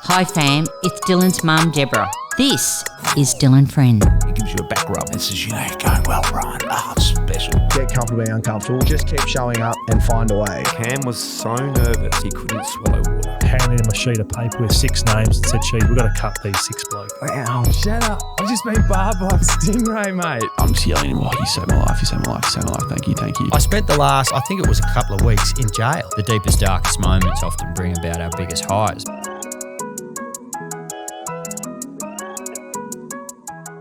Hi fam, it's Dylan's mum Deborah. This is Dylan Friend. He gives you a back rub and says, you know, you're going well, Brian. Oh, it's special. Get comfortable, be uncomfortable. Just keep showing up and find a way. Cam was so nervous he couldn't swallow water. Handed him a sheet of paper with 6 names and said, Chief, we've got to cut these 6 blokes. Wow, shut up. I've just been barbed by a stingray, mate. I'm just yelling at him, like, you saved my life, you saved my life, you saved my life. Thank you, thank you. I spent the last, I think it was a couple of weeks in jail. The deepest, darkest moments often bring about our biggest highs.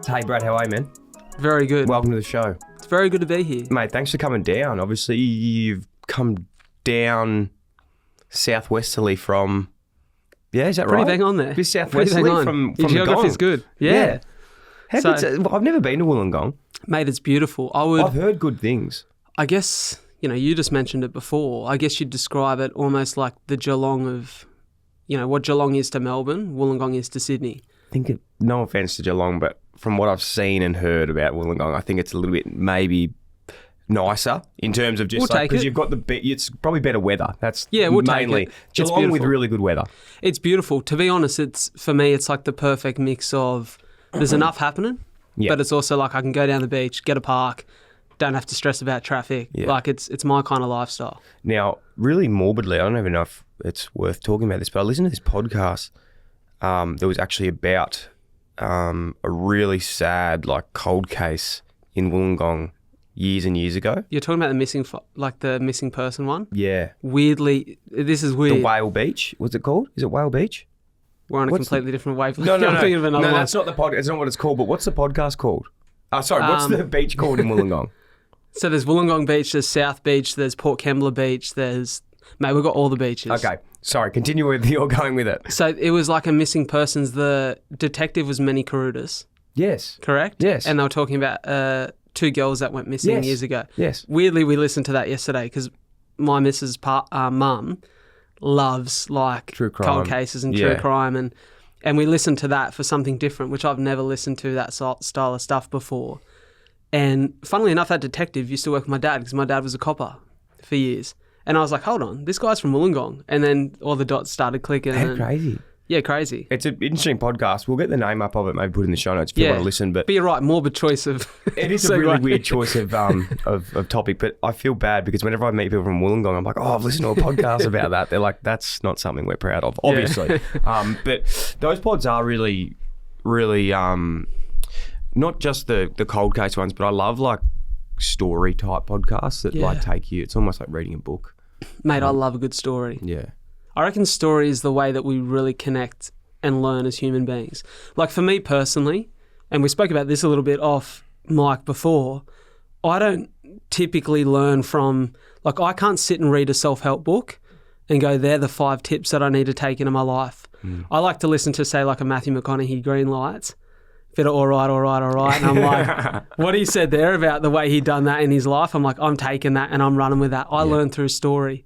Hey Brad, how are you, man? Very good. Welcome to the show. It's very good to be here. Mate, thanks for coming down. Obviously, you've come down southwesterly from... Yeah, is that Pretty right? bang on there. You're southwesterly from Your the geography's Gong. good. Yeah. I've never been to Wollongong. Mate, it's beautiful. I've heard good things. I guess, you just mentioned it before. I guess you'd describe it almost like the Geelong of, what Geelong is to Melbourne, Wollongong is to Sydney. No offence to Geelong, but from what I've seen and heard about Wollongong, I think it's a little bit maybe nicer in terms of just because you've got it's probably better weather. That's mainly take it. Geelong with really good weather. It's beautiful. To be honest, for me, it's like the perfect mix of there's enough happening, but it's also like I can go down the beach, get a park, don't have to stress about traffic. Yeah. Like it's my kind of lifestyle. Now, really morbidly, I don't even know if it's worth talking about this, but I listened to this podcast that was actually about a really sad cold case in Wollongong years and years ago. You're talking about the missing person one? Yeah. Weirdly, this is weird. The Whale Beach, what's it called? Is it Whale Beach? We're on a completely different wavelength. No. I'm thinking of another one. That's not the podcast. It's not what it's called, but what's the podcast called? What's the beach called in Wollongong? So there's Wollongong Beach, there's South Beach, there's Port Kembla Beach, mate, we've got all the beaches. Okay. Sorry, continue with you're going with it. So it was like a missing persons. The detective was Manny Carruthers. Yes. Correct? Yes. And they were talking about 2 girls that went missing years ago. Yes. Weirdly, we listened to that yesterday because my missus' mum loves true crime. cold cases and true crime. And we listened to that for something different, which I've never listened to that style of stuff before. And funnily enough, that detective used to work with my dad because my dad was a copper for years. And I was like, hold on, this guy's from Wollongong. And then all the dots started clicking. That's crazy. Yeah, crazy. It's an interesting podcast. We'll get the name up of it, maybe put it in the show notes if you want to listen. But you're right, morbid choice of... It is a really weird choice of topic, but I feel bad because whenever I meet people from Wollongong, I'm like, I've listened to a podcast about that. They're like, that's not something we're proud of, obviously. But those pods are really, really, not just the cold case ones, but I love story type podcasts that take you. It's almost like reading a book. Mate, I love a good story. Yeah. I reckon story is the way that we really connect and learn as human beings. Like for me personally, and we spoke about this a little bit off mic before, I don't typically learn from, I can't sit and read a self-help book and go, they're the 5 tips that I need to take into my life. I like to listen to, say, a Matthew McConaughey Green Lights. Bit of all right. And I'm like, what he said there about the way he'd done that in his life, I'm like, I'm taking that and I'm running with that. I learned through story.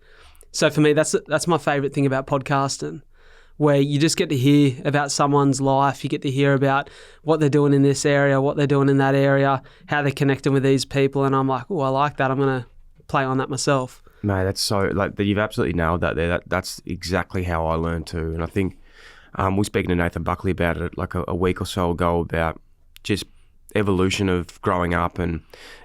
So for me, that's my favourite thing about podcasting, where you just get to hear about someone's life. You get to hear about what they're doing in this area, what they're doing in that area, how they're connecting with these people. And I'm like, oh, I like that. I'm going to play on that myself. Mate, that's so, you've absolutely nailed that there. That's exactly how I learned too. And I think, we were speaking to Nathan Buckley about it a week or so ago about just evolution of growing up. And,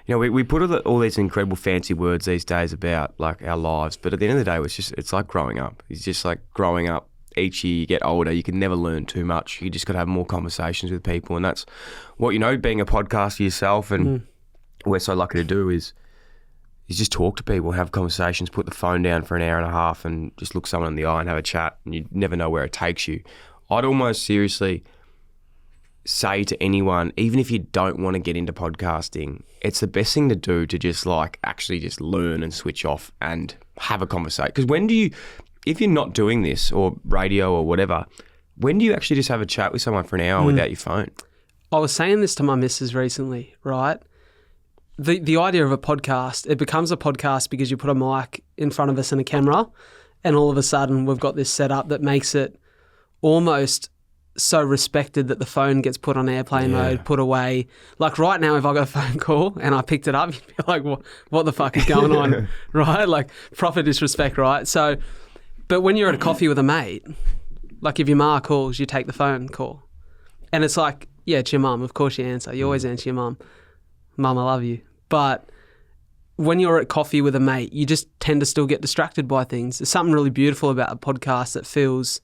we put all these incredible fancy words these days about our lives. But at the end of the day, it's like growing up. It's just like growing up. Each year you get older, you can never learn too much. You just got to have more conversations with people. And that's what, being a podcaster yourself and we're so lucky to do is just talk to people, have conversations, put the phone down for an hour and a half and just look someone in the eye and have a chat, and you never know where it takes you. I'd almost seriously say to anyone, even if you don't want to get into podcasting, it's the best thing to do to just actually just learn and switch off and have a conversation. Because if you're not doing this or radio or whatever, when do you actually just have a chat with someone for an hour without your phone? I was saying this to my missus recently, right? The idea of a podcast, it becomes a podcast because you put a mic in front of us and a camera, and all of a sudden we've got this setup that makes it almost so respected that the phone gets put on airplane mode, put away. Right now, if I got a phone call and I picked it up, you'd be like, what the fuck is going on, right? Proper disrespect, right? So, but when you're at a coffee with a mate, Like if your ma calls, you take the phone call. And it's like, yeah, it's your mum. Of course you answer. You always answer your mum. Mum, I love you. But when you're at coffee with a mate, you just tend to still get distracted by things. There's something really beautiful about a podcast that feels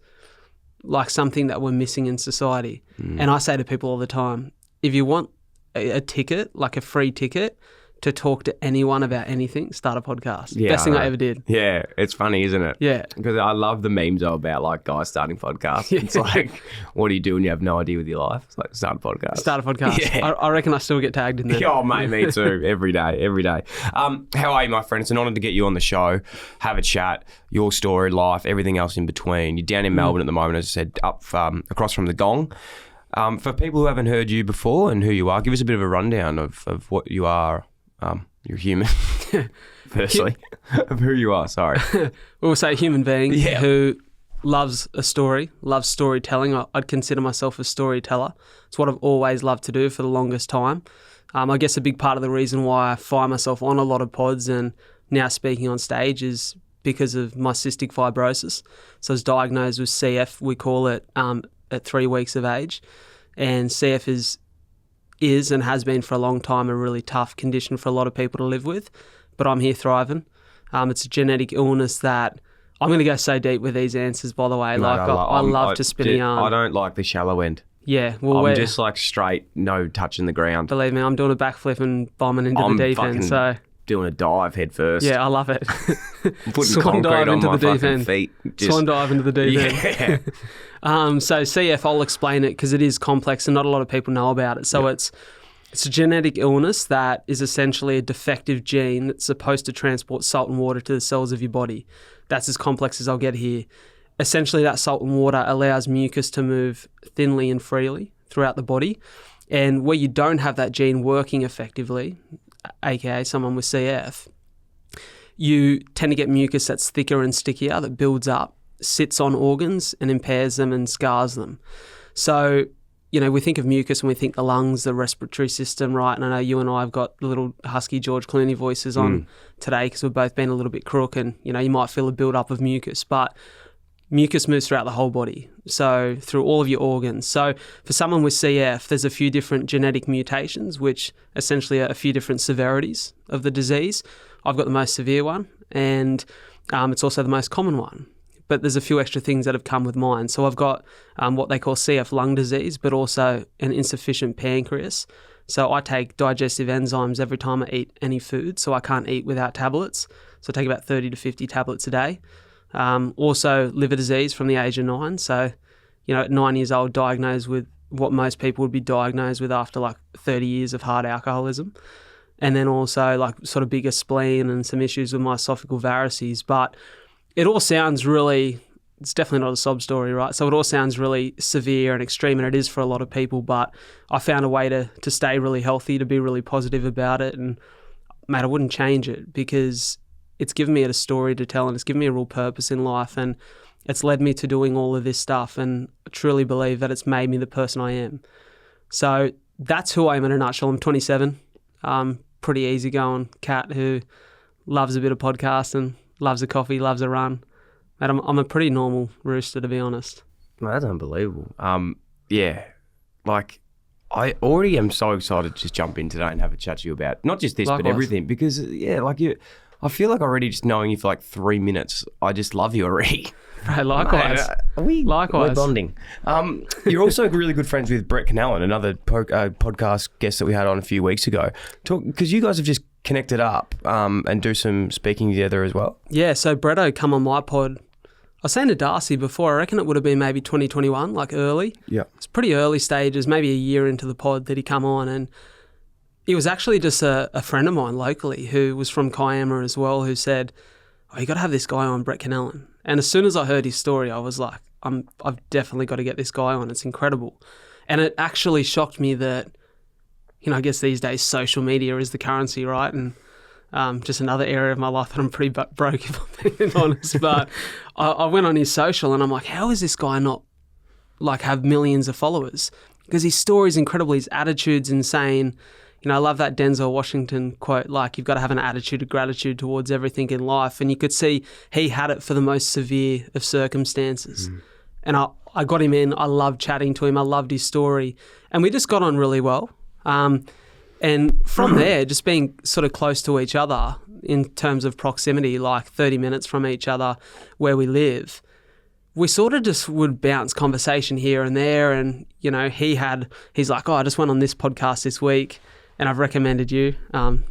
like something that we're missing in society. And I say to people all the time, if you want a ticket, like a free ticket, to talk to anyone about anything, start a podcast. Yeah, Best thing I ever did. Yeah, it's funny, isn't it? Yeah. Because I love the memes though about like guys starting podcasts. It's like, what do you do when you have no idea with your life? It's like, start a podcast. Start a podcast. Yeah. I reckon I still get tagged in there. Oh, mate, me too. Every day. How are you, my friend? It's an honour to get you on the show, have a chat, your story, life, everything else in between. You're down in Melbourne at the moment, as I said, up across from the Gong. For people who haven't heard you before and who you are, give us a bit of a rundown of what you are. You're human, firstly, of who you are, sorry. We'll say human being who loves a story, loves storytelling. I'd consider myself a storyteller. It's what I've always loved to do for the longest time. I guess a big part of the reason why I find myself on a lot of pods and now speaking on stage is because of my cystic fibrosis. So I was diagnosed with CF, we call it, at 3 weeks of age. And CF is and has been for a long time a really tough condition for a lot of people to live with, but I'm here thriving. It's a genetic illness that I'm going to go so deep with these answers, by the way. No, I love to spin a yarn. I don't like the shallow end. Yeah, well, I'm just like straight, no touching the ground. Believe me, I'm doing a backflip and bombing into the deep end. So doing a dive head first. yeah, I love it. I'm putting concrete on my fucking feet. Swan dive into the deep end. So CF, I'll explain it because it is complex and not a lot of people know about it. So it's a genetic illness that is essentially a defective gene that's supposed to transport salt and water to the cells of your body. That's as complex as I'll get here. Essentially, that salt and water allows mucus to move thinly and freely throughout the body. And where you don't have that gene working effectively, aka someone with CF, you tend to get mucus that's thicker and stickier that builds up, sits on organs and impairs them and scars them. So, you know, we think of mucus and we think the lungs, the respiratory system, right? And I know you and I have got the little husky George Clooney voices on today because we've both been a little bit crook and, you know, you might feel a build-up of mucus, but mucus moves throughout the whole body, so through all of your organs. So for someone with CF, there's a few different genetic mutations, which essentially are a few different severities of the disease. I've got the most severe one, and it's also the most common one. But there's a few extra things that have come with mine. So I've got what they call CF lung disease, but also an insufficient pancreas. So I take digestive enzymes every time I eat any food, so I can't eat without tablets. So I take about 30 to 50 tablets a day. Also liver disease from the age of 9. So, you know, at 9 years old, diagnosed with what most people would be diagnosed with after like 30 years of hard alcoholism. And then also like sort of bigger spleen and some issues with my esophageal varices. But it all sounds really, it's definitely not a sob story, right? So it all sounds really severe and extreme, and it is for a lot of people. But I found a way to stay really healthy, to be really positive about it. And mate, I wouldn't change it because it's given me a story to tell and it's given me a real purpose in life, and it's led me to doing all of this stuff, and I truly believe that it's made me the person I am. So that's who I am in a nutshell. I'm 27, pretty easygoing cat who loves a bit of podcasting, loves a coffee, loves a run. Mate, I'm a pretty normal rooster, to be honest. Well, that's unbelievable. Yeah, like I already am so excited to just jump in today and have a chat to you about not just this, Likewise. but everything, because yeah, like you, I feel like already just knowing you for like 3 minutes, I just love you already. Right, likewise. We're bonding. You're also really good friends with Brett Canellan, another podcast guest that we had on a few weeks ago. Because you guys have just connected up and do some speaking together as well. Yeah, so Bretto come on my pod. I was saying to Darcy before, I reckon it would have been maybe 2021, like early. Yeah. It's pretty early stages, maybe a year into the pod that he come on, and it was actually just a friend of mine locally who was from Kiama as well, who said, oh, you got to have this guy on, Brett Canellan. And as soon as I heard his story, I was like, I've definitely got to get this guy on. It's incredible. And it actually shocked me that, you know, I guess these days social media is the currency, right? And just another area of my life that I'm pretty broke, if I'm being honest. But I went on his social and I'm like, how is this guy not like have millions of followers? Because his story is incredible. His attitude's insane. You know, I love that Denzel Washington quote, like, you've got to have an attitude of gratitude towards everything in life. And you could see he had it for the most severe of circumstances. And I got him in. I loved chatting to him. I loved his story. And we just got on really well. And from there, just being sort of close to each other in terms of proximity, like 30 minutes from each other where we live, we sort of just would bounce conversation here and there. And, you know, he's like, oh, I just went on this podcast this week and I've recommended you,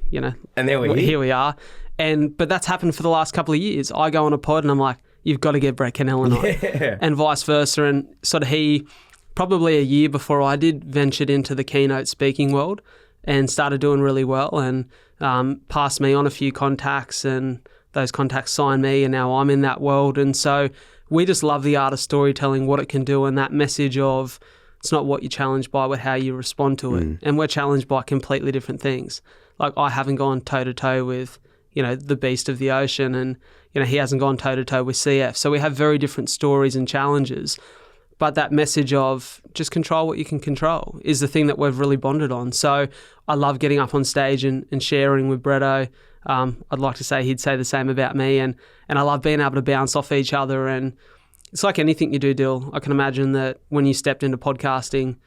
you know. And here we are. But that's happened for the last couple of years. I go on a pod and I'm like, you've got to get Brett Kennellan on. And vice versa. And sort of he, probably a year before I did, ventured into the keynote speaking world and started doing really well and passed me on a few contacts, and those contacts signed me, and now I'm in that world. And so we just love the art of storytelling, what it can do, and that message of it's not what you're challenged by, but how you respond to it. And we're challenged by completely different things. Like I haven't gone toe-to-toe with, you know, the beast of the ocean, and, you know, he hasn't gone toe-to-toe with CF. So we have very different stories and challenges. But that message of just control what you can control is the thing that we've really bonded on. So I love getting up on stage and sharing with Bretto. I'd like to say he'd say the same about me. And I love being able to bounce off each other. And it's like anything you do, Dill. I can imagine that when you stepped into podcasting,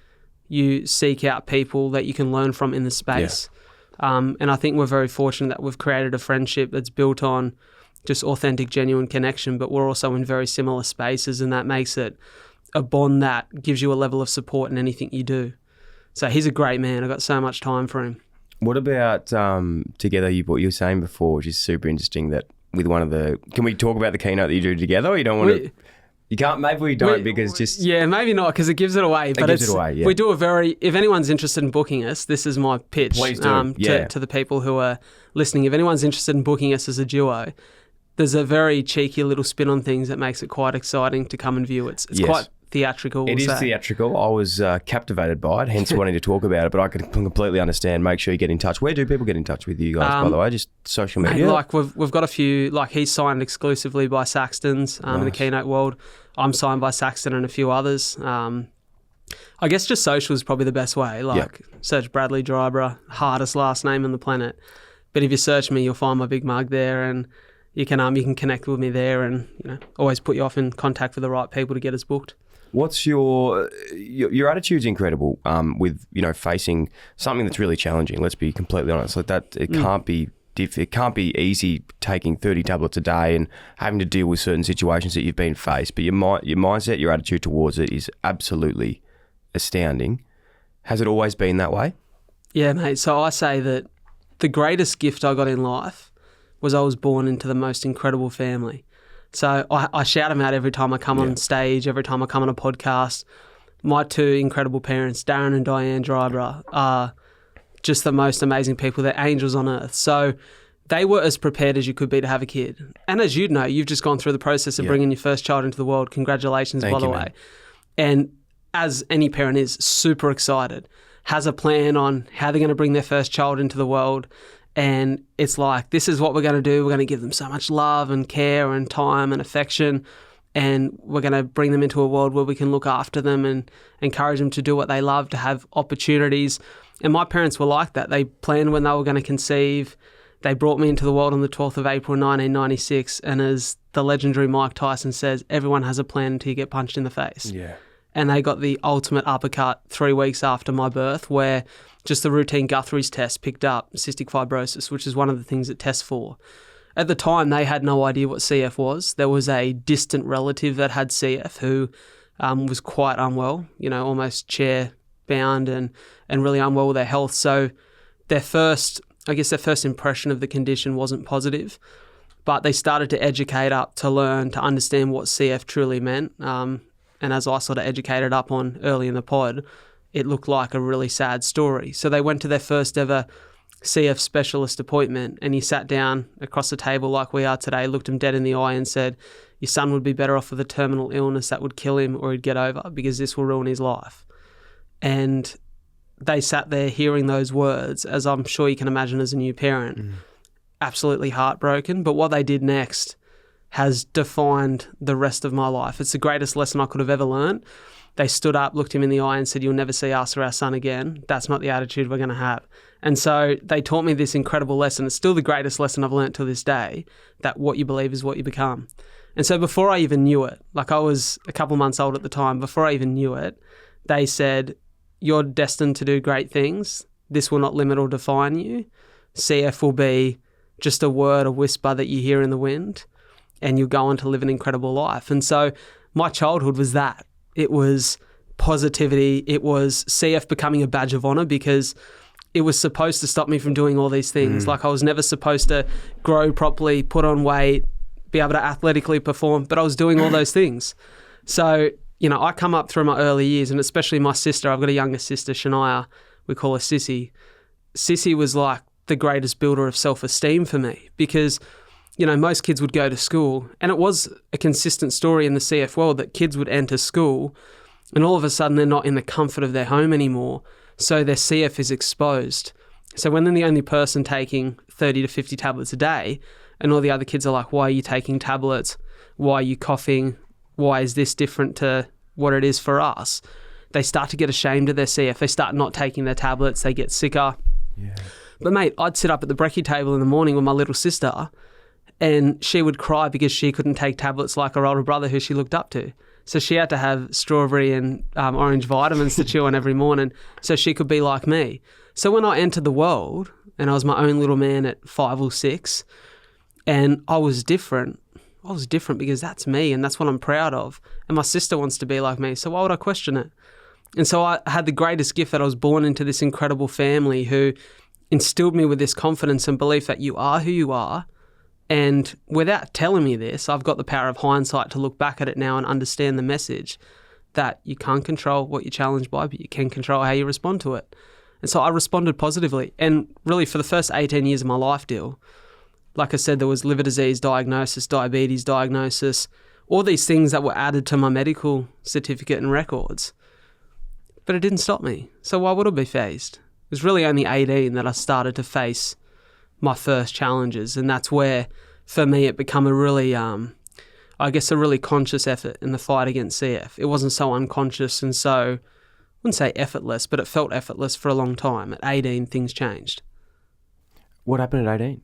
you seek out people that you can learn from in the space. Yeah. And I think we're very fortunate that we've created a friendship that's built on just authentic, genuine connection, but we're also in very similar spaces, and that makes it a bond that gives you a level of support in anything you do. So he's a great man. I've got so much time for him. What about together, what you were saying before, which is super interesting, that with one of the... Can we talk about the keynote that you do together, or you don't want to... You can't, maybe we don't because just... Yeah, maybe not because it gives it away. But gives it away, yeah. We do a very... If anyone's interested in booking us, this is my pitch. Please do, to the people who are listening. If anyone's interested in booking us as a duo, there's a very cheeky little spin on things that makes it quite exciting to come and view. It's quite theatrical. It is theatrical. I was captivated by it, hence wanting to talk about it, but I can completely understand. Make sure you get in touch. Where do people get in touch with you guys, by the way? Just social media? Mate, like we've got a few, like he's signed exclusively by Saxton's in the keynote world. I'm signed by Saxton and a few others. I guess just social is probably the best way. Search Bradley Dryborough, hardest last name on the planet. But if you search me, you'll find my big mug there, and you can connect with me there, and always put you off in contact with the right people to get us booked. What's your attitude's incredible with facing something that's really challenging. Let's be completely honest. Like that, it can't be easy taking 30 tablets a day and having to deal with certain situations that you've been faced. But your mindset, your attitude towards it is absolutely astounding. Has it always been that way? Yeah, mate. So I say that the greatest gift I got in life was I was born into the most incredible family. So I shout them out every time I come on stage, every time I come on a podcast. My two incredible parents, Darren and Diane Dryborough, are just the most amazing people. They're angels on earth. So they were as prepared as you could be to have a kid. And as you'd know, you've just gone through the process of bringing your first child into the world. Congratulations, by the way. Man. And as any parent is, super excited, has a plan on how they're going to bring their first child into the world. And it's like, this is what we're going to do. We're going to give them so much love and care and time and affection. And we're going to bring them into a world where we can look after them and encourage them to do what they love, to have opportunities. And my parents were like that. They planned when they were going to conceive. They brought me into the world on the 12th of April, 1996. And as the legendary Mike Tyson says, everyone has a plan until you get punched in the face. Yeah. And they got the ultimate uppercut 3 weeks after my birth, where just the routine Guthrie's test picked up cystic fibrosis, which is one of the things it tests for. At the time, they had no idea what CF was. There was a distant relative that had CF who was quite unwell, almost chair-bound and really unwell with their health. So their first impression of the condition wasn't positive, but they started to educate up to learn, to understand what CF truly meant. And as I sort of educated up on early in the pod, it looked like a really sad story. So they went to their first ever CF specialist appointment, and he sat down across the table like we are today, looked him dead in the eye and said, your son would be better off with a terminal illness that would kill him or he'd get over, because this will ruin his life. And they sat there hearing those words, as I'm sure you can imagine as a new parent, absolutely heartbroken. But what they did next has defined the rest of my life. It's the greatest lesson I could have ever learned. They stood up, looked him in the eye and said, you'll never see us or our son again. That's not the attitude we're going to have. And so they taught me this incredible lesson. It's still the greatest lesson I've learned to this day, that what you believe is what you become. And so before I even knew it, like I was a couple months old at the time, before I even knew it, they said, you're destined to do great things. This will not limit or define you. CF will be just a word, a whisper that you hear in the wind, and you'll go on to live an incredible life. And so my childhood was that. It was positivity. It was CF becoming a badge of honor because it was supposed to stop me from doing all these things. Like I was never supposed to grow properly, put on weight, be able to athletically perform, but I was doing all those things. So, I come up through my early years, and especially my sister, I've got a younger sister, Shania, we call her Sissy. Sissy was like the greatest builder of self-esteem for me because, most kids would go to school, and it was a consistent story in the CF world that kids would enter school and all of a sudden they're not in the comfort of their home anymore. So their CF is exposed. So when they're the only person taking 30 to 50 tablets a day and all the other kids are like, why are you taking tablets? Why are you coughing? Why is this different to what it is for us? They start to get ashamed of their CF. They start not taking their tablets. They get sicker. Yeah. But mate, I'd sit up at the brekkie table in the morning with my little sister and she would cry because she couldn't take tablets like her older brother who she looked up to. So she had to have strawberry and orange vitamins to chew on every morning so she could be like me. So when I entered the world and I was my own little man at 5 or 6 and I was different because that's me and that's what I'm proud of. And my sister wants to be like me, so why would I question it? And so I had the greatest gift that I was born into this incredible family who instilled me with this confidence and belief that you are who you are. And without telling me this, I've got the power of hindsight to look back at it now and understand the message that you can't control what you're challenged by, but you can control how you respond to it. And so I responded positively. And really for the first 18 years of my life, Dill, like I said, there was liver disease diagnosis, diabetes diagnosis, all these things that were added to my medical certificate and records. But it didn't stop me. So why would I be fazed? It was really only 18 that I started to face my first challenges. And that's where, for me, it became a really, a really conscious effort in the fight against CF. It wasn't so unconscious and so, I wouldn't say effortless, but it felt effortless for a long time. At 18, things changed. What happened at 18?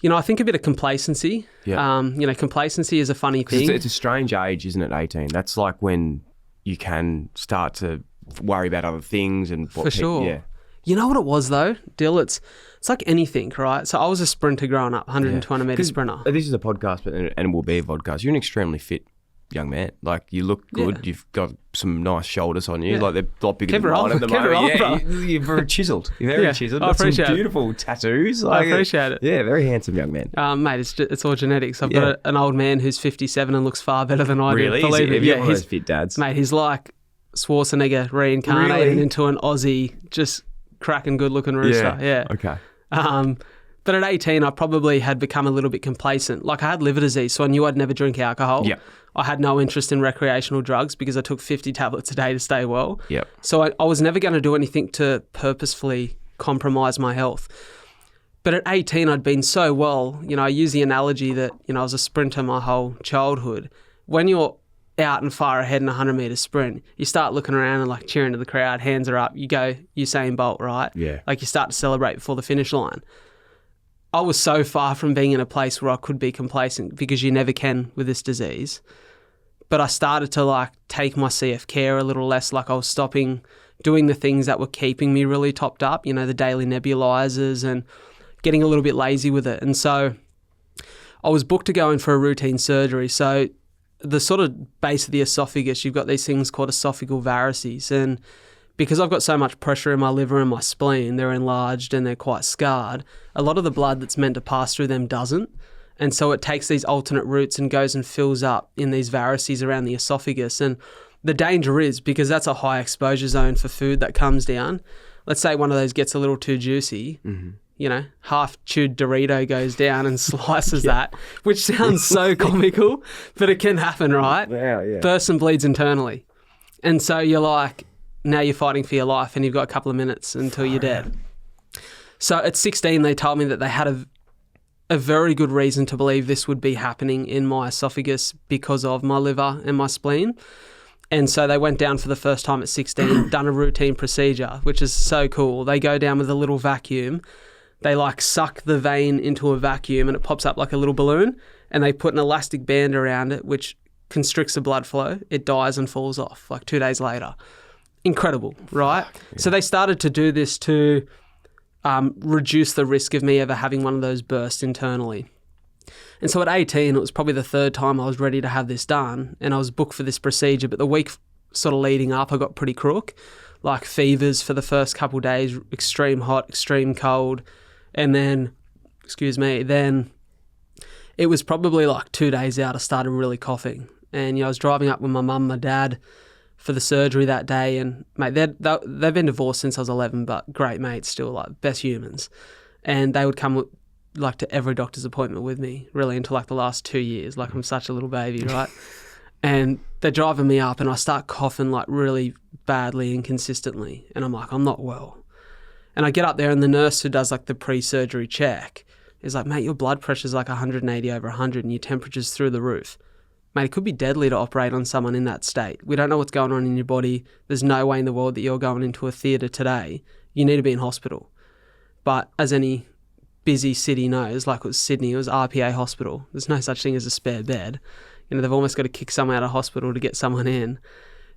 I think a bit of complacency. Yeah. Complacency is a funny thing. It's a strange age, isn't it, 18? That's like when you can start to worry about other things and For sure. Yeah. You know what it was though, Dill? It's like anything, right? So I was a sprinter growing up, 120 metre sprinter. This is a podcast, and it will be a podcast. You're an extremely fit young man. Like, you look good. Yeah. You've got some nice shoulders on you. Yeah. Like, they're a lot bigger than mine at the moment. You're very chiseled. You're very chiseled. I appreciate some beautiful tattoos. I appreciate it. Yeah, very handsome young man. Mate, it's all genetics. I've got an old man who's 57 and looks far better than I do. Really? Believe me. Yeah, he's fit dads. Mate, he's like Schwarzenegger reincarnated into an Aussie, just cracking good looking rooster. Yeah. Okay. But at 18, I probably had become a little bit complacent. Like, I had liver disease, so I knew I'd never drink alcohol. Yeah. I had no interest in recreational drugs because I took 50 tablets a day to stay well. Yep. So I was never going to do anything to purposefully compromise my health. But at 18, I'd been so well. I use the analogy that, I was a sprinter my whole childhood. When you're out and far ahead in a 100-metre sprint, you start looking around and like cheering to the crowd, hands are up, you go Usain Bolt, right? Yeah. Like, you start to celebrate before the finish line. I was so far from being in a place where I could be complacent because you never can with this disease. But I started to take my CF care a little less. Like, I was stopping doing the things that were keeping me really topped up, the daily nebulizers, and getting a little bit lazy with it. And so I was booked to go in for a routine surgery. So the sort of base of the esophagus, you've got these things called esophageal varices. And because I've got so much pressure in my liver and my spleen, they're enlarged and they're quite scarred. A lot of the blood that's meant to pass through them doesn't. And so it takes these alternate routes and goes and fills up in these varices around the esophagus. And the danger is, because that's a high exposure zone for food that comes down, let's say one of those gets a little too juicy, half chewed Dorito goes down and slices that, which sounds so comical, but it can happen, right? Wow, yeah. Bursts and bleeds internally. And so you're like, now you're fighting for your life and you've got a couple of minutes until you're dead. So at 16, they told me that they had a very good reason to believe this would be happening in my esophagus because of my liver and my spleen. And so they went down for the first time at 16, done a routine procedure, which is so cool. They go down with a little vacuum. They suck the vein into a vacuum and it pops up like a little balloon. and they put an elastic band around it, which constricts the blood flow. It dies and falls off like 2 days later. Incredible, right? So they started to do this to reduce the risk of me ever having one of those bursts internally. And so at 18, it was probably the third time I was ready to have this done, and I was booked for this procedure. But the week sort of leading up, I got pretty crook, like fevers for the first couple of days, extreme hot, extreme cold. And then, then it was probably like 2 days out, I started really coughing. And, I was driving up with my mum and my dad for the surgery that day. And, mate, they've been divorced since I was 11, but great mates still, like best humans. And they would come like to every doctor's appointment with me, really, until like the last 2 years. Like I'm such a little baby, right? And they're driving me up and I start coughing like really badly and consistently. And I'm like, I'm not well. And I get up there and the nurse who does like the pre-surgery check is like, mate, your blood pressure's like 180 over 100 and your temperature's through the roof. Mate, it could be deadly to operate on someone in that state. We don't know what's going on in your body. There's no way in the world that you're going into a theatre today. You need to be in hospital. But as any busy city knows, like it was Sydney, it was RPA hospital. There's no such thing as a spare bed. They've almost got to kick someone out of hospital to get someone in.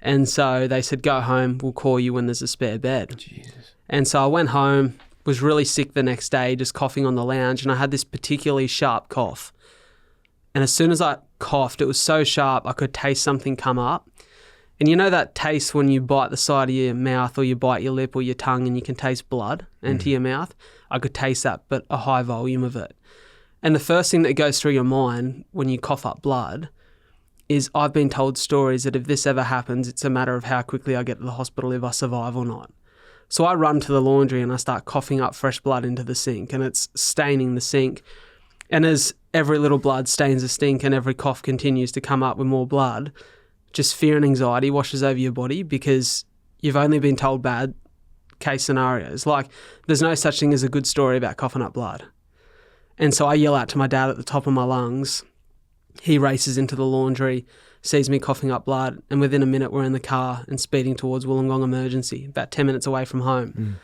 And so they said, go home, we'll call you when there's a spare bed. Jesus. And so I went home, was really sick the next day, just coughing on the lounge, and I had this particularly sharp cough. And as soon as I coughed, it was so sharp I could taste something come up. And you know that taste when you bite the side of your mouth or you bite your lip or your tongue and you can taste blood into your mouth? I could taste that, but a high volume of it. And the first thing that goes through your mind when you cough up blood is I've been told stories that if this ever happens, it's a matter of how quickly I get to the hospital if I survive or not. So I run to the laundry and I start coughing up fresh blood into the sink and it's staining the sink. And as every little blood stains the sink and every cough continues to come up with more blood, just fear and anxiety washes over your body because you've only been told bad case scenarios. Like there's no such thing as a good story about coughing up blood. And so I yell out to my dad at the top of my lungs. He races into the laundry, sees me coughing up blood, and within a minute we're in the car and speeding towards Wollongong Emergency, about 10 minutes away from home.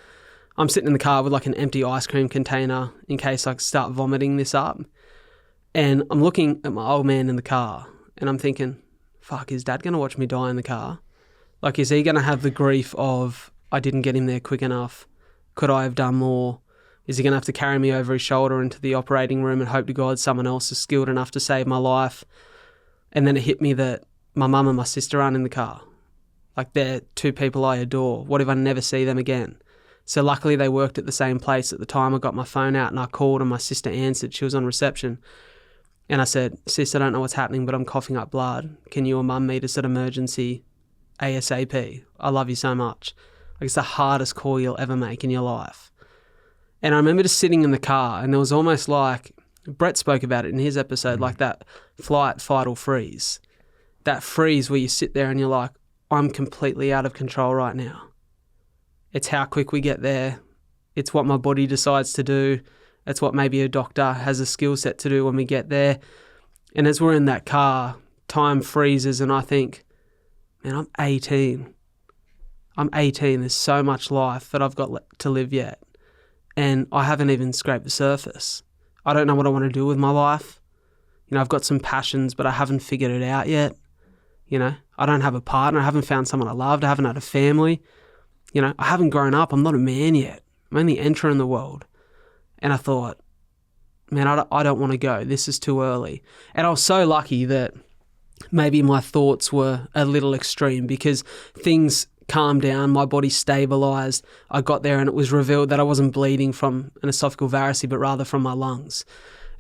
I'm sitting in the car with like an empty ice cream container in case I start vomiting this up. And I'm looking at my old man in the car and I'm thinking, fuck, is Dad going to watch me die in the car? Like, is he going to have the grief of, I didn't get him there quick enough? Could I have done more? Is he going to have to carry me over his shoulder into the operating room and hope to God someone else is skilled enough to save my life? And then it hit me that my mum and my sister aren't in the car. Like, they're two people I adore. What if I never see them again? So luckily they worked at the same place at the time. I got my phone out and I called and my sister answered. She was on reception. And I said, sis, I don't know what's happening, but I'm coughing up blood. Can you or mum meet us at emergency ASAP? I love you so much. Like, it's the hardest call you'll ever make in your life. And I remember just sitting in the car and there was almost like, Brett spoke about it in his episode, like that flight, fight or freeze. That freeze where you sit there and you're like, I'm completely out of control right now. It's how quick we get there. It's what my body decides to do. It's what maybe a doctor has a skill set to do when we get there. And as we're in that car, time freezes and I think, man, I'm 18. I'm 18. There's so much life that I've got to live yet. And I haven't even scraped the surface. I don't know what I want to do with my life. I've got some passions, but I haven't figured it out yet. I don't have a partner. I haven't found someone I loved. I haven't had a family. I haven't grown up. I'm not a man yet. I'm only entering the world. And I thought, man, I don't want to go. This is too early. And I was so lucky that maybe my thoughts were a little extreme because things calmed down, my body stabilised. I got there and it was revealed that I wasn't bleeding from an esophageal varice, but rather from my lungs.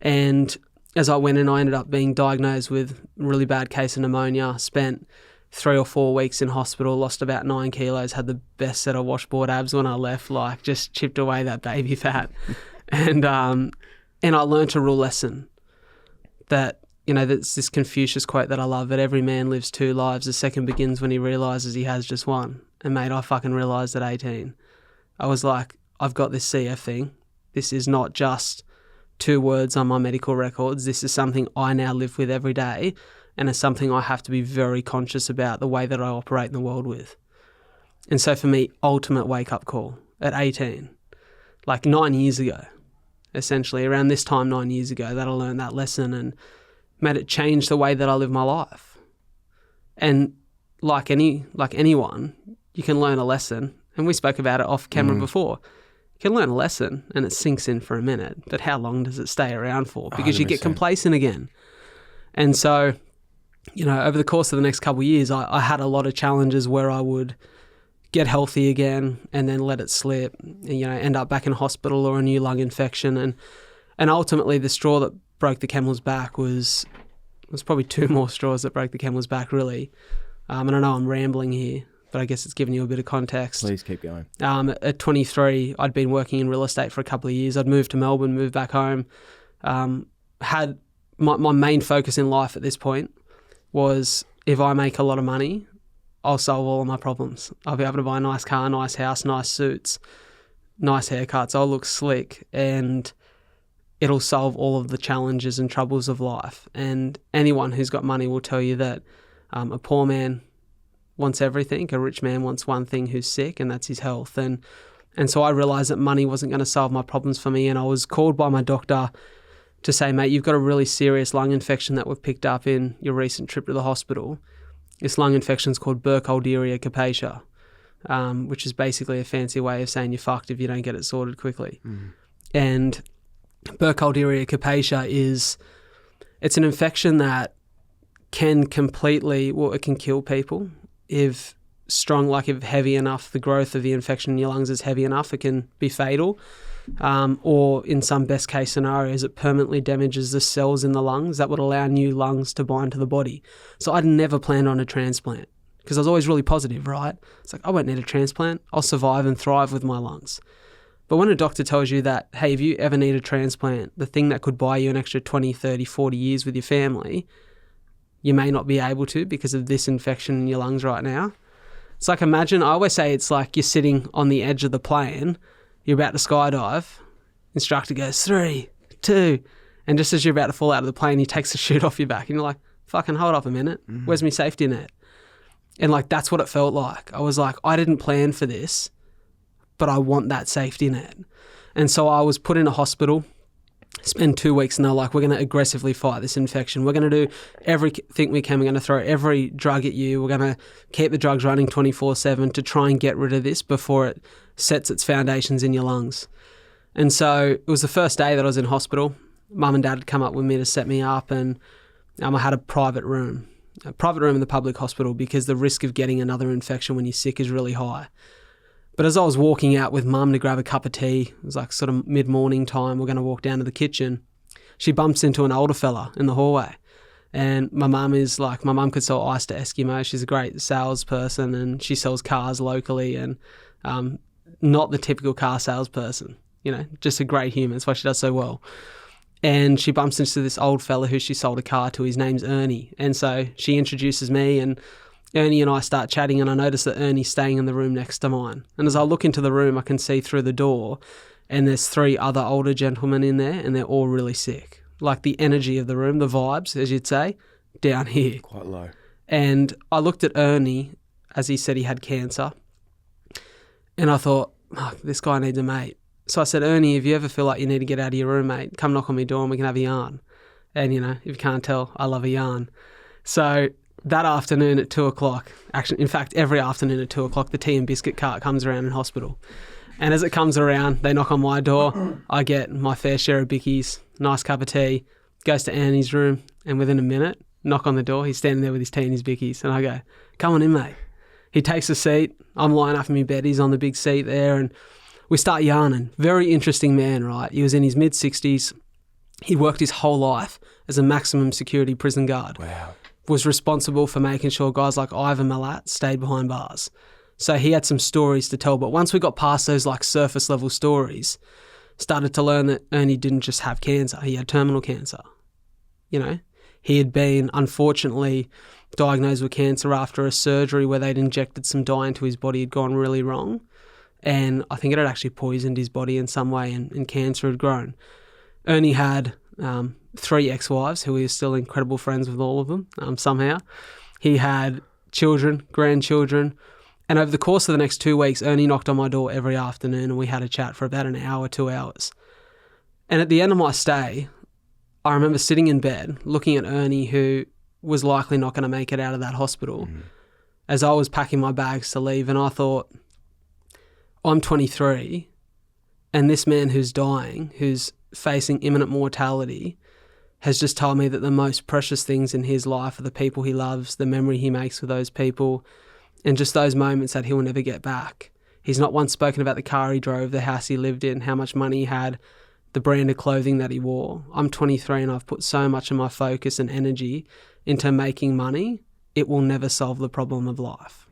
And as I went in, I ended up being diagnosed with a really bad case of pneumonia, spent 3 or 4 weeks in hospital, lost about 9 kilos, had the best set of washboard abs when I left, like just chipped away that baby fat. And I learned a real lesson that, that's this Confucius quote that I love, that every man lives 2 lives. The second begins when he realises he has just one. And mate, I fucking realised at 18. I was like, I've got this CF thing. This is not just 2 words on my medical records. This is something I now live with every day. And it's something I have to be very conscious about the way that I operate in the world with. And so for me, ultimate wake-up call at 18, like 9 years ago, essentially, around this time 9 years ago, that I learned that lesson. And made it change the way that I live my life. And like anyone, you can learn a lesson. And we spoke about it off camera before. You can learn a lesson and it sinks in for a minute, but how long does it stay around for? Because you get 100%. complacent again. And so, you know, over the course of the next couple of years, I had a lot of challenges where I would get healthy again and then let it slip, and, you know, end up back in hospital or a new lung infection. And ultimately the straw that broke the camel's back was probably two more straws that broke the camel's back, really. And I know I'm rambling here, but I guess it's giving you a bit of context. Please keep going. At 23, I'd been working in real estate for a couple of years. I'd moved to Melbourne, moved back home. Had my main focus in life at this point was, if I make a lot of money, I'll solve all of my problems. I'll be able to buy a nice car, nice house, nice suits, nice haircuts. I'll look slick, and it'll solve all of the challenges and troubles of life. And anyone who's got money will tell you that a poor man wants everything. A rich man wants one thing, who's sick, and that's his health. And so I realised that money wasn't going to solve my problems for me. And I was called by my doctor to say, mate, you've got a really serious lung infection that we've picked up in your recent trip to the hospital. This lung infection is called Burkholderia capacia, which is basically a fancy way of saying you're fucked if you don't get it sorted quickly. And Burkholderia capacia it's an infection that can it can kill people if heavy enough, the growth of the infection in your lungs is heavy enough, it can be fatal. Or in some best case scenarios, it permanently damages the cells in the lungs that would allow new lungs to bind to the body. So I'd never planned on a transplant because I was always really positive, right? It's like, I won't need a transplant. I'll survive and thrive with my lungs. But when a doctor tells you that, hey, if you ever need a transplant, the thing that could buy you an extra 20, 30, 40 years with your family, you may not be able to because of this infection in your lungs right now. It's like, imagine, I always say it's like you're sitting on the edge of the plane, you're about to skydive, instructor goes 3, 2, and just as you're about to fall out of the plane, he takes the chute off your back and you're like, fucking hold up a minute, where's my safety net? And like, that's what it felt like. I was like, I didn't plan for this, but I want that safety net. And so I was put in a hospital, spend 2 weeks, and they're like, we're going to aggressively fight this infection. We're going to do everything we can. We're going to throw every drug at you. We're going to keep the drugs running 24/7 to try and get rid of this before it sets its foundations in your lungs. And so it was the first day that I was in hospital. Mum and Dad had come up with me to set me up, and I had a private room in the public hospital because the risk of getting another infection when you're sick is really high. But as I was walking out with Mum to grab a cup of tea, it was like sort of mid-morning time, we're going to walk down to the kitchen, she bumps into an older fella in the hallway. And my mum could sell ice to Eskimo. She's a great salesperson and she sells cars locally, and not the typical car salesperson, you know, just a great human. That's why she does so well. And she bumps into this old fella who she sold a car to. His name's Ernie. And so she introduces me, and Ernie and I start chatting, and I notice that Ernie's staying in the room next to mine. And as I look into the room, I can see through the door, and there's 3 other older gentlemen in there, and they're all really sick. Like the energy of the room, the vibes, as you'd say, down here. Quite low. And I looked at Ernie as he said he had cancer, and I thought, oh, this guy needs a mate. So I said, Ernie, if you ever feel like you need to get out of your room, mate, come knock on my door and we can have a yarn. And, you know, if you can't tell, I love a yarn. So that afternoon at 2 o'clock, actually, in fact, every afternoon at 2 o'clock, the tea and biscuit cart comes around in hospital. And as it comes around, they knock on my door. I get my fair share of bickies, nice cup of tea, goes to Annie's room, and within a minute, knock on the door. He's standing there with his tea and his bickies. And I go, come on in, mate. He takes a seat. I'm lying up in my bed. He's on the big seat there, and we start yarning. Very interesting man, right? He was in his mid-60s. He worked his whole life as a maximum security prison guard. Wow. Was responsible for making sure guys like Ivan Milat stayed behind bars. So he had some stories to tell. But once we got past those like surface level stories, started to learn that Ernie didn't just have cancer. He had terminal cancer. You know, he had been unfortunately diagnosed with cancer after a surgery where they'd injected some dye into his body. Had gone really wrong. And I think it had actually poisoned his body in some way, and cancer had grown. Ernie had 3 ex-wives who he was still incredible friends with all of them somehow. He had children, grandchildren. And over the course of the next 2 weeks, Ernie knocked on my door every afternoon and we had a chat for about an hour, 2 hours. And at the end of my stay, I remember sitting in bed looking at Ernie, who was likely not going to make it out of that hospital, as I was packing my bags to leave, and I thought, I'm 23, and this man who's dying, who's facing imminent mortality, has just told me that the most precious things in his life are the people he loves, the memory he makes with those people, and just those moments that he'll never get back. He's not once spoken about the car he drove, the house he lived in, how much money he had, the brand of clothing that he wore. I'm 23 and I've put so much of my focus and energy into making money. It will never solve the problem of life.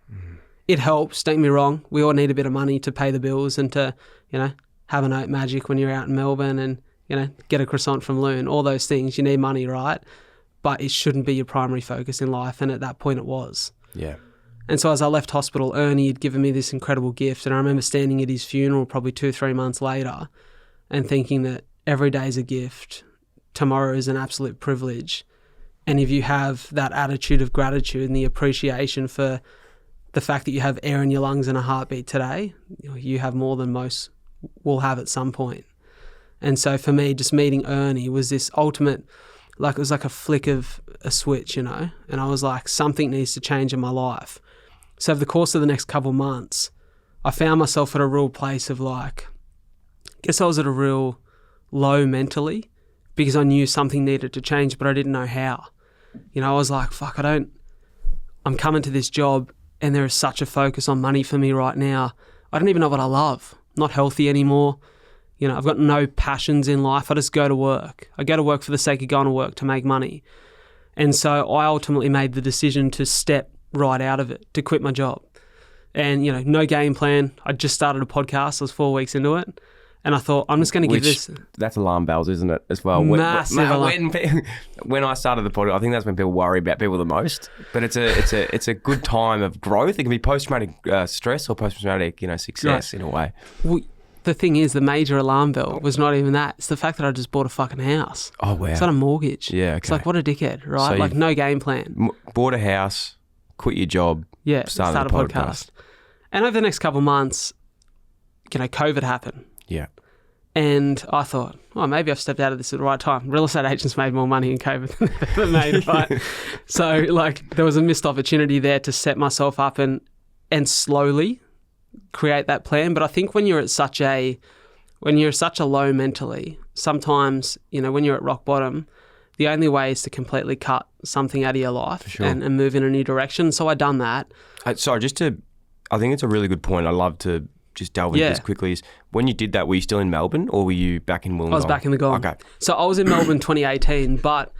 It helps, don't get me wrong. We all need a bit of money to pay the bills and to, have an oat magic when you're out in Melbourne and, get a croissant from Loon, all those things. You need money, right? But it shouldn't be your primary focus in life. And at that point it was. Yeah. And so as I left hospital, Ernie had given me this incredible gift. And I remember standing at his funeral probably 2-3 months later and thinking that every day is a gift. Tomorrow is an absolute privilege. And if you have that attitude of gratitude and the appreciation for the fact that you have air in your lungs and a heartbeat today, you have more than most will have at some point. And so for me, just meeting Ernie was this ultimate, it was like a flick of a switch, and I was like, something needs to change in my life. So over the course of the next couple of months, I found myself at a real place of I guess I was at a real low mentally because I knew something needed to change, but I didn't know how. I was like, fuck, I'm coming to this job and there is such a focus on money for me right now. I don't even know what I love. I'm not healthy anymore. I've got no passions in life. I just go to work. I go to work for the sake of going to work to make money. And so I ultimately made the decision to step right out of it, to quit my job. And, no game plan. I just started a podcast. I was 4 weeks into it. And I thought, I'm just going to give this... That's alarm bells, isn't it, as well? Massive alarm. When I started the podcast, I think that's when people worry about people the most. But it's a good time of growth. It can be post-traumatic stress or post-traumatic, success in a way. Well, the thing is, the major alarm bell was not even that. It's the fact that I just bought a fucking house. Oh, wow. It's not a mortgage. Yeah, okay. It's like, what a dickhead, right? So no game plan. Bought a house, quit your job, start a podcast. And over the next couple of months, COVID happened. Yeah. And I thought, maybe I've stepped out of this at the right time. Real estate agents made more money in COVID than they've ever made, right? So, there was a missed opportunity there to set myself up and slowly create that plan. But I think when you're at such a low mentally, sometimes, when you're at rock bottom, the only way is to completely cut something out of your life and move in a new direction. So I done that. I think it's a really good point. I love to just delve into this quickly. Is when you did that, were you still in Melbourne or were you back in Wollongong? I was back in the Gong. Okay. So I was in Melbourne 2018, but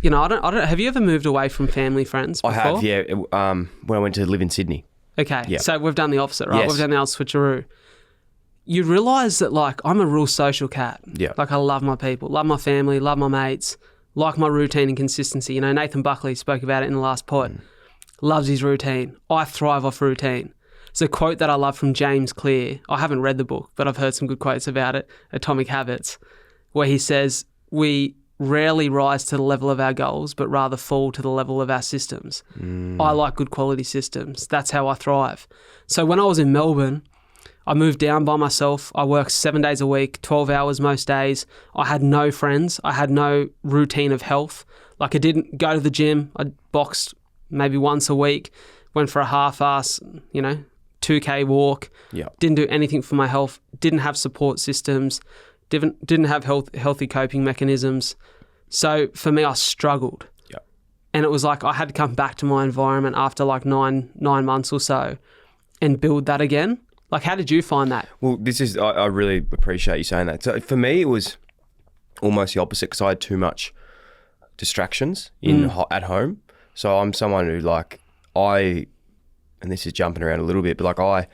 I don't. Have you ever moved away from family, friends before? I have, yeah. When I went to live in Sydney. Okay. Yeah. So we've done the opposite, right? Yes. We've done the old switcheroo. You realise that I'm a real social cat. Yeah. I love my people, love my family, love my mates, like my routine and consistency. Nathan Buckley spoke about it in the last pod. Loves his routine. I thrive off routine. It's a quote that I love from James Clear. I haven't read the book, but I've heard some good quotes about it, Atomic Habits, where he says, we rarely rise to the level of our goals, but rather fall to the level of our systems. I like good quality systems. That's how I thrive. So when I was in Melbourne, I moved down by myself. I worked 7 days a week, 12 hours most days. I had no friends. I had no routine of health. I didn't go to the gym. I boxed maybe once a week, went for a half-ass, 2K walk. Yeah. Didn't do anything for my health. Didn't have support systems. Didn't have healthy coping mechanisms. So for me, I struggled. Yeah. And it was I had to come back to my environment after 9 months or so and build that again. How did you find that? Well, I really appreciate you saying that. So for me, it was almost the opposite because I had too much distractions at home. So I'm someone who and this is jumping around a little bit, but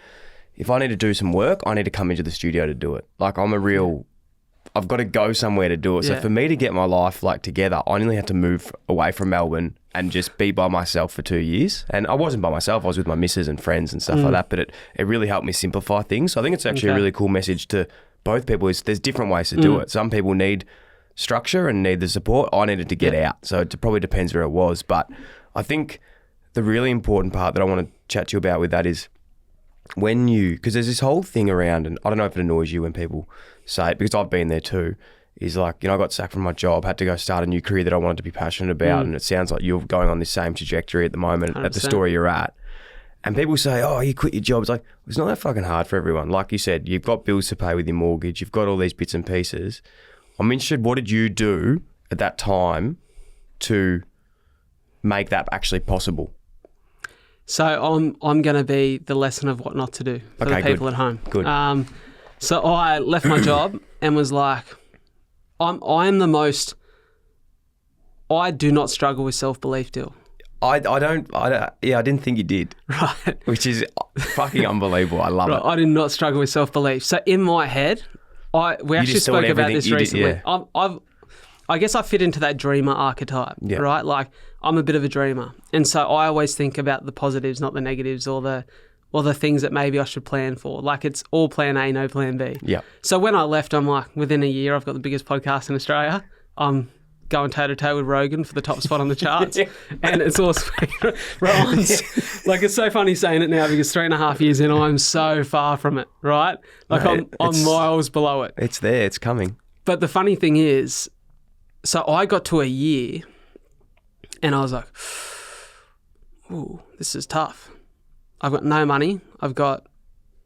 if I need to do some work, I need to come into the studio to do it. I've got to go somewhere to do it. Yeah. So for me to get my life together, I only had to move away from Melbourne and just be by myself for 2 years. And I wasn't by myself, I was with my missus and friends and stuff like that, but it really helped me simplify things. So I think it's actually a really cool message to both people is there's different ways to do it. Some people need structure and need the support. I needed to get out. So it probably depends where it was. But I think the really important part that I want to chat to you about with that is because there's this whole thing around, and I don't know if it annoys you when people say it, because I've been there too, is like, I got sacked from my job, had to go start a new career that I wanted to be passionate about. And it sounds like you're going on this same trajectory at the moment 100%. at the story you're at. And people say, oh, you quit your job. It's like, it's not that fucking hard for everyone. Like you said, you've got bills to pay with your mortgage. You've got all these bits and pieces. I'm interested, what did you do at that time to make that actually possible? So I'm going to be the lesson of what not to do for the people at home. Good. So I left my job and was like, I do not struggle with self-belief, Dill. I didn't think you did. Right. Which is fucking unbelievable. I love it. I did not struggle with self-belief. So in my head, we actually spoke about this recently. I guess I fit into that dreamer archetype, right? Like, I'm a bit of a dreamer. And so I always think about the positives, not the negatives, or the things that maybe I should plan for. Like, it's all plan A, no plan B. Yeah. So when I left, I'm like, within a year, I've got the biggest podcast in Australia. I'm going toe-to-toe with Rogan for the top spot on the charts. And it's all Rowan's. Like, it's so funny saying it now because 3.5 years in, I'm so far from it, right? Like, I'm miles below it. It's there. It's coming. But the funny thing is, so I got to a year and I was like, ooh, this is tough. I've got no money. I've got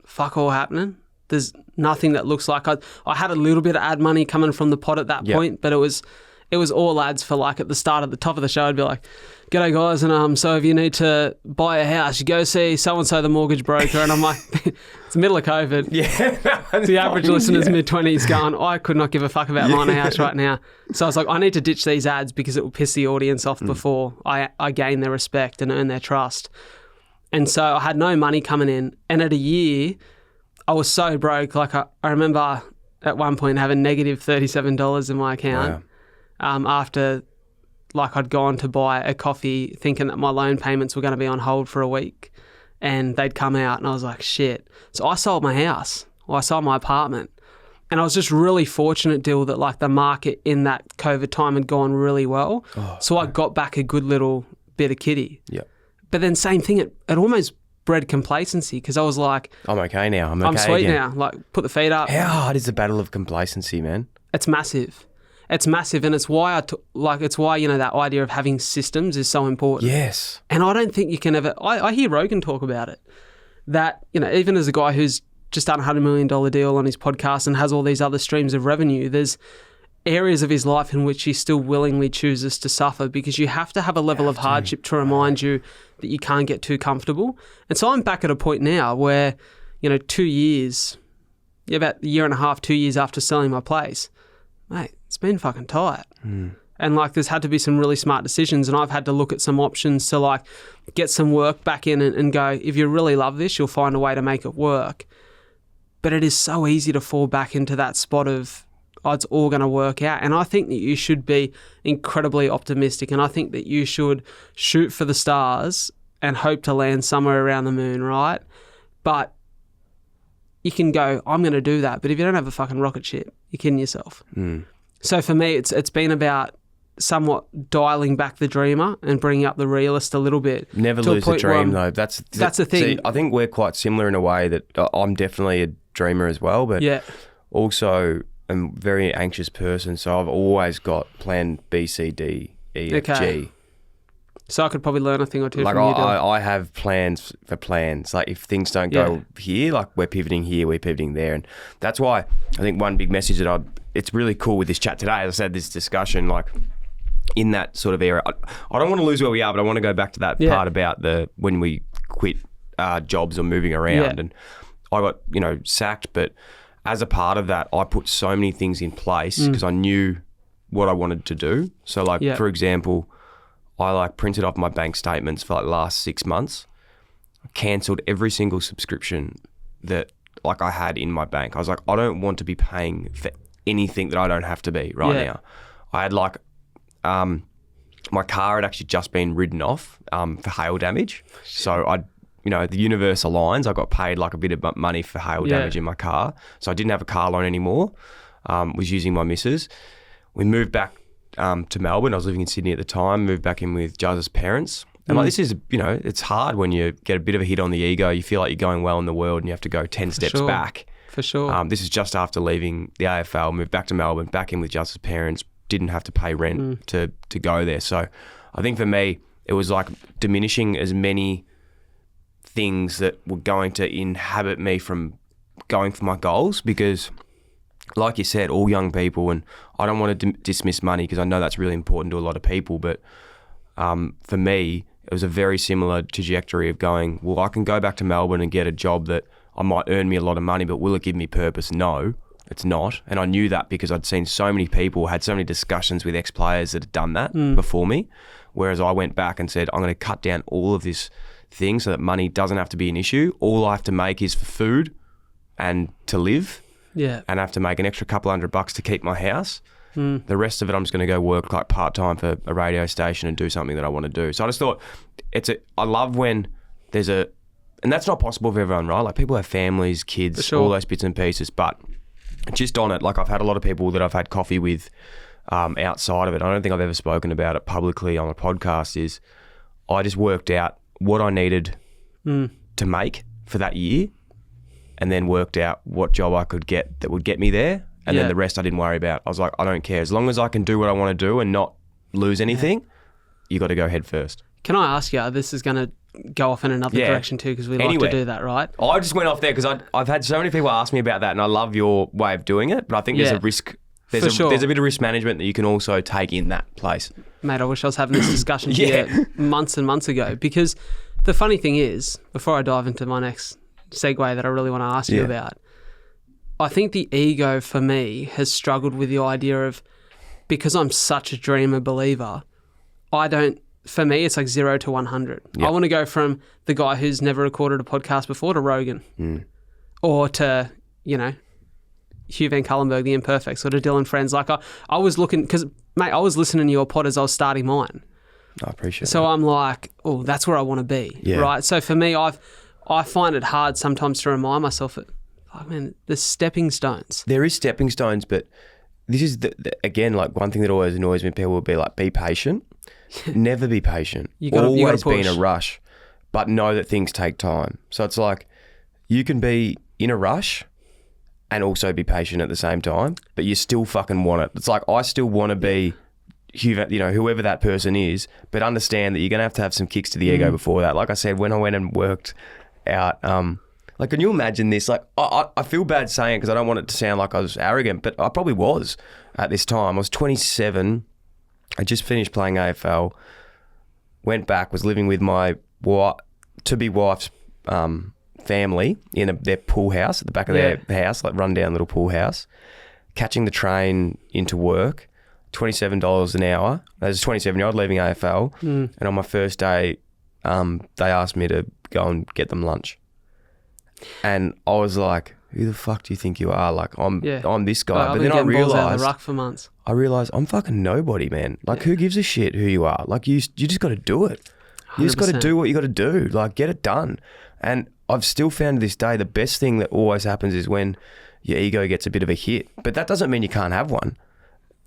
fuck all happening. There's nothing that looks like I had a little bit of ad money coming from the pod at that point, but it was all ads for, like, at the start, at the top of the show, I'd be like, g'day guys, and so if you need to buy a house, you go see so-and-so the mortgage broker. And I'm like, it's the middle of COVID. Yeah. The average listener's mid-20s going, I could not give a fuck about buying a house right now. So I was like, I need to ditch these ads because it will piss the audience off before I gain their respect and earn their trust. And so I had no money coming in. And at a year, I was so broke. Like, I remember at one point having negative $37 in my account. Wow. After, like, I'd gone to buy a coffee thinking that my loan payments were going to be on hold for a week and they'd come out, and I was like, shit. So I sold my house, or I sold my apartment, and I was just really fortunate, Dill, that, like, the market in that COVID time had gone really well. So I got back a good little bit of kitty. Yeah. But then same thing, it almost bred complacency because I was like, I'm okay now. I'm okay I'm sweet again. now. Like, put the feet up. How hard is the battle of complacency, man? It's massive. It's massive, and it's why that idea of having systems is so important. Yes. And I don't think you can ever. I hear Rogan talk about it. That, even as a guy who's just done a $100 million deal on his podcast and has all these other streams of revenue, there's areas of his life in which he still willingly chooses to suffer because you have to have a level of hardship to remind you that you can't get too comfortable. And so I'm back at a point now where, 2 years, about a year and a half, 2 years after selling my place, mate, it's been fucking tight. And, like, there's had to be some really smart decisions, and I've had to look at some options to, like, get some work back in and go, if you really love this, you'll find a way to make it work. But it is so easy to fall back into that spot of, oh, it's all going to work out. And I think that you should be incredibly optimistic, and I think that you should shoot for the stars and hope to land somewhere around the moon, right? But you can go, I'm going to do that. But if you don't have a fucking rocket ship, you're kidding yourself. So for me, it's been about somewhat dialing back the dreamer and bringing up the realist a little bit. Never lose the dream, though. That's the thing. See, I think we're quite similar in a way that I'm definitely a dreamer as well, but also I'm a very anxious person, so I've always got plan B, C, D, E, F, G. So I could probably learn a thing or two like from you, Dylan. I have plans for plans. Like, if things don't go here, like, we're pivoting here, we're pivoting there. And that's why I think one big message that it's really cool with this chat today, as I said, this discussion, like, in that sort of era. I don't want to lose where we are, but I want to go back to that part about when we quit jobs or moving around. And I got, sacked, but as a part of that, I put so many things in place because I knew what I wanted to do. So, like, for example, I, like, printed off my bank statements for, like, the last 6 months. I cancelled every single subscription that, like, I had in my bank. I was like, I don't want to be paying for anything that I don't have to be right now. I had, like, my car had actually just been ridden off for hail damage. So the universe aligns. I got paid, like, a bit of money for hail damage in my car. So I didn't have a car loan anymore. Was using my missus. We moved back to Melbourne. I was living in Sydney at the time. Moved back in with Jazz's parents. And like, this is, it's hard when you get a bit of a hit on the ego. You feel like you're going well in the world and you have to go 10 steps back. For sure. This is just after leaving the AFL, moved back to Melbourne, back in with Jus's parents, didn't have to pay rent to go there. So I think for me, it was like diminishing as many things that were going to inhibit me from going for my goals, because like you said, all young people, and I don't want to dismiss money because I know that's really important to a lot of people, but for me, it was a very similar trajectory of going, well, I can go back to Melbourne and get a job that I might earn me a lot of money, but will it give me purpose? No, it's not. And I knew that because I'd seen so many people, had so many discussions with ex-players that had done that before me, whereas I went back and said, I'm going to cut down all of this thing so that money doesn't have to be an issue. All I have to make is for food and to live. Yeah. And I have to make an extra couple $100 to keep my house. The rest of it, I'm just going to go work like part-time for a radio station and do something that I want to do. So I just thought I love when there's and that's not possible for everyone, right? Like people have families, kids, all those bits and pieces, but just on it, like I've had a lot of people that I've had coffee with outside of it. I don't think I've ever spoken about it publicly on a podcast, is I just worked out what I needed to make for that year, and then worked out what job I could get that would get me there. And then the rest I didn't worry about. I was like, I don't care. As long as I can do what I want to do and not lose anything, you got to go head first. Can I ask you, this is going to go off in another direction too, because we like to do that, right? I just went off there because I've had so many people ask me about that, and I love your way of doing it, but I think there's a risk. There's a bit of risk management that you can also take in that place. Mate, I wish I was having this discussion here months and months ago, because the funny thing is, before I dive into my next segue that I really want to ask you about, I think the ego for me has struggled with the idea of, because I'm such a dreamer believer, for me, it's like 0 to 100. Yep. I want to go from the guy who's never recorded a podcast before to Rogan, or to, Hugh Van Cullenberg, the Imperfects, or to Dylan Friends. Like I was looking, because mate, I was listening to your pod as I was starting mine. I appreciate so that. I'm like, oh, that's where I want to be, right? So for me, I find it hard sometimes to remind myself that, man, there's stepping stones. There is stepping stones, but this is, again, like one thing that always annoys me, people will be like, be patient. Never be patient. Always be in a rush, but know that things take time. So it's like, you can be in a rush and also be patient at the same time, but you still fucking want it. It's like, I still want to be, whoever that person is, but understand that you're going to have some kicks to the ego before that. Like I said, when I went and worked out, like, can you imagine this? Like, I feel bad saying it because I don't want it to sound like I was arrogant, but I probably was at this time. I was 27. I just finished playing AFL, went back, was living with my to-be wife's family in their pool house at the back of their house, like run-down little pool house, catching the train into work, $27 an hour. As a 27-year-old leaving AFL, and on my first day, they asked me to go and get them lunch. And I was like, who the fuck do you think you are? Like, I'm this guy. But then I realised, out of the ruck for months. I'm fucking nobody, man. Like, who gives a shit who you are? Like, you just got to do it. You just got to do what you got to do. Like, get it done. And I've still found to this day, the best thing that always happens is when your ego gets a bit of a hit. But that doesn't mean you can't have one.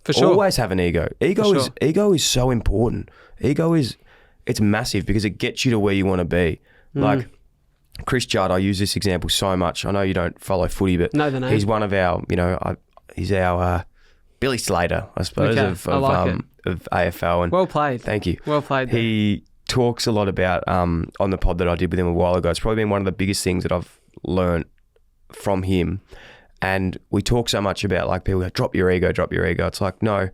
For sure. Always have an ego. Ego is so important. It's massive because it gets you to where you want to be. Like, Chris Judd, I use this example so much. I know you don't follow footy, but he's one of our, he's our Billy Slater, I suppose, of AFL. And well played. Thank you. Well played. He talks a lot about, on the pod that I did with him a while ago, it's probably been one of the biggest things that I've learned from him. And we talk so much about, like, people go, drop your ego. It's like, no,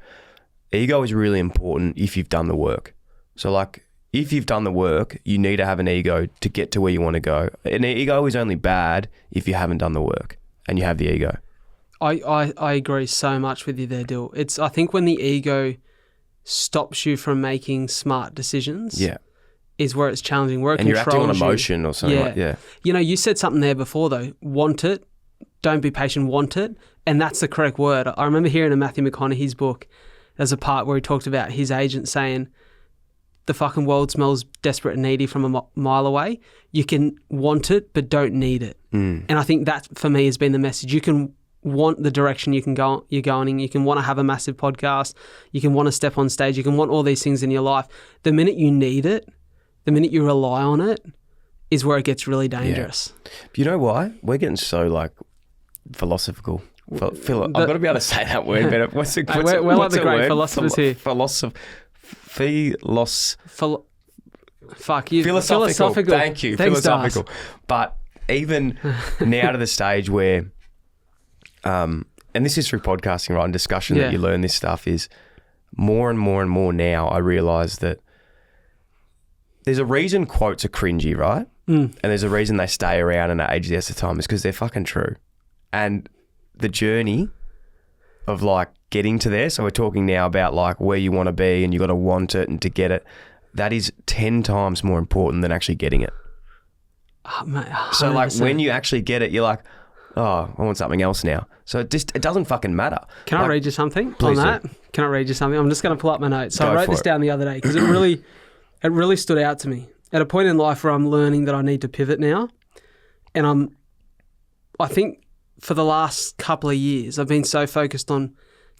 ego is really important if you've done the work. So, like, if you've done the work, you need to have an ego to get to where you want to go. An ego is only bad if you haven't done the work and you have the ego. I agree so much with you there, Dill. I think when the ego stops you from making smart decisions, is where it's challenging. Where it and you're acting on controls you. emotion or something. You said something there before though. Want it. Don't be patient. Want it. And that's the correct word. I remember hearing in Matthew McConaughey's book, there's a part where he talked about his agent saying, the fucking world smells desperate and needy from a mile away. You can want it, but don't need it. And I think that, for me, has been the message. You can want the direction you're going in. You can want to have a massive podcast. You can want to step on stage. You can want all these things in your life. The minute you need it, the minute you rely on it, is where it gets really dangerous. You know why? We're getting so, like, philosophical. I've got to be able to say that word better. What's it? We're like the great philosophers here. Fuck you. Philosophical. Thank you. Thanks, philosophical. But even now to the stage where, and this is through podcasting, right? And discussion that you learn this stuff is more and more and more now. I realise that there's a reason quotes are cringy, right? And there's a reason they stay around and age the time is because they're fucking true. And the journey of like getting to there. So we're talking now about like where you want to be and you got to want it and to get it. That is 10 times more important than actually getting it. Oh, mate, so like when you actually get it, you're like, oh, I want something else now. So it doesn't fucking matter. Can I read you something on that? Can I read you something? I'm just going to pull up my notes. So I wrote this down the other day because it really stood out to me. At a point in life where I'm learning that I need to pivot now, and I think for the last couple of years, I've been so focused on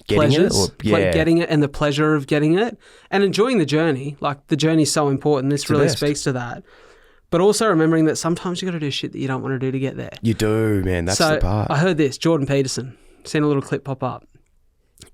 getting it and the pleasure of getting it and enjoying the journey. Like the journey's so important. This really speaks to that. But also remembering that sometimes you got to do shit that you don't want to do to get there. You do, man. That's the part. I heard this, Jordan Peterson, seen a little clip pop up.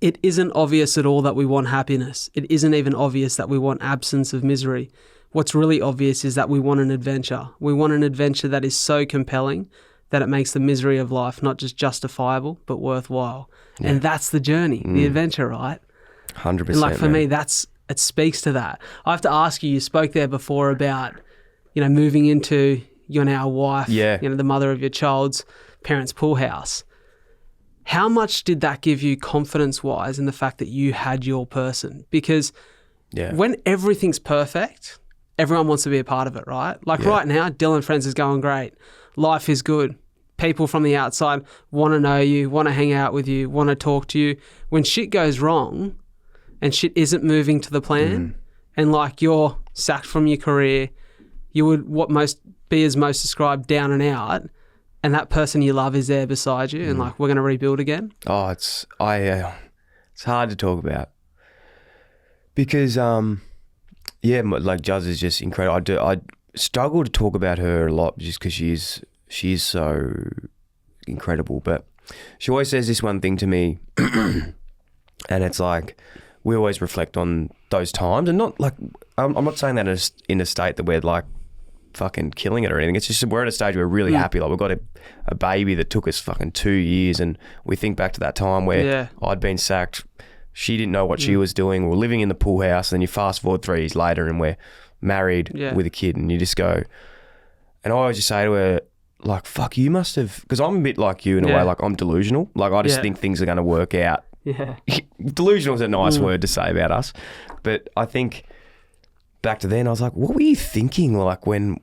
It isn't obvious at all that we want happiness. It isn't even obvious that we want absence of misery. What's really obvious is that we want an adventure. We want an adventure that is so compelling that it makes the misery of life not just justifiable, but worthwhile. Yeah. And that's the journey, the adventure, right? 100%. And like for me, it speaks to that. I have to ask you spoke there before about, moving into your now wife, the mother of your child's parents' pool house. How much did that give you confidence-wise in the fact that you had your person? Because when everything's perfect, everyone wants to be a part of it, right? Like right now, Dylan Friends is going great. Life is good. People from the outside want to know you, want to hang out with you, want to talk to you. When shit goes wrong and shit isn't moving to the plan and like you're sacked from your career, you would most described down and out, and that person you love is there beside you and like we're going to rebuild again. Oh, it's hard to talk about because like Juz is just incredible. I struggle to talk about her a lot just because she's so incredible. But she always says this one thing to me, and it's like we always reflect on those times, and not like I'm not saying that in a state that we're like fucking killing it or anything. It's just we're at a stage where we're really happy. Like we've got a baby that took us fucking 2 years, and we think back to that time where I'd been sacked. She didn't know what she was doing. We're living in the pool house, and then you fast forward 3 years later, and we're married with a kid, and you just go. And I always just say to her, like, fuck, you must have, because I'm a bit like you in a way, like I'm delusional. Like I just think things are going to work out. Yeah. Delusional is a nice word to say about us. But I think back to then, I was like, what were you thinking? Like when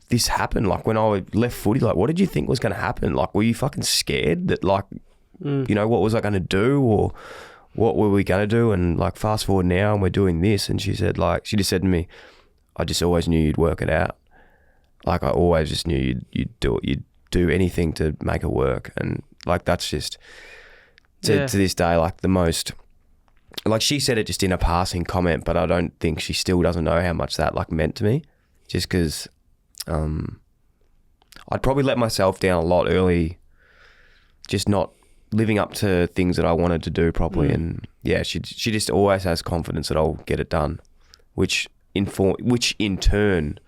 this happened, like when I left footy, like what did you think was going to happen? Like, were you fucking scared that like, what was I going to do or what were we going to do? And like fast forward now and we're doing this. And she said she just said to me, I just always knew you'd work it out. Like I always just knew you'd do it. You'd do anything to make it work. And like, that's just to this day, like the most, like she said it just in a passing comment, but I don't think she still doesn't know how much that like meant to me just because I'd probably let myself down a lot early, just not living up to things that I wanted to do properly. And she just always has confidence that I'll get it done, which in turn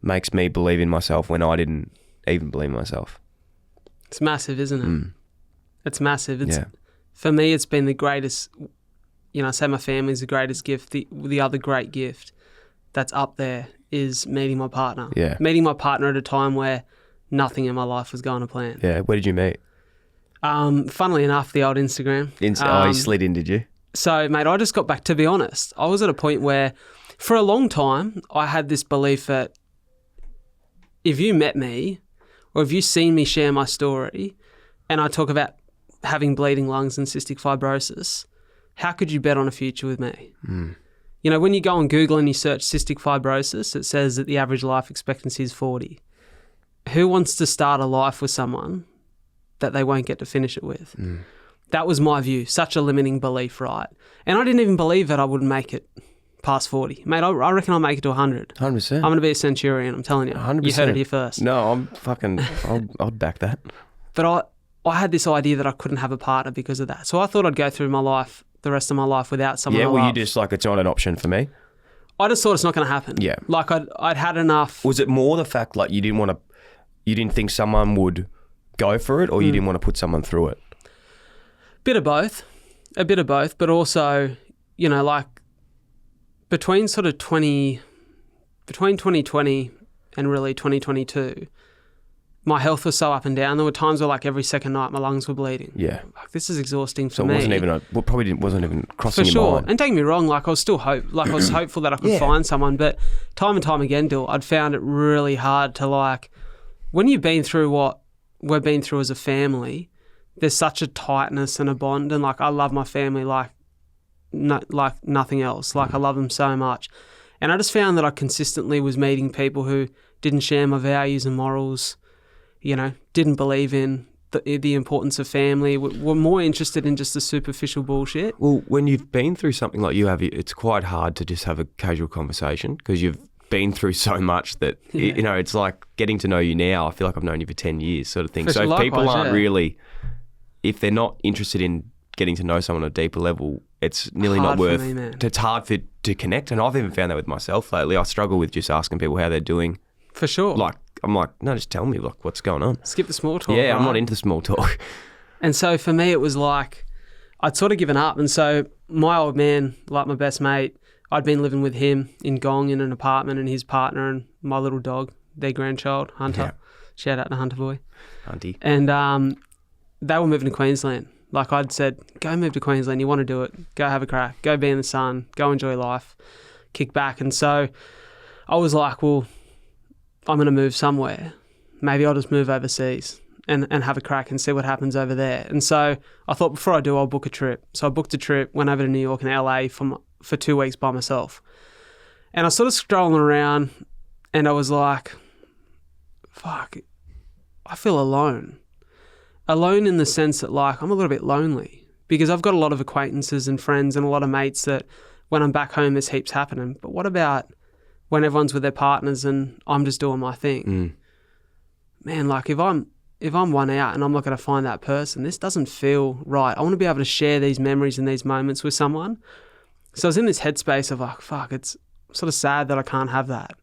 makes me believe in myself when I didn't even believe in myself. It's massive, isn't it? It's massive. For me, it's been the greatest, I say my family's the greatest gift. The other great gift that's up there is meeting my partner. Yeah. Meeting my partner at a time where nothing in my life was going to plan. Yeah. Where did you meet? Funnily enough, the old Instagram. You slid in, did you? So, mate, I just got back, to be honest, I was at a point where for a long time, I had this belief that if you met me or if you seen me share my story and I talk about having bleeding lungs and cystic fibrosis, how could you bet on a future with me? When you go on Google and you search cystic fibrosis, it says that the average life expectancy is 40. Who wants to start a life with someone that they won't get to finish it with? That was my view, such a limiting belief, right? And I didn't even believe that I would make it past 40. Mate, I reckon I'll make it to 100. 100%. I'm going to be a centurion, I'm telling you. 100%. You heard it here first. No, I'd back that. But I had this idea that I couldn't have a partner because of that. So I thought I'd go through the rest of my life without someone I Yeah, well, love. you just like, it's not an option for me. I just thought it's not going to happen. Yeah. Like I'd had enough. Was it more the fact like you didn't think someone would go for it, or you didn't want to put someone through it? A bit of both, but also, you know, like between 2020 and really 2022, my health was so up and down. There were times where like every second night my lungs were bleeding. Yeah. Like this is exhausting for So me. it wasn't even crossing For your sure. mind. And don't get me wrong, like I was still hopeful that I could find someone, but time and time again, Dill, I'd found it really hard to like, when you've been through what we've been through as a family, there's such a tightness and a bond, and like I love my family like nothing else. Like I love them so much. And I just found that I consistently was meeting people who didn't share my values and morals, you know, didn't believe in the importance of family, were more interested in just the superficial bullshit. Well, when you've been through something like you have, it's quite hard to just have a casual conversation because you've been through so much that, you know, it's like getting to know you now. I feel like I've known you for 10 years sort of thing. So if people aren't really, if they're not interested in getting to know someone on a deeper level, it's nearly not worth it. It's hard to connect. And I've even found that with myself lately. I struggle with just asking people how they're doing. For sure. Like, I'm like, no, just tell me, like, what's going on. Skip the small talk. Yeah, right? I'm not into small talk. And so for me, it was like, I'd sort of given up. And so my old man, like my best mate, I'd been living with him in Gong in an apartment, and his partner and my little dog, their grandchild, Hunter. Yeah. Shout out to Hunter Boy. Hunty. And they were moving to Queensland. Like I'd said, go move to Queensland. You want to do it. Go have a crack. Go be in the sun. Go enjoy life. Kick back. And so I was like, well, I'm going to move somewhere. Maybe I'll just move overseas and have a crack and see what happens over there. And so I thought before I do, I'll book a trip. So I booked a trip, went over to New York and LA for 2 weeks by myself. And I was sort of strolling around and I was like, fuck, I feel alone. Alone in the sense that like I'm a little bit lonely because I've got a lot of acquaintances and friends and a lot of mates that when I'm back home, there's heaps happening. But what about when everyone's with their partners and I'm just doing my thing? Man, like if I'm one out and I'm not going to find that person, this doesn't feel right. I want to be able to share these memories and these moments with someone. So I was in this headspace of like, fuck, it's sort of sad that I can't have that.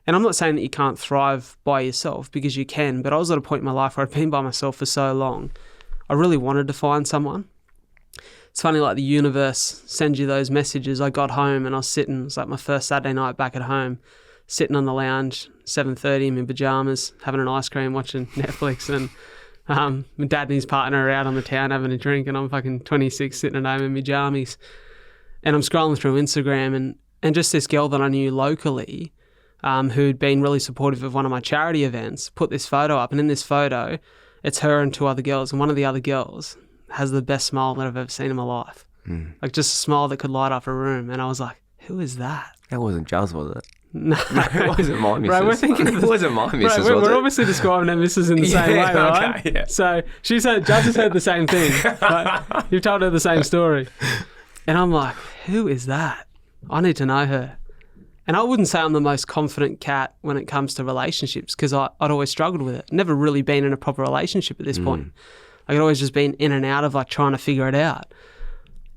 And I'm not saying that you can't thrive by yourself because you can, but I was at a point in my life where I'd been by myself for so long. I really wanted to find someone. It's funny, like the universe sends you those messages. I got home and I was sitting, it was like my first Saturday night back at home, sitting on the lounge, 7:30 in my pajamas, having an ice cream, watching Netflix, and my dad and his partner are out on the town having a drink, and I'm fucking 26 sitting at home in my jammies. And I'm scrolling through Instagram and just this girl that I knew locally, who'd been really supportive of one of my charity events, put this photo up. And in this photo, it's her and 2 other girls. And one of the other girls has the best smile that I've ever seen in my life. Like just a smile that could light up a room. And I was like, who is that? That wasn't Jazz, was it? No. It wasn't my missus. Right, we're thinking it wasn't my missus, was we're it? obviously describing our missus in the same way, right? Okay, yeah. So Jazz has heard the same thing. Right? You've told her the same story. And I'm like, who is that? I need to know her. And I wouldn't say I'm the most confident cat when it comes to relationships because I'd always struggled with it. Never really been in a proper relationship at this point. I'd always just been in and out of like trying to figure it out.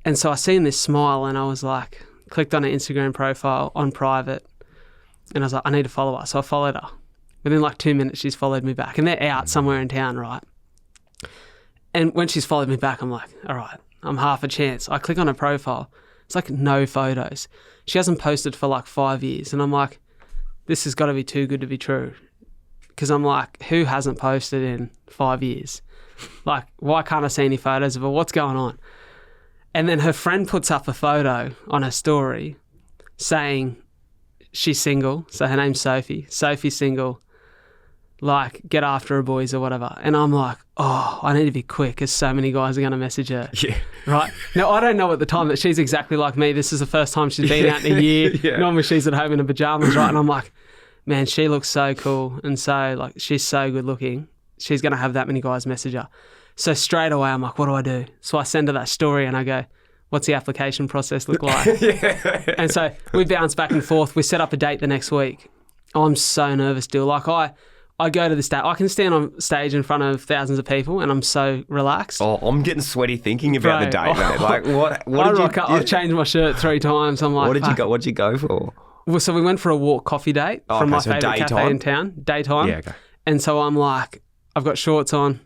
And so I seen this smile and I was like, clicked on her Instagram profile on private and I was like, I need to follow her. So I followed her. Within like 2 minutes, she's followed me back and they're out somewhere in town, right? And when she's followed me back, I'm like, all right, I'm half a chance. I click on her profile. It's like no photos. She hasn't posted for like 5 years. And I'm like, this has got to be too good to be true. Because I'm like, who hasn't posted in 5 years? Like, why can't I see any photos of her? What's going on? And then her friend puts up a photo on her story saying she's single. So her name's Sophie. Sophie's single. Like, get after her, boys, or whatever. And I'm like, oh, I need to be quick because so many guys are going to message her. Yeah. Right? Now, I don't know at the time that she's exactly like me. This is the first time she's been out in a year. Yeah. Normally she's at home in her pajamas, right? And I'm like, man, she looks so cool. And so, like, she's so good looking. She's going to have that many guys message her. So straight away, I'm like, what do I do? So I send her that story and I go, what's the application process look like? Yeah. And so we bounce back and forth. We set up a date the next week. I'm so nervous still. Like, I I go to the stage. I can stand on stage in front of thousands of people, and I'm so relaxed. Oh, I'm getting sweaty thinking about the Bro, date, man. Like, what I did rock you... up. I've changed my shirt 3 times. I'm like, What did you fuck. go? What'd you go for? Well, so we went for a walk coffee date from my so favourite cafe daytime? in town, daytime. Yeah, okay. And so I'm like, I've got shorts on,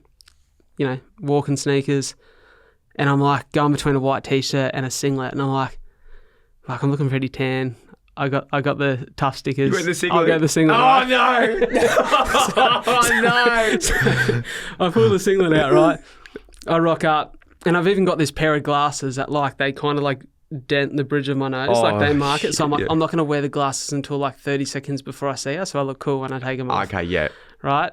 walking sneakers, and I'm like going between a white t-shirt and a singlet, and I'm like, fuck, I'm looking pretty tan. I got the tough stickers. You went the singlet? I'll go the singlet. Oh, no! Oh, no! So I pull the singlet out, right? I rock up, and I've even got this pair of glasses that they kind of dent the bridge of my nose, they mark it. So I'm like, yeah. I'm not going to wear the glasses until 30 seconds before I see her, so I look cool when I take them off. Okay, yeah. Right?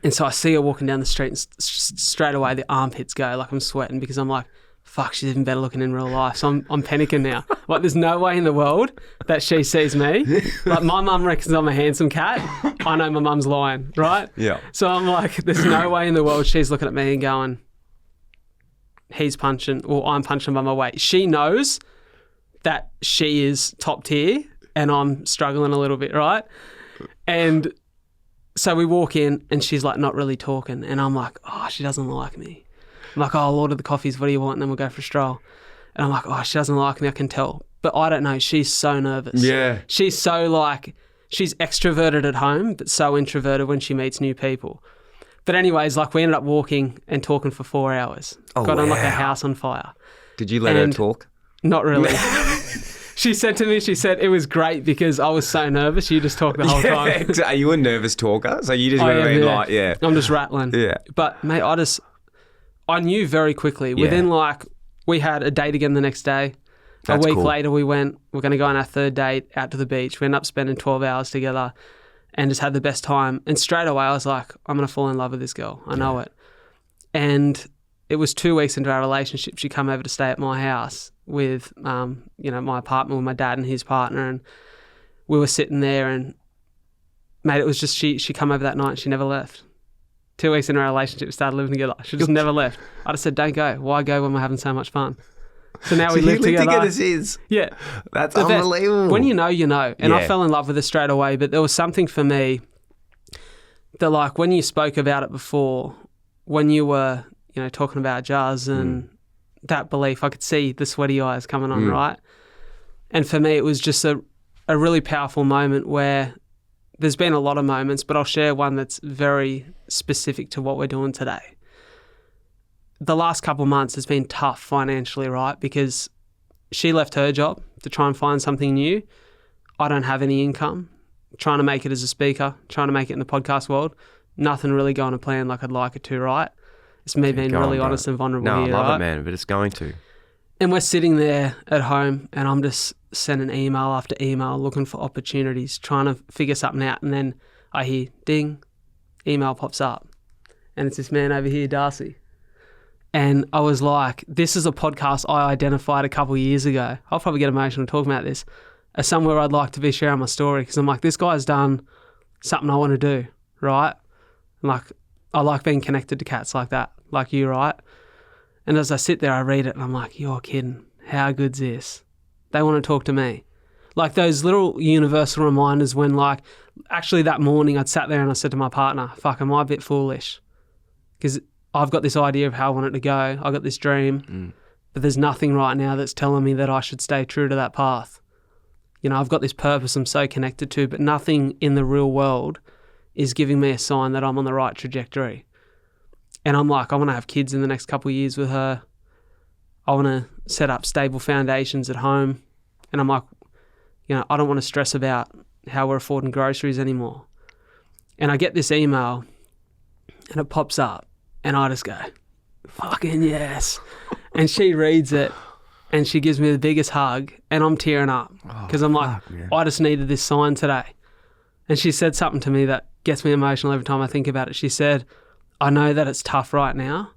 And so I see her walking down the street, and straight away the armpits go, I'm sweating because I'm like, fuck, she's even better looking in real life. So I'm panicking now. There's no way in the world that she sees me. My mum reckons I'm a handsome cat. I know my mum's lying, right? Yeah. So I'm like, there's no way in the world she's looking at me and going, he's punching, or I'm punching by my weight. She knows that she is top tier and I'm struggling a little bit, right? And so we walk in and she's not really talking. And I'm like, oh, she doesn't like me. I'm like, oh, I'll order the coffees. What do you want? And then we'll go for a stroll. And I'm like, oh, she doesn't like me. I can tell. But I don't know. She's so nervous. Yeah. She's so she's extroverted at home, but so introverted when she meets new people. But anyways, we ended up walking and talking for 4 hours. Oh, Got on a wow. house on fire. Did you let her And- talk? Not really. She said to me, it was great because I was so nervous. You just talk the whole time. Exactly. Are you a nervous talker? So you just I went am, around yeah. I'm just rattling. Yeah. But mate, I knew very quickly. Yeah. Within we had a date again the next day. That's a week cool. later we're going to go on our third date out to the beach. We ended up spending 12 hours together and just had the best time. And straight away I was like, I'm going to fall in love with this girl. I know it. And it was 2 weeks into our relationship. She come over to stay at my house with, my apartment with my dad and his partner. And we were sitting there and, mate, it was just she come over that night and she never left. 2 weeks into our relationship, we started living together. She just never left. I just said, don't go. Why go when we're having so much fun? So now we live together. Since. Yeah. That's The best. unbelievable. When you know, you know. And I Yeah. fell in love with her straight away. But there was something for me that when you spoke about it before, when you were, talking about jazz and that belief, I could see the sweaty eyes coming on, right? And for me, it was just a really powerful moment where there's been a lot of moments, but I'll share one that's very specific to what we're doing today. The last couple of months has been tough financially, right? Because she left her job to try and find something new. I don't have any income. Trying to make it as a speaker, trying to make it in the podcast world. Nothing really going to plan like I'd like it to, right? It's me being Go on, really bro. honest and vulnerable No, here, I love right? it, man, but it's going to. And we're sitting there at home and I'm just sending email after email looking for opportunities, trying to figure something out. And then I hear, ding, email pops up. And it's this man over here, Darcy. And I was like, this is a podcast I identified a couple of years ago. I'll probably get emotional talking about this as somewhere I'd like to be sharing my story because I'm like, this guy's done something I want to do, right? And I like being connected to cats like that, like you, right? And as I sit there, I read it and I'm like, you're kidding. How good's this? They want to talk to me. Those little universal reminders when actually that morning I'd sat there and I said to my partner, fuck, am I a bit foolish? Because I've got this idea of how I want it to go. I've got this dream, but there's nothing right now that's telling me that I should stay true to that path. I've got this purpose I'm so connected to, but nothing in the real world is giving me a sign that I'm on the right trajectory. And I'm like, I want to have kids in the next couple of years with her. I want to set up stable foundations at home. And I'm like, I don't want to stress about how we're affording groceries anymore. And I get this email and it pops up and I just go, fucking yes. And she reads it and she gives me the biggest hug and I'm tearing up because I'm like, I just needed this sign today. And she said something to me that gets me emotional every time I think about it. She said, I know that it's tough right now,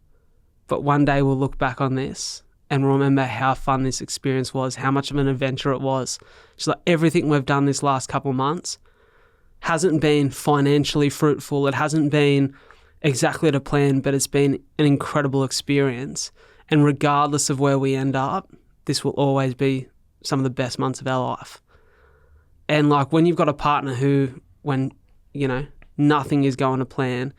but one day we'll look back on this and remember how fun this experience was, how much of an adventure it was. She's like, everything we've done this last couple of months hasn't been financially fruitful. It hasn't been exactly to plan, but it's been an incredible experience. And regardless of where we end up, this will always be some of the best months of our life. And when you've got a partner who, when, nothing is going to plan,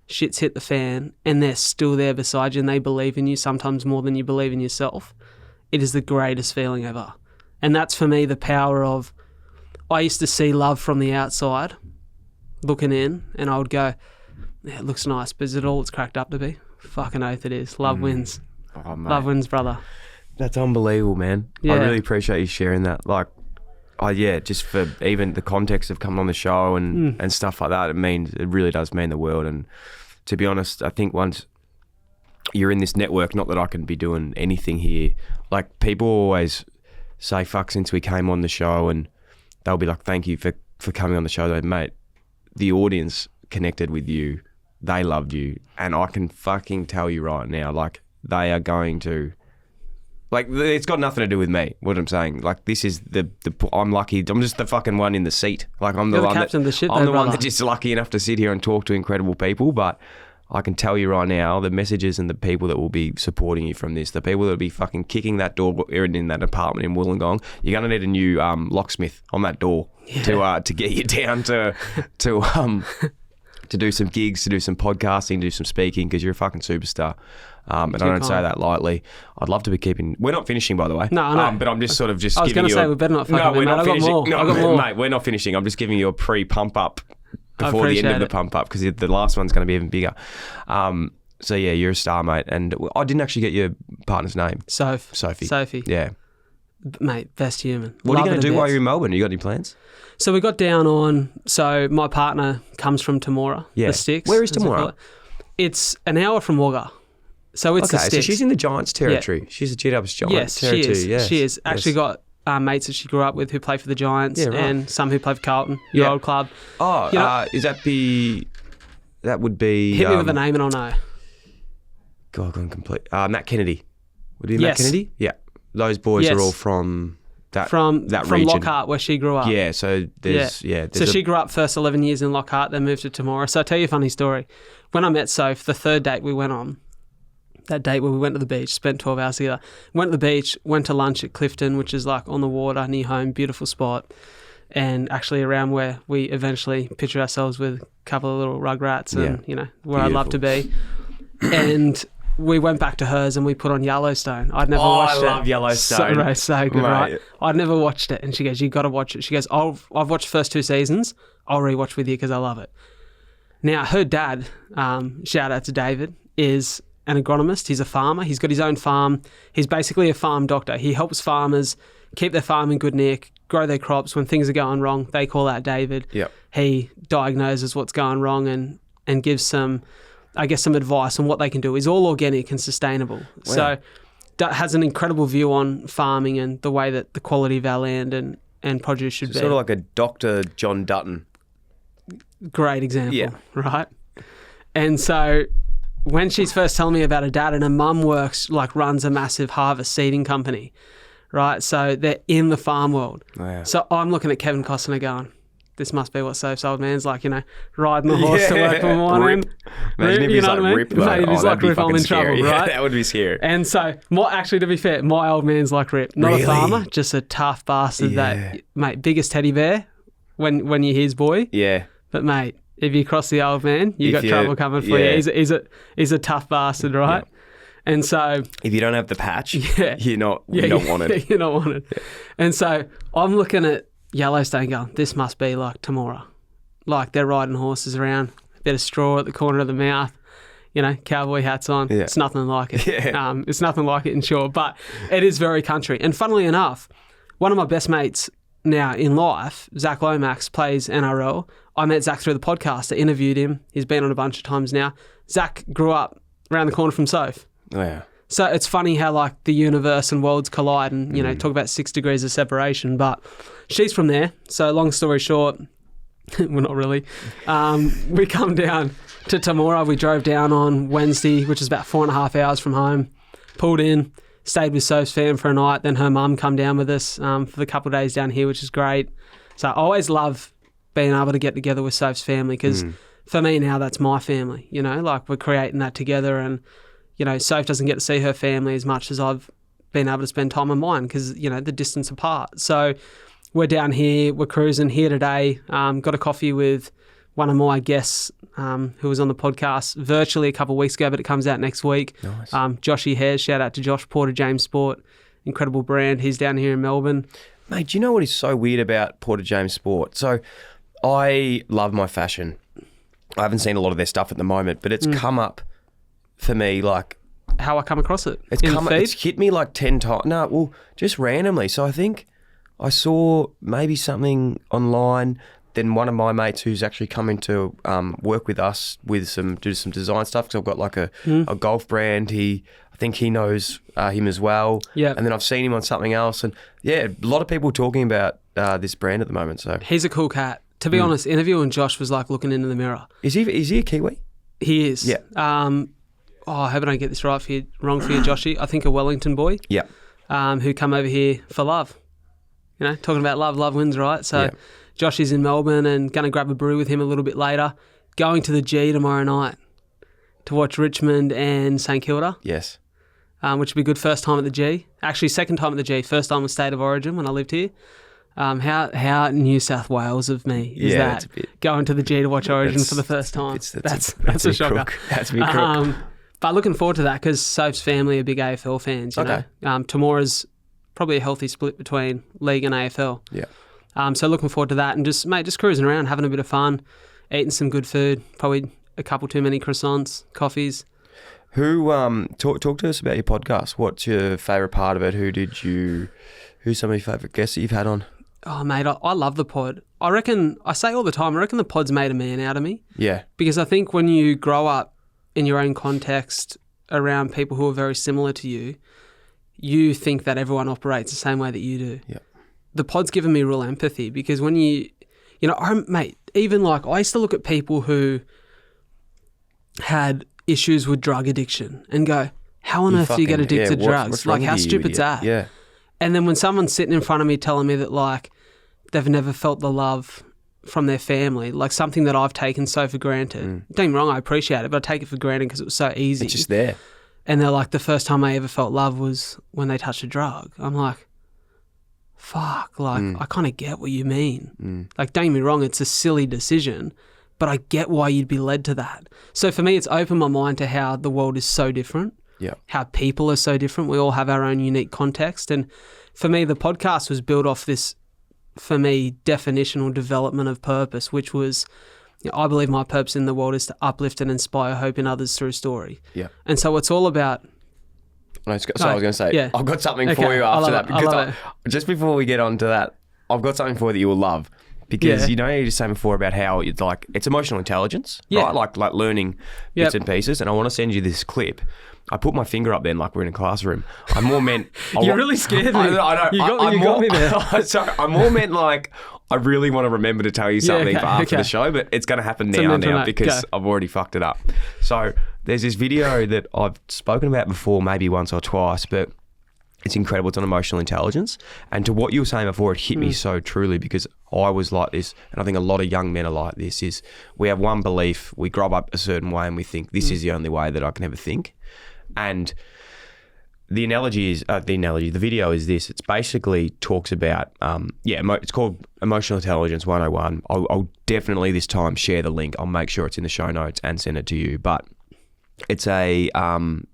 shit's hit the fan, and they're still there beside you and they believe in you sometimes more than you believe in yourself, it is the greatest feeling ever. And that's for me the power of, I used to see love from the outside, looking in, and I would go, yeah, it looks nice, but is it all it's cracked up to be? Fucking oath it is. Love wins. Oh, mate. Love wins, brother. That's unbelievable, man. Yeah. I really appreciate you sharing that. Like, just for even the context of coming on the show and stuff like that, it really does mean the world. And to be honest, I think once you're in this network, not that I can be doing anything here, like people always say fuck since we came on the show, and they'll be like, thank you for coming on the show. They, mate, the audience connected with you, they loved you, and I can fucking tell you right now, like, they are going to, like, it's got nothing to do with me, what I'm saying. Like, this is I'm lucky, I'm just the fucking one in the seat. Like, I'm the You're the one captain of the ship, I'm though, the one brother. that's just lucky enough to sit here and talk to incredible people, but I can tell you right now, the messages and the people that will be supporting you from this, the people that will be fucking kicking that door in that apartment in Wollongong, you're going to need a new locksmith on that door to get you down to do some gigs, to do some podcasting, to do some speaking, because you're a fucking superstar. And I don't say that lightly. I'd love to be keeping... We're not finishing, by the way. No, I know. But I'm just sort of just I was giving you... going to say, we better not fuck No, up, we're mate. not I got finishing. more. No, I got more. mate, we're not finishing. I'm just giving you a pre-pump up before the end of the appreciate it. pump up, because the last one's going to be even bigger. So yeah, you're a star, mate. And I didn't actually get your partner's name. Sophie. Yeah. Mate, best human. What are you going to do bits. while you're in Melbourne? You got any plans? So we got down on... So my partner comes from Temora, Yeah. the Sticks. Where is as they call Temora? it. It's an hour from Wagga. So it's the Okay, so Sticks. she's in the Giants territory. She's a GW's Giants Yes, territory. she is. Yes. She is. Actually got mates that she grew up with who play for the Giants, Yeah, right. and some who play for Carlton, your Yeah. old club. Oh, You know- is that that would be... Hit me with a name and I'll know. God, gone complete. Matt Kennedy. Would it be Yes. Matt Kennedy? Yeah. Those boys Yes. are all from that From region. Lockhart, where she grew up. Yeah, so there's... So she grew up first 11 years in Lockhart, then moved to Temora. So I'll tell you a funny story. When I met Soph, the third date we went on, that date where we went to the beach, spent 12 hours together, went to the beach, went to lunch at Clifton, which is like on the water near home, beautiful spot, and actually around where we eventually picture ourselves with a couple of little rugrats and, you know, where I'd love to be. And we went back to hers and we put on Yellowstone. I'd never watched it. I love Yellowstone. So good, Mate. right? I'd never watched it. And she goes, you got to watch it. She goes, I've watched the first 2 seasons. I'll rewatch with you because I love it. Now, her dad, shout out to David, is an agronomist. He's a farmer. He's got his own farm. He's basically a farm doctor. He helps farmers keep their farm in good nick, grow their crops. When things are going wrong, they call out David. Yep. He diagnoses what's going wrong and gives some advice on what they can do. He's all organic and sustainable. Wow. So has an incredible view on farming and the way that the quality of our land and produce should be. Sort of like a Dr. John Dutton. Great example, Yeah. right? And so when she's first telling me about her dad, and her mum runs a massive harvest seeding company, right? So they're in the farm world. Wow. So I'm looking at Kevin Costner going, this must be what Soph's old man's like, you know, riding the horse to work in the morning. Imagine if you he's know like what I mean? Rip, though. Mate, if he's that'd like be Rip, I'm fucking in scary. trouble, right? Yeah, that would be scary. And so, actually, to be fair, my old man's like Rip. Not Really? a farmer, just a tough bastard that, mate, biggest teddy bear when you're his boy. Yeah. But, mate, if you cross the old man, you got trouble coming for you. He's a tough bastard, right? Yeah. And so... If you don't have the patch, Yeah. you don't want it. You're not wanted. Yeah. And so I'm looking at Yellowstone going, this must be like Temora. Like they're riding horses around, a bit of straw at the corner of the mouth, you know, cowboy hats on. Yeah. It's nothing like it. Yeah. It's nothing like it in short, but it is very country. And funnily enough, one of my best mates now in life, Zach Lomax, plays NRL. I met Zach through the podcast. I interviewed him. He's been on a bunch of times now. Zach grew up around the corner from Soph. Oh, yeah. So it's funny how like the universe and worlds collide and, you know, talk about 6 degrees of separation. But she's from there. So long story short, well, not really. We come down to Temora. We drove down on Wednesday, which is about 4.5 hours from home. Pulled in, stayed with Soph's fam for a night. Then her mum come down with us for the couple of days down here, which is great. So I always love being able to get together with Soph's family because for me now that's my family. You know, like we're creating that together and, you know, Soph doesn't get to see her family as much as I've been able to spend time on mine because, you know, the distance apart. So we're down here, we're cruising here today, got a coffee with one of my guests who was on the podcast virtually a couple of weeks ago, but it comes out next week. Nice. Joshy Hares, shout out to Josh Porter, James Sport, incredible brand. He's down here in Melbourne. Mate, do you know what is so weird about Porter James Sport? So I love my fashion. I haven't seen a lot of their stuff at the moment, but it's come up for me like... How I come across it? It's hit me like 10 times. No, well, just randomly. So I think I saw maybe something online. Then one of my mates who's actually coming to work with us with do some design stuff, because I've got like a golf brand. I think he knows him as well. Yeah. And then I've seen him on something else. And yeah, a lot of people talking about this brand at the moment. So he's a cool cat. To be honest, interviewing Josh was like looking into the mirror. Is he a Kiwi? He is. Yeah. I hope I don't get this wrong for you, Joshy. I think a Wellington boy. Yeah. Who come over here for love. You know, talking about love wins, right? So Josh is in Melbourne and going to grab a brew with him a little bit later. Going to the G tomorrow night to watch Richmond and St Kilda. Yes. Which would be good. First time at the G. Actually, second time at the G. First time with State of Origin when I lived here. How New South Wales of me is that? Going to the G to watch Origin for the first time. That's a shocker. That's a bit crook. But looking forward to that because Soph's family are big AFL fans. You know? Tamora's probably a healthy split between league and AFL. Yeah. So looking forward to that and just cruising around, having a bit of fun, eating some good food, probably a couple too many croissants, coffees. Who talk to us about your podcast? What's your favourite part of it? Who's some of your favourite guests that you've had on? Oh, mate, I love the pod. I say all the time, I reckon the pod's made a man out of me. Yeah. Because I think when you grow up in your own context around people who are very similar to you, you think that everyone operates the same way that you do. Yeah. The pod's given me real empathy because when mate, even like I used to look at people who had issues with drug addiction and go, how on earth do you get addicted to drugs? Like, how stupid's that? Yeah. And then when someone's sitting in front of me telling me that, like, they've never felt the love from their family, like something that I've taken so for granted. Don't get me wrong, I appreciate it, but I take it for granted because it was so easy. It's just there. And they're like, the first time I ever felt love was when they touched a drug. I'm like, fuck, like, I kind of get what you mean. Like, don't get me wrong, it's a silly decision, but I get why you'd be led to that. So for me, it's opened my mind to how the world is so different. Yeah. How people are so different. We all have our own unique context. And for me, the podcast was built off this, for me, definitional development of purpose, which was, I believe my purpose in the world is to uplift and inspire hope in others through story. Yeah. And so it's all about... I was going to say, I've got something for you after that. Because just before we get on to that, I've got something for you that you will love. Because you were just saying before about how it's emotional intelligence, right? Like learning bits and pieces. And I want to send you this clip. I put my finger up then, like we're in a classroom. I more meant... You really scared me. I know. You got me there. Sorry, I more meant like, I really want to remember to tell you something for after the show, but it's going to happen now because I've already fucked it up. So there's this video that I've spoken about before, maybe once or twice, but it's incredible. It's on emotional intelligence. And to what you were saying before, it hit me so truly because I was like this, and I think a lot of young men are like this, is we have one belief, we grow up a certain way and we think this is the only way that I can ever think. And the video is this. It's basically talks about, it's called Emotional Intelligence 101. I'll definitely this time share the link. I'll make sure it's in the show notes and send it to you. But it's a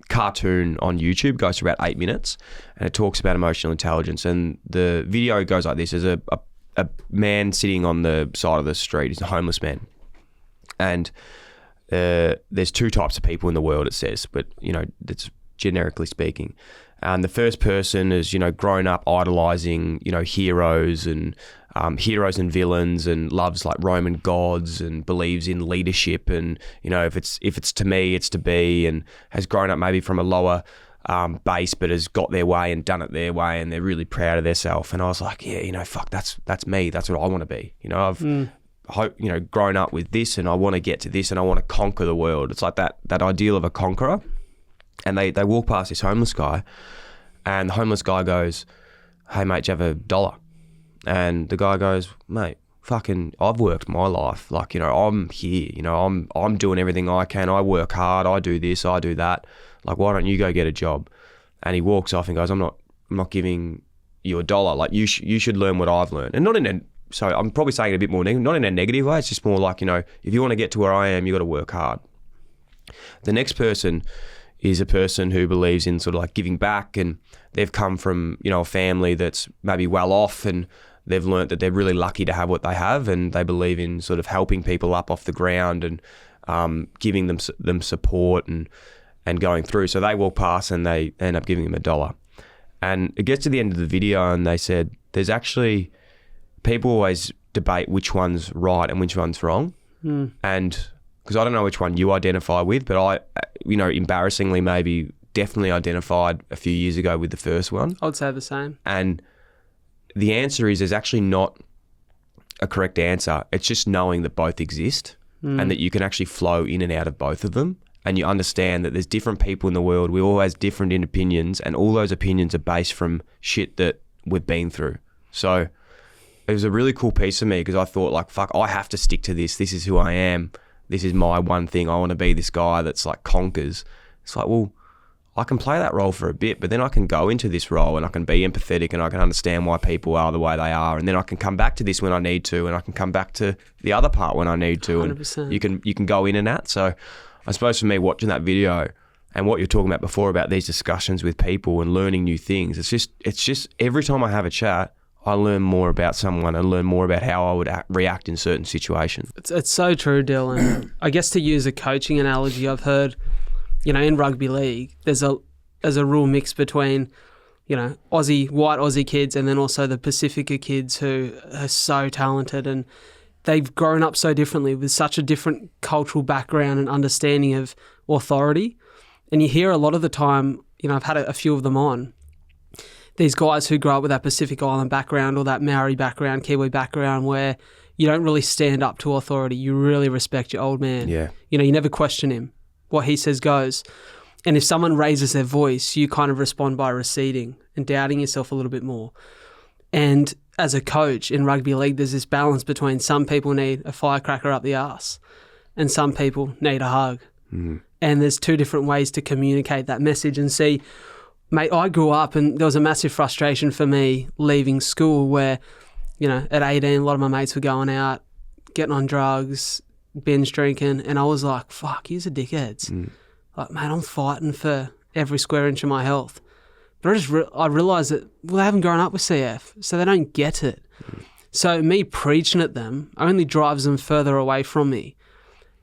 cartoon on YouTube, goes for about 8 minutes, and it talks about emotional intelligence. And the video goes like this. There's a man sitting on the side of the street. He's a homeless man. And there's two types of people in the world, it says, but, that's generically speaking. And the first person is, grown up idolizing, heroes and villains and loves like Roman gods and believes in leadership and, if it's to me, it's to be, and has grown up maybe from a lower base but has got their way and done it their way and they're really proud of themselves. And I was like, fuck, that's me. That's what I want to be. I've grown up with this and I want to get to this and I want to conquer the world. It's like that ideal of a conqueror. And they walk past this homeless guy and the homeless guy goes, hey mate, do you have $1? And the guy goes, mate, fucking, I've worked my life. Like, I'm here, I'm doing everything I can. I work hard. I do this, I do that. Like, why don't you go get a job? And he walks off and goes, I'm not giving you $1. Like, you should learn what I've learned. And not in so I'm probably saying it a bit more not in a negative way. It's just more like, if you want to get to where I am, you got to work hard. The next person is a person who believes in sort of like giving back, and they've come from, a family that's maybe well off, and they've learnt that they're really lucky to have what they have, and they believe in sort of helping people up off the ground and giving them support and going through. So they walk past and they end up giving them $1. And it gets to the end of the video and they said, there's actually, people always debate which one's right and which one's wrong. And because I don't know which one you identify with, but I, embarrassingly maybe definitely identified a few years ago with the first one. I would say the same. And the answer is there's actually not a correct answer. It's just knowing that both exist and that you can actually flow in and out of both of them. And you understand that there's different people in the world. We all have different opinions, and all those opinions are based from shit that we've been through. So it was a really cool piece of me because I thought like, fuck, I have to stick to this. This is who I am. This is my one thing. I want to be this guy that's like conquers. It's like, well, I can play that role for a bit, but then I can go into this role and I can be empathetic and I can understand why people are the way they are. And then I can come back to this when I need to, and I can come back to the other part when I need to. 100%. And you can go in and out. So I suppose for me, watching that video and what you're talking about before about these discussions with people and learning new things, it's just every time I have a chat, I learn more about someone and learn more about how I would react in certain situations. It's so true, Dylan. I guess to use a coaching analogy, I've heard, in rugby league, there's a real mix between, white Aussie kids and then also the Pacifica kids who are so talented, and they've grown up so differently with such a different cultural background and understanding of authority. And you hear a lot of the time, I've had a few of them on, these guys who grow up with that Pacific Island background or that Maori background, Kiwi background, where you don't really stand up to authority. You really respect your old man. Yeah. You never question him. What he says goes. And if someone raises their voice, you kind of respond by receding and doubting yourself a little bit more. And as a coach in rugby league, there's this balance between some people need a firecracker up the arse and some people need a hug. And there's two different ways to communicate that message. And see, mate, I grew up and there was a massive frustration for me leaving school where, at 18, a lot of my mates were going out, getting on drugs, binge drinking, and I was like, fuck, here's the dickheads. Like, mate, I'm fighting for every square inch of my health. But I realised that, they haven't grown up with CF, so they don't get it. So me preaching at them only drives them further away from me.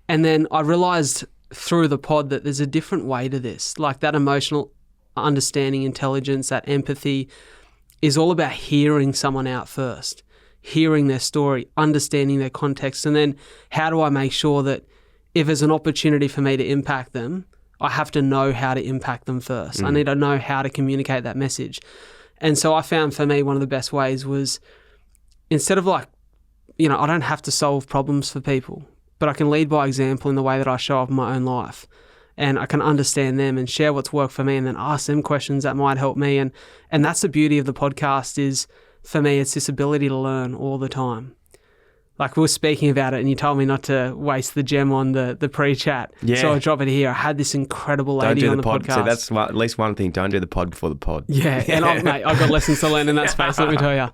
And then I realised through the pod that there's a different way to this. Like that emotional understanding, intelligence, that empathy is all about hearing someone out first, hearing their story, understanding their context, and then how do I make sure that if there's an opportunity for me to impact them, I have to know how to impact them first. I need to know how to communicate that message. And so I found for me one of the best ways was instead of I don't have to solve problems for people, but I can lead by example in the way that I show up in my own life. And I can understand them and share what's worked for me and then ask them questions that might help me. And that's the beauty of the podcast is, for me, it's this ability to learn all the time. Like we were speaking about it and you told me not to waste the gem on the pre-chat. Yeah. So I'll drop it here. I had this incredible lady on the podcast. So that's at least one thing. Don't do the pod before the pod. Yeah. And mate, I've got lessons to learn in that space, let me tell you.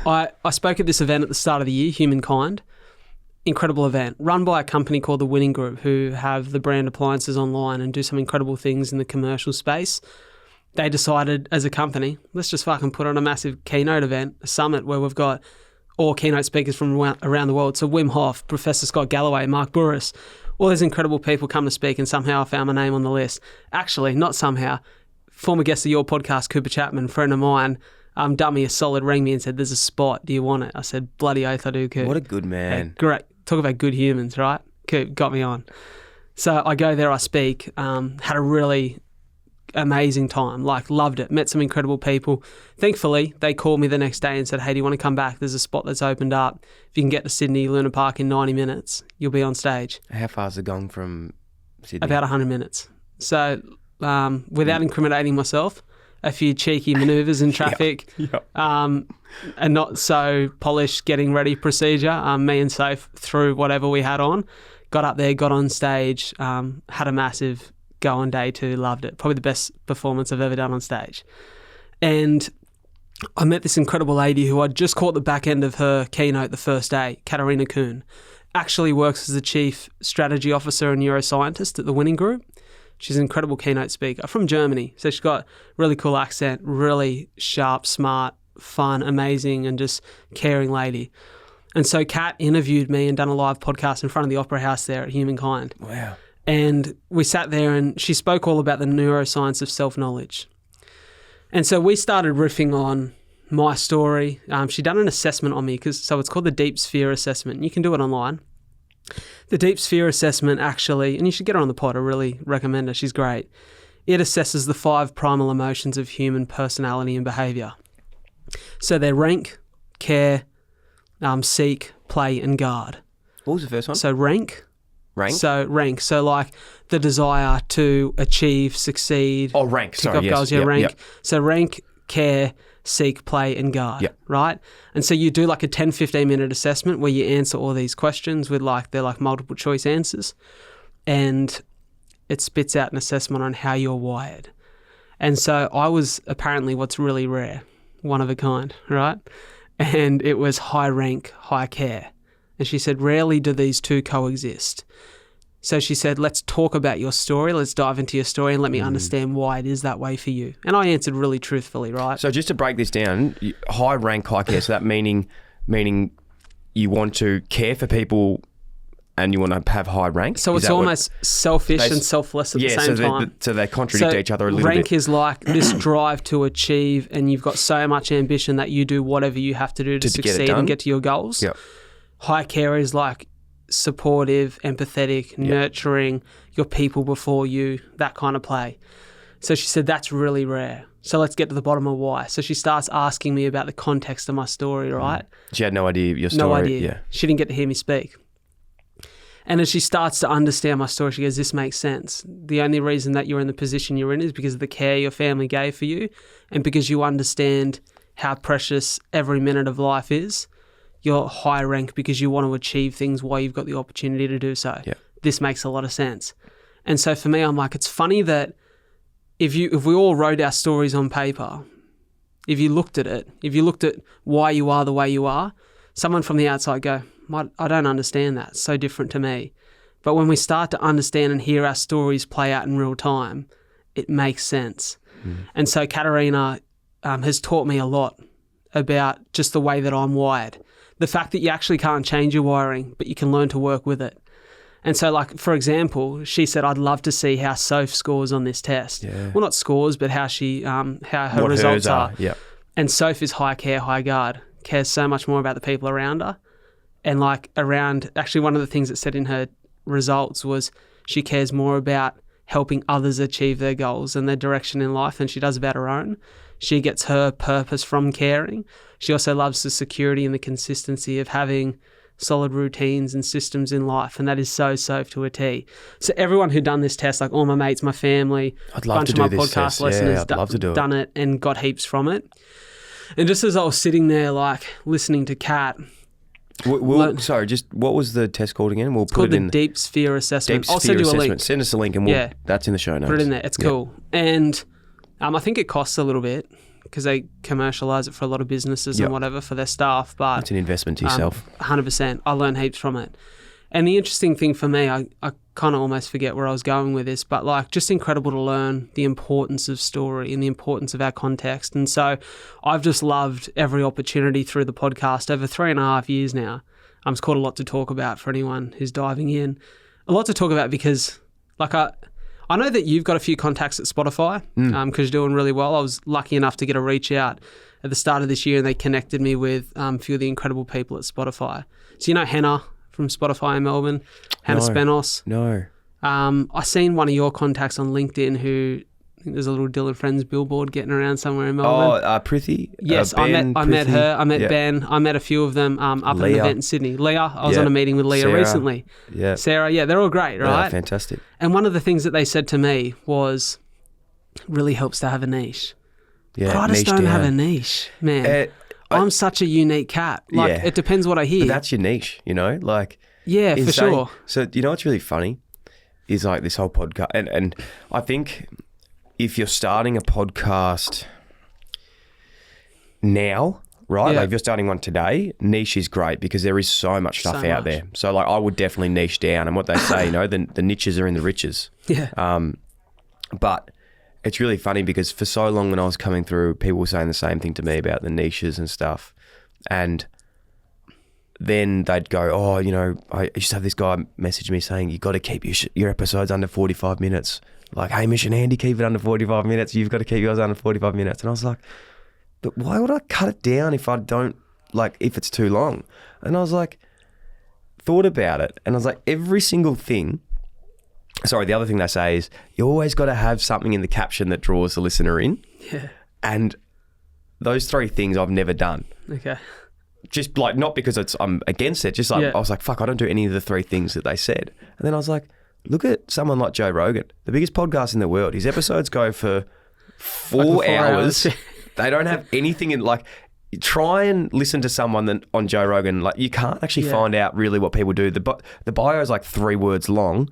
I spoke at this event at the start of the year, Humankind. Incredible event run by a company called The Winning Group who have the brand appliances online and do some incredible things in the commercial space. They decided as a company, let's just fucking put on a massive keynote event, a summit where we've got all keynote speakers from around the world. So Wim Hof, Professor Scott Galloway, Mark Burris, all these incredible people come to speak, and somehow I found my name on the list. Actually, not somehow. Former guest of your podcast, Cooper Chapman, friend of mine, done me a solid, rang me and said, there's a spot. Do you want it? I said, bloody oath I do, Coop. What a good man. Great. Talk about good humans, right? Coop got me on. So I go there, I speak, had a really amazing time, loved it, met some incredible people. Thankfully, they called me the next day and said, hey, do you want to come back? There's a spot that's opened up. If you can get to Sydney Luna Park in 90 minutes, you'll be on stage. How far is it gone from Sydney? About 100 minutes. So without incriminating myself, a few cheeky manoeuvres in traffic, and not so polished getting ready procedure. Me and Soph threw whatever we had on, got up there, got on stage, had a massive go on day two, loved it. Probably the best performance I've ever done on stage. And I met this incredible lady who I'd just caught the back end of her keynote the first day, Katarina Kuhn. Actually works as the Chief Strategy Officer and Neuroscientist at the Winning Group. She's an incredible keynote speaker from Germany. So she's got really cool accent, really sharp, smart, fun, amazing, and just caring lady. And so Kat interviewed me and done a live podcast in front of the Opera House there at Humankind. Wow. And we sat there and she spoke all about the neuroscience of self-knowledge. And so we started riffing on my story. She'd done an assessment on me, so it's called the Deep Sphere Assessment. You can do it online. The Deep Sphere Assessment actually, and you should get her on the pod, I really recommend her, she's great. It assesses the 5 primal emotions of human personality and behaviour. So they're rank, care, seek, play and guard. What was the first one? So rank. Rank? So like the desire to achieve, succeed. Oh, rank. Tick Sorry, off yes. goals, yeah, Yep, rank. yep. So rank, care, seek, play and guard, Yep. right? And so you do like a 10, 15-minute assessment where you answer all these questions with they're like multiple choice answers, and it spits out an assessment on how you're wired. And so I was apparently what's really rare, one of a kind, right? And it was high rank, high care. And she said, rarely do these two coexist. So she said, let's talk about your story. Let's dive into your story and let me understand why it is that way for you. And I answered really truthfully, right? So just to break this down, high rank, high care. So that meaning you want to care for people and you want to have high rank. So Is it's that almost selfish and selfless at the same time. So they contradict each other a little rank bit. is like this drive to achieve, and you've got so much ambition that you do whatever you have to do to get it succeed done? and get to your goals. Yep. High care is like supportive, empathetic, nurturing your people before you, that kind of play. So she said that's really rare. So let's get to the bottom of why. So she starts asking me about the context of my story, right? She had no idea your story. No idea. Yeah. She didn't get to hear me speak. And as she starts to understand my story, she goes, this makes sense. The only reason that you're in the position you're in is because of the care your family gave for you and because you understand how precious every minute of life is. You're high rank because you want to achieve things while you've got the opportunity to do so. Yeah. This makes a lot of sense. And so for me, I'm like, it's funny that if we all wrote our stories on paper, if you looked at it, if you looked at why you are the way you are, someone from the outside go, I don't understand that. It's so different to me. But when we start to understand and hear our stories play out in real time, it makes sense. And so Katarina has taught me a lot about just the way that I'm wired. The fact that you actually can't change your wiring, but you can learn to work with it. And so, like, for example, she said, I'd love to see how Soph scores on this test. Yeah. Well, not scores, but how she, how her What results hers are. Yeah. And Soph is high care, high guard, cares so much more about the people around her. And like actually one of the things that said in her results was she cares more about helping others achieve their goals and their direction in life than she does about her own. She gets her purpose from caring. She also loves the security and the consistency of having solid routines and systems in life, and that is so Soph to a T. So everyone who done this test, like all my mates, my family, I'd love bunch to of do my this podcast test. listeners Yeah, I'd love to do it. done it and got heaps from it. And just as I was sitting there like listening to Kat, Sorry, just what was the test called again? We'll it's put called it in the Deep Sphere Assessment. Deep I'll Sphere send you a Assessment. link. Send us a link and that's in the show notes. Put it in there. It's cool. And I think it costs a little bit because they commercialise it for a lot of businesses and whatever for their staff. But It's an investment to yourself. 100%. I learn heaps from it. And the interesting thing for me, I kind of almost forget where I was going with this, but like just incredible to learn the importance of story and the importance of our context. And so I've just loved every opportunity through the podcast over 3.5 years now. It's called A Lot to Talk About for anyone who's diving in. A lot to talk about because like I know that you've got a few contacts at Spotify because you're doing really well. I was lucky enough to get a reach out at the start of this year and they connected me with a few of the incredible people at Spotify. So you know Hannah from Spotify in Melbourne, Hannah Spenos. No. I seen one of your contacts on LinkedIn who, I think there's a little Dylan Friends billboard getting around somewhere in Melbourne. Prithvi? Yes, Ben, I met her. I met Yeah. Ben. I met a few of them up at an Leah. event in Sydney. Leah, I was Yeah. on a meeting with Leah Sarah. recently. Yeah. Sarah, yeah, they're all great, right? Yeah, fantastic. And one of the things that they said to me was, really helps to have a niche. Yeah, But I just niche don't have a down. niche, man. I- I'm such a unique cat. Like, Yeah. it depends what I hear. But that's your niche, you know? Like, yeah, for sure. So, you know what's really funny is like this whole podcast. And I think if you're starting a podcast, now, right? Yeah. Like if you're starting one today, niche is great because there is so much stuff So out much. there. So like I would definitely niche down, and what they say, you know, the niches are in the riches. Yeah. But it's really funny because for so long when I was coming through, people were saying the same thing to me about the niches and stuff. And then they'd go, oh, you know, I used to have this guy message me saying, you got to keep your episodes under 45 minutes. Like, Hamish and Andy keep it under 45 minutes. You've got to keep yours under 45 minutes. And I was like, but why would I cut it down if I don't, like, if it's too long? And I was like, thought about it. And I was like, every single thing, sorry, the other thing they say is you always got to have something in the caption that draws the listener in. Yeah. And those three things I've never done. Okay. Just like, not because I'm against it, just like, Yeah. I was like, fuck, I don't do any of the three things that they said. And then I was like, look at someone like Joe Rogan, the biggest podcast in the world. His episodes go for four hours. They don't have anything in, like, try and listen to someone that on Joe Rogan, like, you can't actually find out really what people do. The bio is like 3 words long.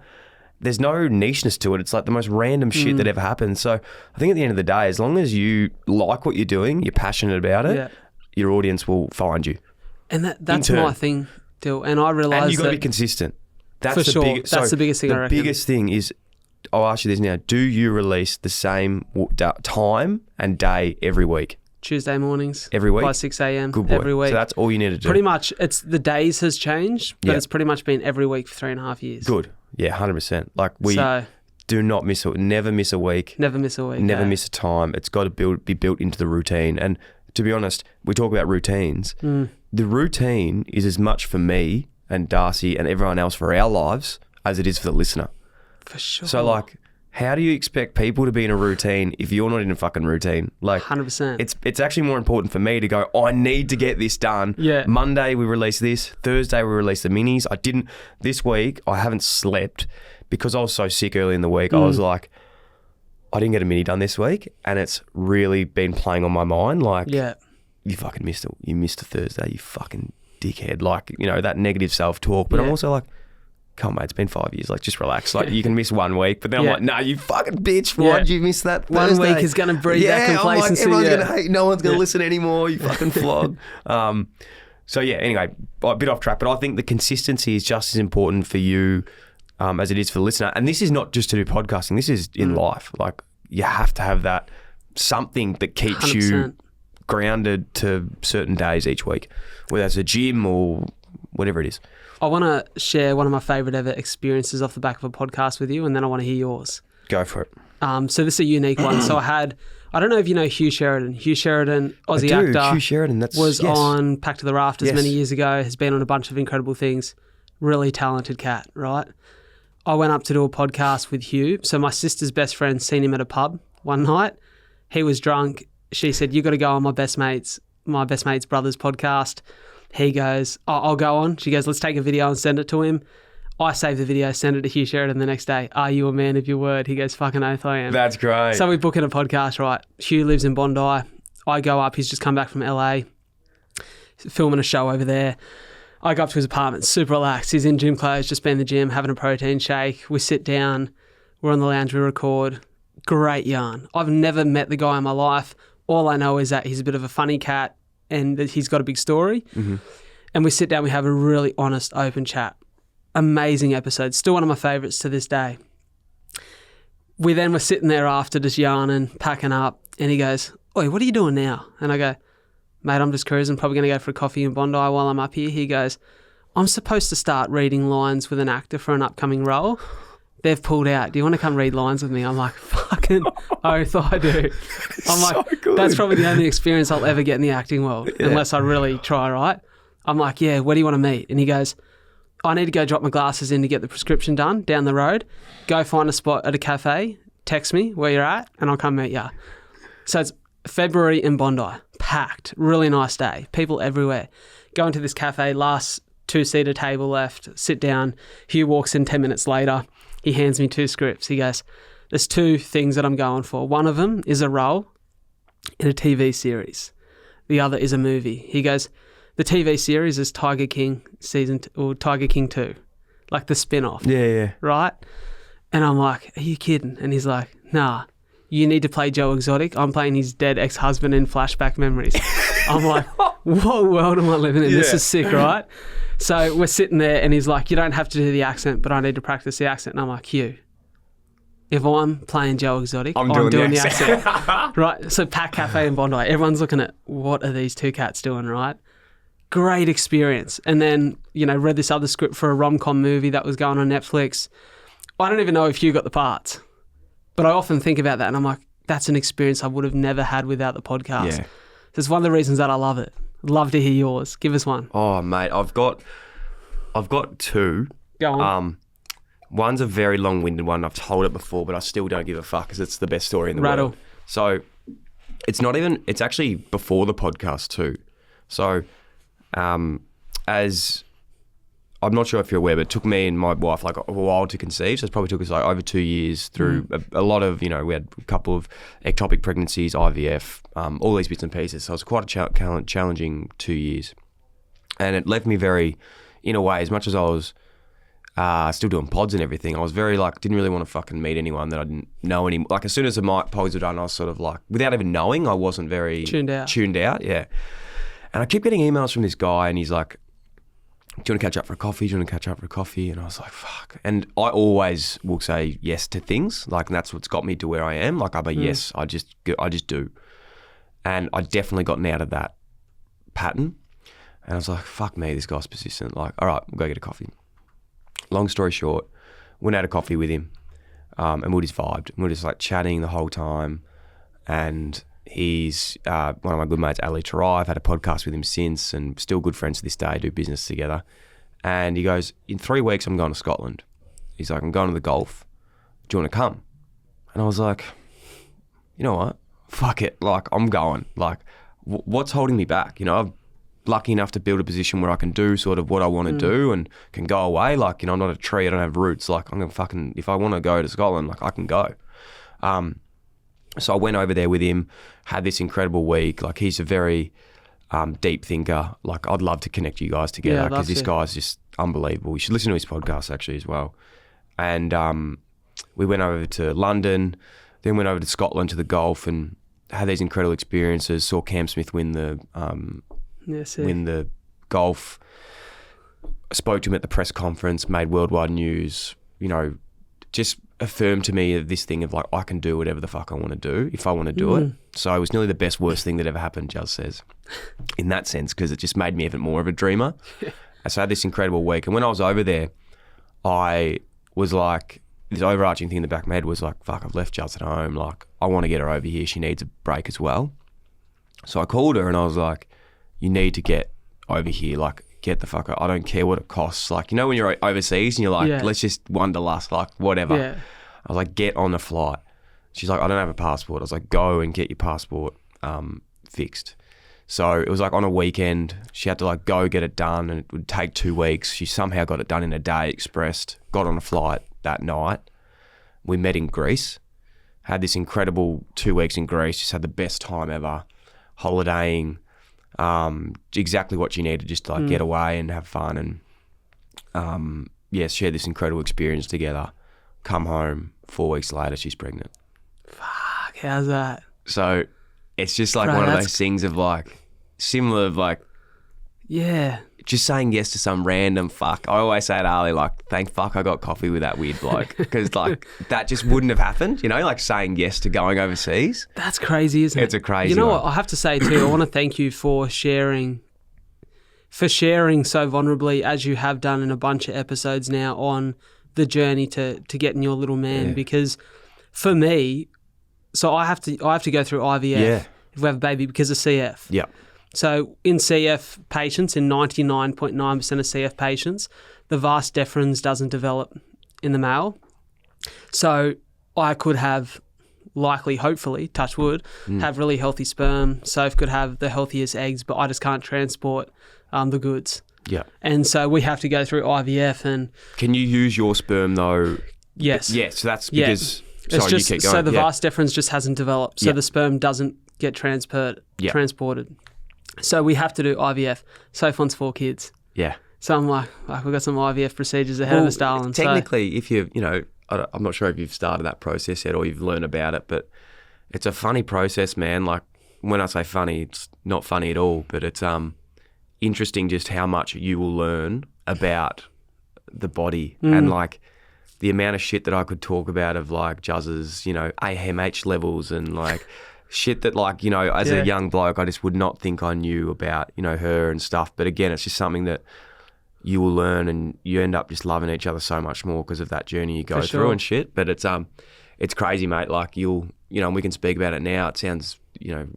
There's no nicheness to it. It's like the most random shit that ever happens. So I think at the end of the day, as long as you like what you're doing, you're passionate about it, your audience will find you. And that's my thing, Dill. And I realise And you've got to that be consistent. That's for the sure. That's the biggest thing, I The reckon. biggest thing is, I'll ask you this now, do you release the same time and day every week? Tuesday mornings. Every week? By 6 a.m. Good boy. every week. So that's all you need to do. Pretty much, it's the days has changed, but Yeah. it's pretty much been every week for 3.5 years. Good. Yeah, 100%. Like, we So do not never miss a week. never miss a week. Never eh? miss a time. It's got to be built into the routine. And to be honest, we talk about routines. The routine is as much for me and Darcy and everyone else for our lives as it is for the listener. For sure. So, like, how do you expect people to be in a routine if you're not in a fucking routine? Like, 100%. It's actually more important for me to go, I need to get this done. Yeah. Monday we release this. Thursday we release the minis. This week I haven't slept because I was so sick early in the week. I was like, I didn't get a mini done this week, and it's really been playing on my mind. Like, you fucking missed it. You missed a Thursday, you fucking dickhead. Like, you know, that negative self-talk. But I'm also like, come on, mate, it's been 5 years. Like, just relax. Like, you can miss 1 week. But then I'm like, nah, you fucking bitch. Why did you miss that Thursday? 1 week is going to breed that complacency. I'm like, everyone's going to hate. No one's going to listen anymore. You fucking flog. So, yeah, anyway, a bit off track. But I think the consistency is just as important for you as it is for the listener. And this is not just to do podcasting. This is in life. Like, you have to have that something that keeps 100%. you grounded to certain days each week, whether it's a gym or whatever it is. I want to share one of my favourite ever experiences off the back of a podcast with you, and then I want to hear yours. Go for it. So this is a unique one. So I don't know if you know Hugh Sheridan. Hugh Sheridan, Aussie I do. actor. Hugh Sheridan, was on Pack to the Rafters Yes. many years ago, has been on a bunch of incredible things. Really talented cat, right? I went up to do a podcast with Hugh. So my sister's best friend seen him at a pub one night. He was drunk. She said, you got to go on my best mate's brother's podcast. He goes, I'll go on. She goes, let's take a video and send it to him. I save the video, send it to Hugh Sheridan the next day. Are you a man of your word? He goes, fucking oath I am. That's great. So we book in a podcast, right? Hugh lives in Bondi. I go up. He's just come back from LA, filming a show over there. I go up to his apartment, super relaxed. He's in gym clothes, just been in the gym, having a protein shake. We sit down. We're on the lounge. We record. Great yarn. I've never met the guy in my life. All I know is that he's a bit of a funny cat and that he's got a big story. Mm-hmm. And we sit down. We have a really honest, open chat. Amazing episode. Still one of my favourites to this day. We then were sitting there after just yarning, packing up, and he goes, oi, what are you doing now? And I go, mate, I'm just cruising, probably going to go for a coffee in Bondi while I'm up here. He goes, I'm supposed to start reading lines with an actor for an upcoming role. They've pulled out. Do you want to come read lines with me? I'm like, fucking oath I do. I'm like, so good. that's probably the only experience I'll ever get in the acting world, unless I really try, right? I'm like, yeah, where do you want to meet? And he goes, I need to go drop my glasses in to get the prescription done down the road. Go find a spot at a cafe, text me where you're at, and I'll come meet you. So it's February in Bondi, packed, really nice day, people everywhere. Go into this cafe, last 2-seater table left, sit down. Hugh walks in 10 minutes later. He hands me 2 scripts. He goes, there's 2 things that I'm going for. One of them is a role in a TV series. The other is a movie. He goes, the TV series is Tiger King or Tiger King 2, like the spin-off. Yeah. Right? And I'm like, are you kidding? And he's like, nah, you need to play Joe Exotic. I'm playing his dead ex-husband in Flashback Memories. I'm like, what world am I living in? This is sick, right? So we're sitting there and he's like, you don't have to do the accent, but I need to practice the accent. And I'm like, Hugh, if I'm playing Joe Exotic, I'm doing the accent. Right? So Pat Cafe in Bondi, everyone's looking at, what are these two cats doing, right? Great experience. And then, read this other script for a rom-com movie that was going on Netflix. I don't even know if Hugh got the parts, but I often think about that and I'm like, that's an experience I would have never had without the podcast. Yeah. It's one of the reasons that I love it. I'd love to hear yours. Give us one. Oh, mate, I've got two. Go on. One's a very long-winded one. I've told it before, but I still don't give a fuck because it's the best story in the world. So it's actually before the podcast too. So as I'm not sure if you're aware, but it took me and my wife like a while to conceive. So it probably took us like over 2 years through a lot of, we had a couple of ectopic pregnancies, IVF, all these bits and pieces. So it was quite a challenging 2 years. And it left me very, in a way, as much as I was still doing pods and everything, I was very like, didn't really want to fucking meet anyone that I didn't know anymore. Like as soon as the pods were done, I was sort of like, without even knowing, I wasn't very tuned out. Yeah. And I keep getting emails from this guy and he's like, do you want to catch up for a coffee? And I was like, fuck. And I always will say yes to things. Like, and that's what's got me to where I am. Like, I'm a yes. I just do. And I definitely gotten out of that pattern. And I was like, fuck me, this guy's persistent. Like, all right, we'll go get a coffee. Long story short, went out of coffee with him and we just vibed. We were just like chatting the whole time. And he's one of my good mates, Ali Tarai. I've had a podcast with him since and still good friends to this day, do business together. And he goes, in 3 weeks, I'm going to Scotland. He's like, I'm going to the Gulf. Do you want to come? And I was like, you know what? Fuck it. Like, I'm going. Like, what's holding me back? I'm lucky enough to build a position where I can do sort of what I want to do and can go away. Like, I'm not a tree. I don't have roots. Like, I'm going to fucking, if I want to go to Scotland, like, I can go. So I went over there with him, had this incredible week. Like, he's a very deep thinker. Like, I'd love to connect you guys together because this guy's just unbelievable. You should listen to his podcast actually as well. And we went over to London, then went over to Scotland to the Gulf and had these incredible experiences. Saw Cam Smith win the Gulf. Spoke to him at the press conference, made worldwide news. Just affirmed to me this thing of like, I can do whatever the fuck I want to do if I want to do it. So it was nearly the best, worst thing that ever happened, Juz says, in that sense, because it just made me even more of a dreamer. So I had this incredible week. And when I was over there, I was like, this overarching thing in the back of my head was like, fuck, I've left Juz at home. Like, I want to get her over here. She needs a break as well. So I called her and I was like, you need to get over here. Like, get the fuck out. I don't care what it costs. Like, when you're overseas and you're like, let's just wanderlust, like whatever. Yeah. I was like, get on the flight. She's like, I don't have a passport. I was like, go and get your passport fixed. So it was like on a weekend, she had to like go get it done and it would take 2 weeks. She somehow got it done in a day, expressed, got on a flight that night. We met in Greece, had this incredible 2 weeks in Greece, just had the best time ever, holidaying, exactly what she needed just to like get away and have fun and share this incredible experience together. Come home, 4 weeks later, she's pregnant. Fuck, how's that? So it's just like one of those things of like, similar of like, just saying yes to some random fuck. I always say to Ali, like, thank fuck I got coffee with that weird bloke because like that just wouldn't have happened, like saying yes to going overseas. That's crazy, isn't it? It's a crazy You know one. what, I have to say too, I want to thank you for sharing so vulnerably as you have done in a bunch of episodes now on the journey to getting your little man because for me, so I have to go through IVF if we have a baby because of CF. Yeah. So in CF patients, in 99.9% of CF patients, the vas deferens doesn't develop in the male. So I could have hopefully, touch wood, have really healthy sperm. Soph could have the healthiest eggs, but I just can't transport the goods. Yeah. And so we have to go through IVF and... Can you use your sperm though? Yes. Yes, so that's because... It's Sorry, just, you keep going. so the vas deferens just hasn't developed. So the sperm doesn't get transported. So we have to do IVF. Soph wants 4 kids. Yeah. So I'm like we've got some IVF procedures ahead of us, darling. Technically, if you, I'm not sure if you've started that process yet or you've learned about it, but it's a funny process, man. Like when I say funny, it's not funny at all, but it's interesting just how much you will learn about the body and like the amount of shit that I could talk about of like Juzz's, AMH levels and like shit that like, as a young bloke, I just would not think I knew about, her and stuff. But again, it's just something that you will learn and you end up just loving each other so much more because of that journey you go through and shit. But it's crazy, mate. Like and we can speak about it now. It sounds,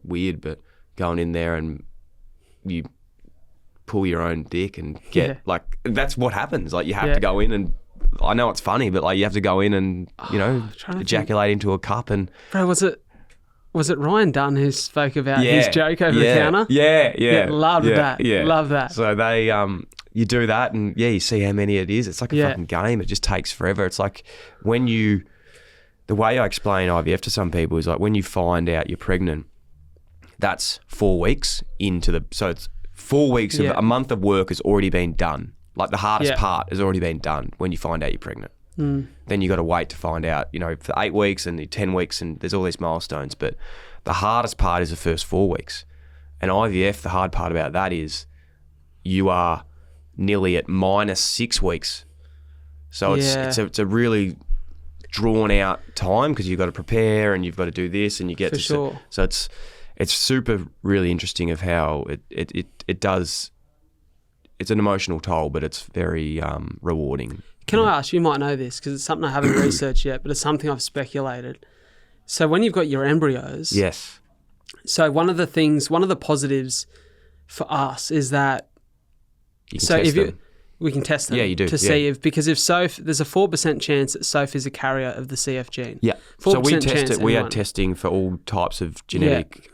weird, but going in there and you pull your own dick and get like, that's what happens. Like you have to go in and I know it's funny, but like you have to go in and, ejaculate into a cup and... Bro, was it Ryan Dunn who spoke about his joke over the counter? Yeah. Loved that. Yeah. Love that. So they, you do that and you see how many it is. It's like a fucking game. It just takes forever. It's like the way I explain IVF to some people is like when you find out you're pregnant, that's 4 weeks so it's 4 weeks of a month of work has already been done. Like the hardest part has already been done when you find out you're pregnant. Then you got to wait to find out, for 8 weeks and the 10 weeks and there's all these milestones. But the hardest part is the first 4 weeks. And IVF, the hard part about that is you are nearly at -6 weeks. So it's a really drawn out time because you've got to prepare and you've got to do this and you get so it's super really interesting of how it does. It's an emotional toll, but it's very rewarding. Can I ask, you might know this because it's something I haven't researched yet, but it's something I've speculated. So when you've got your embryos, yes. So one of the positives for us is that we can test them. Yeah, you do. To see if Soph, there's a 4% chance that Soph is a carrier of the CF gene. Yeah. 4% So we chance tested. We in one. had testing for all types of genetic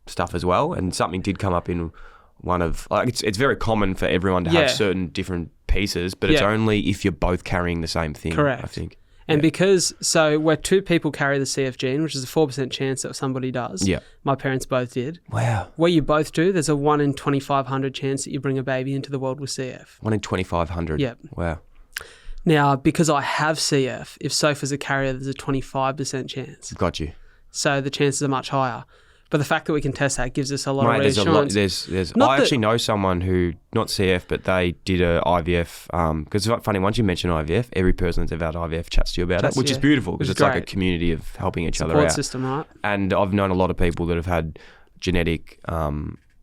stuff as well, and something did come up in one of it's very common for everyone to have certain different pieces, but it's only if you're both carrying the same thing. Correct. I think. And where two people carry the CF gene, which is a 4% chance that somebody does. Yeah. My parents both did. Wow. Where you both do, there's a 1 in 2,500 chance that you bring a baby into the world with CF. 1 in 2,500. Yep. Wow. Now, because I have CF, if Soph is a carrier, there's a 25% chance. Got you. So the chances are much higher. But the fact that we can test that gives us a lot of reassurance. There's I actually know someone who, not CF, but they did a IVF. Because it's funny, once you mention IVF, every person that's ever had IVF chats to you about it, which is beautiful because it's like a community of helping each other out. Support system, right? And I've known a lot of people that have had genetic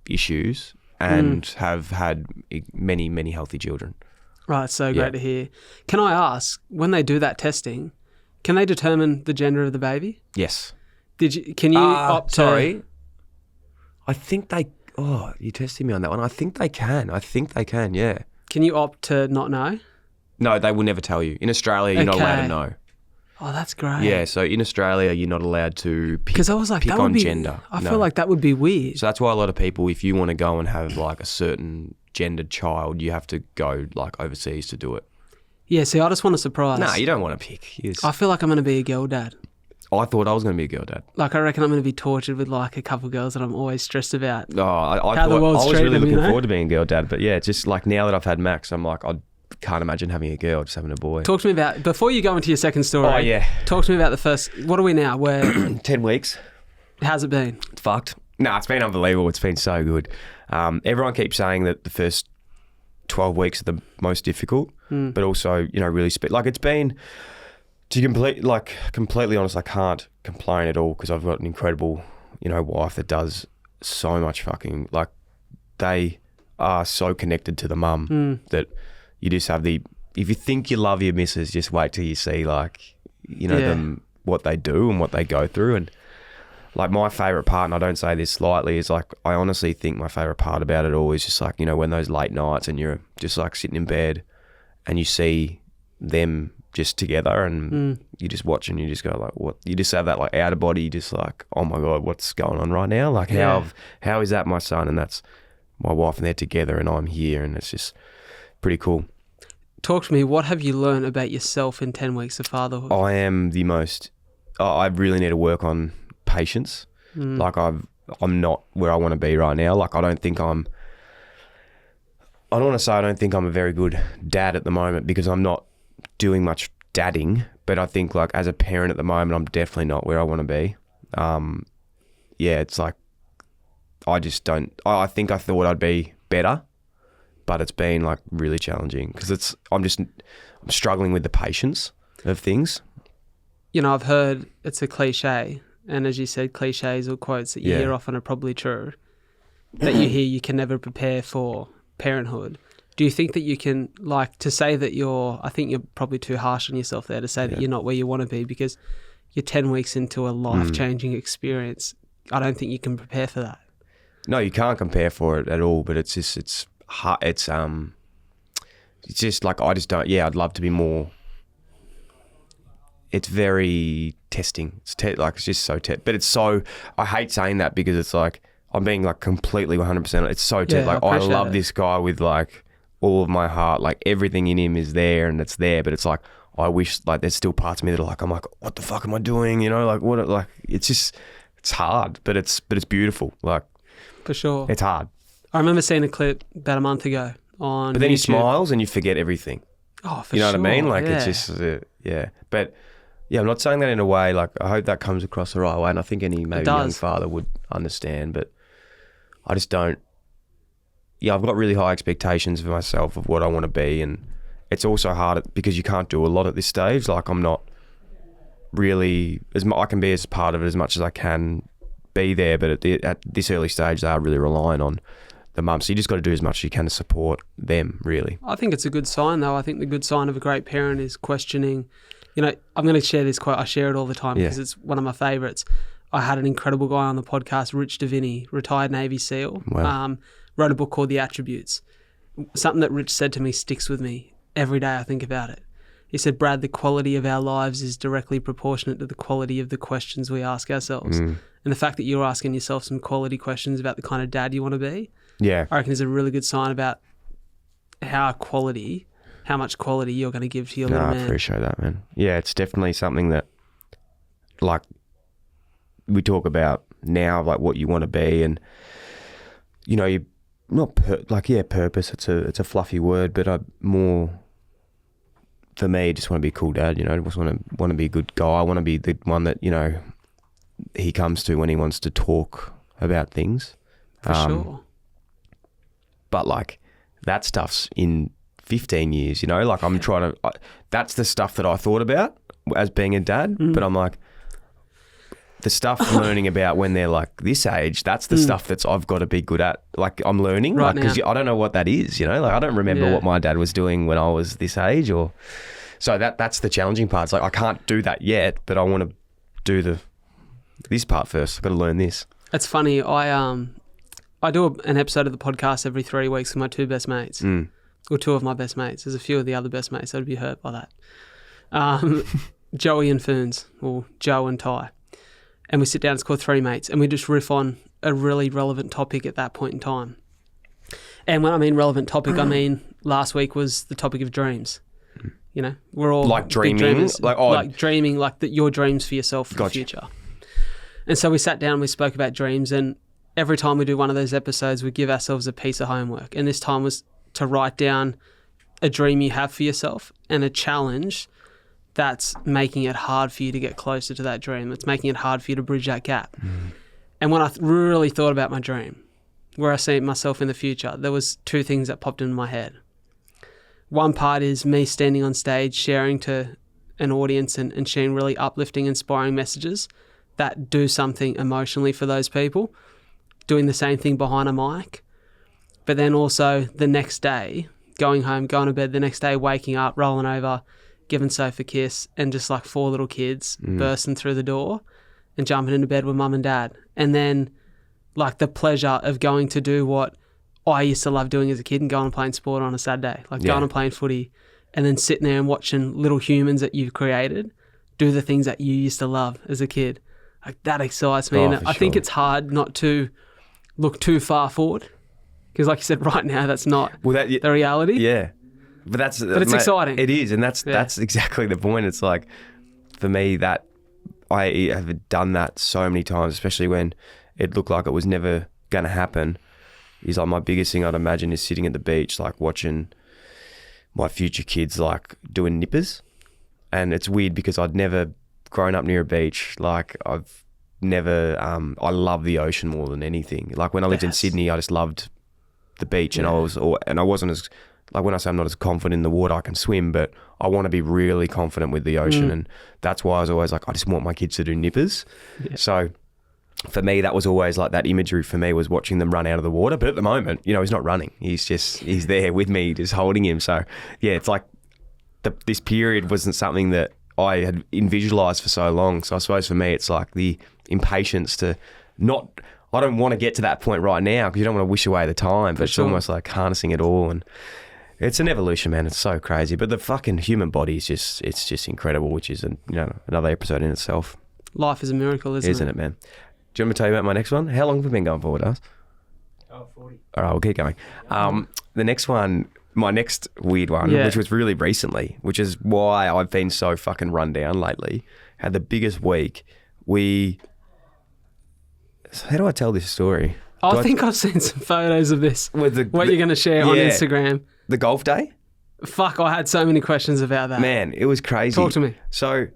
issues and have had many, many healthy children. Right, so great to hear. Can I ask, when they do that testing, can they determine the gender of the baby? Yes. Can you opt to... Sorry. I think they... Oh, you're testing me on that one. I think they can, yeah. Can you opt to not know? No, they will never tell you. In Australia, you're not allowed to know. Oh, that's great. Yeah, so in Australia, you're not allowed to pick, because I was like, pick on gender. I feel like that would be weird. So that's why a lot of people, if you want to go and have like a certain gendered child, you have to go like overseas to do it. Yeah, see, I just want a surprise. No, you don't want to pick. I feel like I'm going to be a girl dad. I thought I was going to be a girl dad. Like, I reckon I'm going to be tortured with like a couple of girls that I'm always stressed about. Oh, I was really looking forward to being a girl dad. But yeah, just like now that I've had Max, I'm like, I can't imagine having a girl, just having a boy. Talk to me about, before you go into your second story. Oh, yeah. Talk to me about the first, what are we now? We're 10 weeks. How's it been? It's fucked. No, it's been unbelievable. It's been so good. Everyone keeps saying that the first 12 weeks are the most difficult, but also, really like it's been... To be completely honest, I can't complain at all because I've got an incredible, wife that does so much fucking, like, they are so connected to the mum that you just have if you think you love your missus, just wait till you see, like, them, what they do and what they go through. And, like, my favourite part, and I don't say this slightly, is, like, I honestly think my favourite part about it all is just, like, when those late nights and you're just, like, sitting in bed and you see them just together and you just watch and you just go like, what? You just have that like out of body, just like, oh my God, what's going on right now? Like how is that my son? And that's my wife and they're together and I'm here and it's just pretty cool. Talk to me, what have you learned about yourself in 10 weeks of fatherhood? I am I really need to work on patience. Like I'm not where I want to be right now. Like I don't want to say I don't think I'm a very good dad at the moment because I'm not doing much dadding, but I think like as a parent at the moment, I'm definitely not where I want to be. It's like I just don't. I think I thought I'd be better, but it's been like really challenging because I'm struggling with the patience of things. You know, I've heard it's a cliche, and as you said, cliches or quotes that you hear often are probably true. That you hear you can never prepare for parenthood. Do you think that you can, like, to say that I think you're probably too harsh on yourself there to say that you're not where you want to be because you're 10 weeks into a life-changing experience. I don't think you can prepare for that. No, you can't prepare for it at all, but it's hard. It's just like, I just don't, I'd love to be more. It's very testing. It's just so but it's so, I hate saying that because it's like, I'm being like completely 100%. It's so like, I love this guy with like all of my heart, like everything in him is there and it's there, but it's like, I wish like there's still parts of me that are like, I'm like, what the fuck am I doing? You know, like what, like it's just, it's hard, but it's beautiful. Like for sure. It's hard. I remember seeing a clip about a month ago on But then YouTube. he smiles and you forget everything. Oh, for sure. You know what I mean? Like it's just, But yeah, I'm not saying that in a way, like I hope that comes across the right way. And I think any maybe young father would understand, but I just don't. Yeah, I've got really high expectations of myself of what I want to be, and it's also hard because you can't do a lot at this stage. Like I'm not really I can be as part of it as much as I can be there, but at this early stage, they are really relying on the mum. So you just got to do as much as you can to support them. Really, I think it's a good sign, though. I think the good sign of a great parent is questioning. You know, I'm going to share this quote. I share it all the time because it's one of my favourites. I had an incredible guy on the podcast, Rich Davini, retired Navy SEAL. Wow. Wrote a book called The Attributes. Something that Rich said to me sticks with me every day I think about it. He said, Brad, the quality of our lives is directly proportionate to the quality of the questions we ask ourselves. And the fact that you're asking yourself some quality questions about the kind of dad you want to be, I reckon is a really good sign about how much quality you're going to give to your little man. I appreciate that, man. Yeah, it's definitely something that, like, we talk about now, like what you want to be, and you know, you not purpose. It's a fluffy word, but I more for me just want to be a cool dad. You know, just want to be a good guy. I want to be the one that, you know, he comes to when he wants to talk about things. For sure. But like that stuff's in 15 years. You know, like I'm trying to. That's the stuff that I thought about as being a dad, but I'm like. The stuff I'm learning about when they're like this age, that's the stuff that's I've got to be good at. Like I'm learning, right, because I don't know what that is, you know? Like I don't remember what my dad was doing when I was this age, or so that's the challenging part. It's like I can't do that yet, but I want to do this part first. I've got to learn this. It's funny. I do an episode of the podcast every 3 weeks with my two best mates, or two of my best mates. There's a few of the other best mates that would be hurt by that. Joey and Foons, or Joe and Ty. And we sit down, it's called Three Mates, and we just riff on a really relevant topic at that point in time. And when I mean relevant topic, I mean last week was the topic of dreams. You know, we're all like dreaming, dreamers, like dreaming, like your dreams for yourself for the future. And so we sat down, we spoke about dreams, and every time we do one of those episodes, we give ourselves a piece of homework. And this time was to write down a dream you have for yourself and a challenge that's making it hard for you to get closer to that dream. It's making it hard for you to bridge that gap. And when I really thought about my dream, where I see myself in the future, there was two things that popped into my head. One part is me standing on stage, sharing to an audience and sharing really uplifting, inspiring messages that do something emotionally for those people, doing the same thing behind a mic. But then also the next day, going home, going to bed, the next day, waking up, rolling over, giving Soph a kiss, and just like four little kids bursting through the door and jumping into bed with mum and dad. And then like the pleasure of going to do what I used to love doing as a kid and going and playing sport on a Saturday, like going and playing footy, and then sitting there and watching little humans that you've created do the things that you used to love as a kid. Like that excites me. And I think it's hard not to look too far forward because like you said, right now, that's not the reality. Yeah. But it's exciting. It is, and that's exactly the point. It's like for me that I have done that so many times, especially when it looked like it was never going to happen. Is like my biggest thing I'd imagine is sitting at the beach, like watching my future kids like doing nippers, and it's weird because I'd never grown up near a beach. Like I've never. I love the ocean more than anything. Like when I lived in Sydney, I just loved the beach, and I wasn't as, like, when I say I'm not as confident in the water, I can swim, but I want to be really confident with the ocean, and that's why I was always like, I just want my kids to do nippers. Yeah. So for me, that was always like, that imagery for me was watching them run out of the water. But at the moment, you know, he's not running. He's there with me, just holding him. So yeah, it's like this period wasn't something that I had visualized for so long. So I suppose for me, it's like the impatience to not, I don't want to get to that point right now because you don't want to wish away the time, but it's almost like harnessing it all. And it's an evolution, man. It's so crazy. But the fucking human body is it's just incredible, which is, another episode in itself. Life is a miracle, isn't it, man? Do you want me to tell you about my next one? How long have we been going for, Daz? 40. All right, we'll keep going. The next one, my next weird one, which was really recently, which is why I've been so fucking run down lately, had the biggest week. How do I tell this story? I think I've seen some photos of this. What you're going to share on Instagram. The golf day? Fuck, I had so many questions about that. Man, it was crazy. Talk to me. So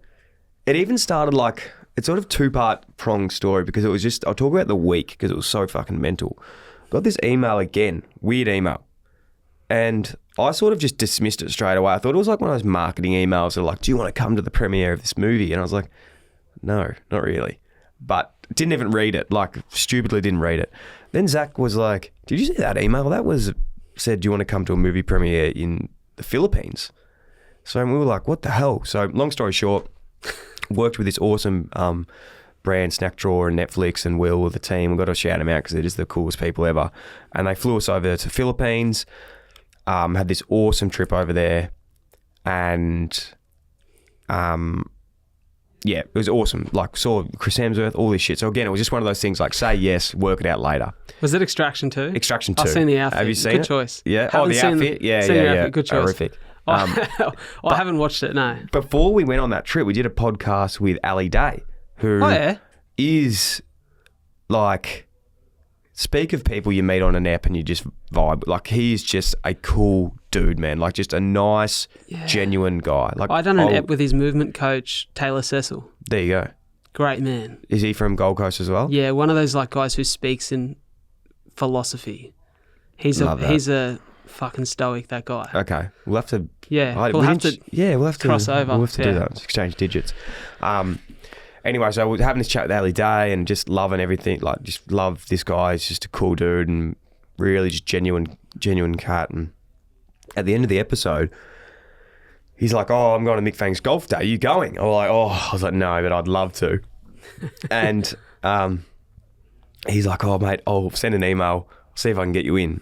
it even started like, it's sort of two-part pronged story because it was just, I'll talk about the week because it was so fucking mental. Got this email again, weird email. And I sort of just dismissed it straight away. I thought it was like one of those marketing emails that are like, do you want to come to the premiere of this movie? And I was like, no, not really. But didn't even read it, like stupidly didn't read it. Then Zach was like, did you see that email? That was said, do you want to come to a movie premiere in the Philippines? So we were like, what the hell? So long story short, worked with this awesome brand, Snack Drawer and Netflix and Will, the team. We've got to shout them out because they're just the coolest people ever. And they flew us over to Philippines, had this awesome trip over there. And yeah, it was awesome. Like, saw Chris Hemsworth, all this shit. So again, it was just one of those things like, say yes, work it out later. Was it Extraction 2? Extraction 2. I've seen the outfit. Have you seen Good it? choice. Yeah. Haven't the outfit? Yeah. Outfit. Good choice. Horrific. I haven't watched it, no. Before we went on that trip, we did a podcast with Ali Day, who is like, speak of people you meet on an app and you just vibe. Like, he's just a cool dude, man. Like, just a nice, genuine guy. Like, I done an app with his movement coach, Taylor Cecil. There you go. Great man. Is he from Gold Coast as well? Yeah, one of those like guys who speaks in philosophy. He's a fucking stoic, that guy. Okay, we'll have to. Yeah, we'll have to cross over. We'll have to do that. Exchange digits. Anyway, so we're having this chat with Ali Day and just loving everything. Like, just love this guy. He's just a cool dude and really just genuine cat. And at the end of the episode, he's like, "Oh, I'm going to Mick Fang's golf day. Are you going?" I was like, "No, but I'd love to." And he's like, "Oh, mate, I'll send an email. See if I can get you in."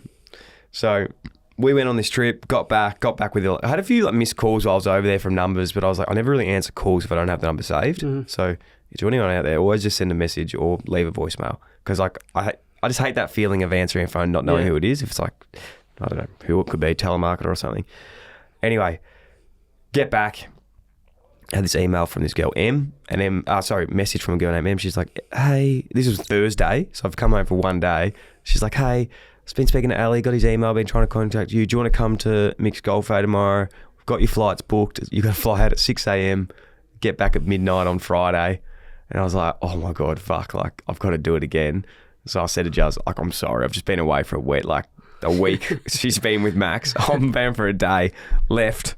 So we went on this trip, got back with I had a few like missed calls while I was over there from numbers, but I was like, I never really answer calls if I don't have the number saved. Mm-hmm. So to anyone out there, always just send a message or leave a voicemail, because like I just hate that feeling of answering a phone not knowing who it is. If it's like, I don't know who it could be, telemarketer or something. Anyway, get back. Had this email from this girl message from a girl named M. She's like, "Hey," this was Thursday, so I've come home for one day. She's like, "Hey, I've been speaking to Ali, got his email, been trying to contact you. Do you want to come to Mick's Golf Day tomorrow? We've got your flights booked. You got to fly out at 6 a.m, get back at midnight on Friday." And I was like, oh my God, fuck, like, I've got to do it again. So I said to Jazz, like, "I'm sorry, I've just been away for a week. She's been with Max. I'm bound for a day, left.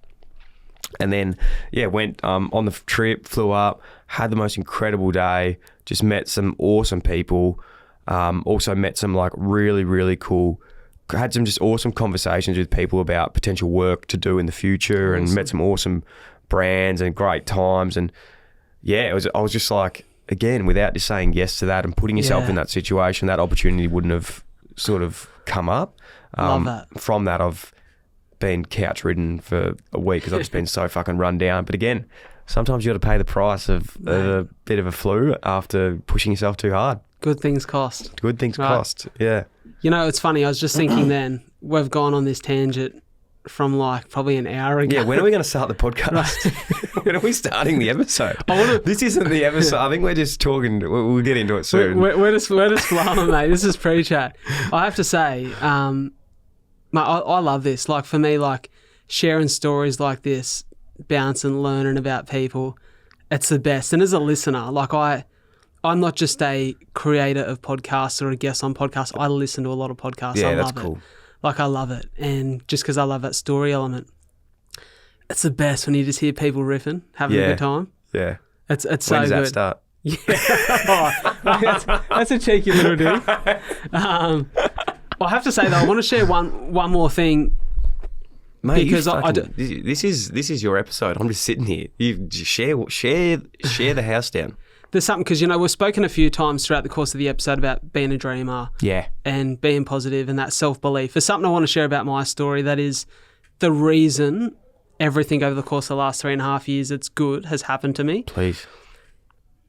And then, went on the trip, flew up, had the most incredible day, just met some awesome people. Also met some like really, really cool, had some just awesome conversations with people about potential work to do in the future, and met some awesome brands and great times. And I was just like, again, without just saying yes to that and putting yourself in that situation, that opportunity wouldn't have sort of come up. Love that. From that, I've been couch ridden for a week because I've just been so fucking run down. But again, sometimes you got to pay the price of a bit of a flu after pushing yourself too hard. Good things cost. Good things cost, yeah. You know, it's funny. I was just thinking then, we've gone on this tangent from like probably an hour ago. Yeah, when are we going to start the podcast? When are we starting the episode? This isn't the episode. I think we're just talking. We'll get into it soon. We're just flowing, mate. This is pre-chat. I have to say, I love this. Like, for me, like, sharing stories like this, bouncing, learning about people, it's the best. And as a listener, like, I I'm not just a creator of podcasts or a guest on podcasts. I listen to a lot of podcasts. Yeah, I that's love cool. it. Like, I love it. And just because I love that story element, it's the best when you just hear people riffing, having a good time. Yeah. It's so When does good. that start? Yeah. that's a cheeky little dude. I have to say, though, I want to share one more thing. Mate, Because this is your episode. I'm just sitting here. You share the house down. There's something, because, we've spoken a few times throughout the course of the episode about being a dreamer. Yeah. And being positive and that self-belief. There's something I want to share about my story that is the reason everything over the course of the last 3.5 years that's good has happened to me. Please.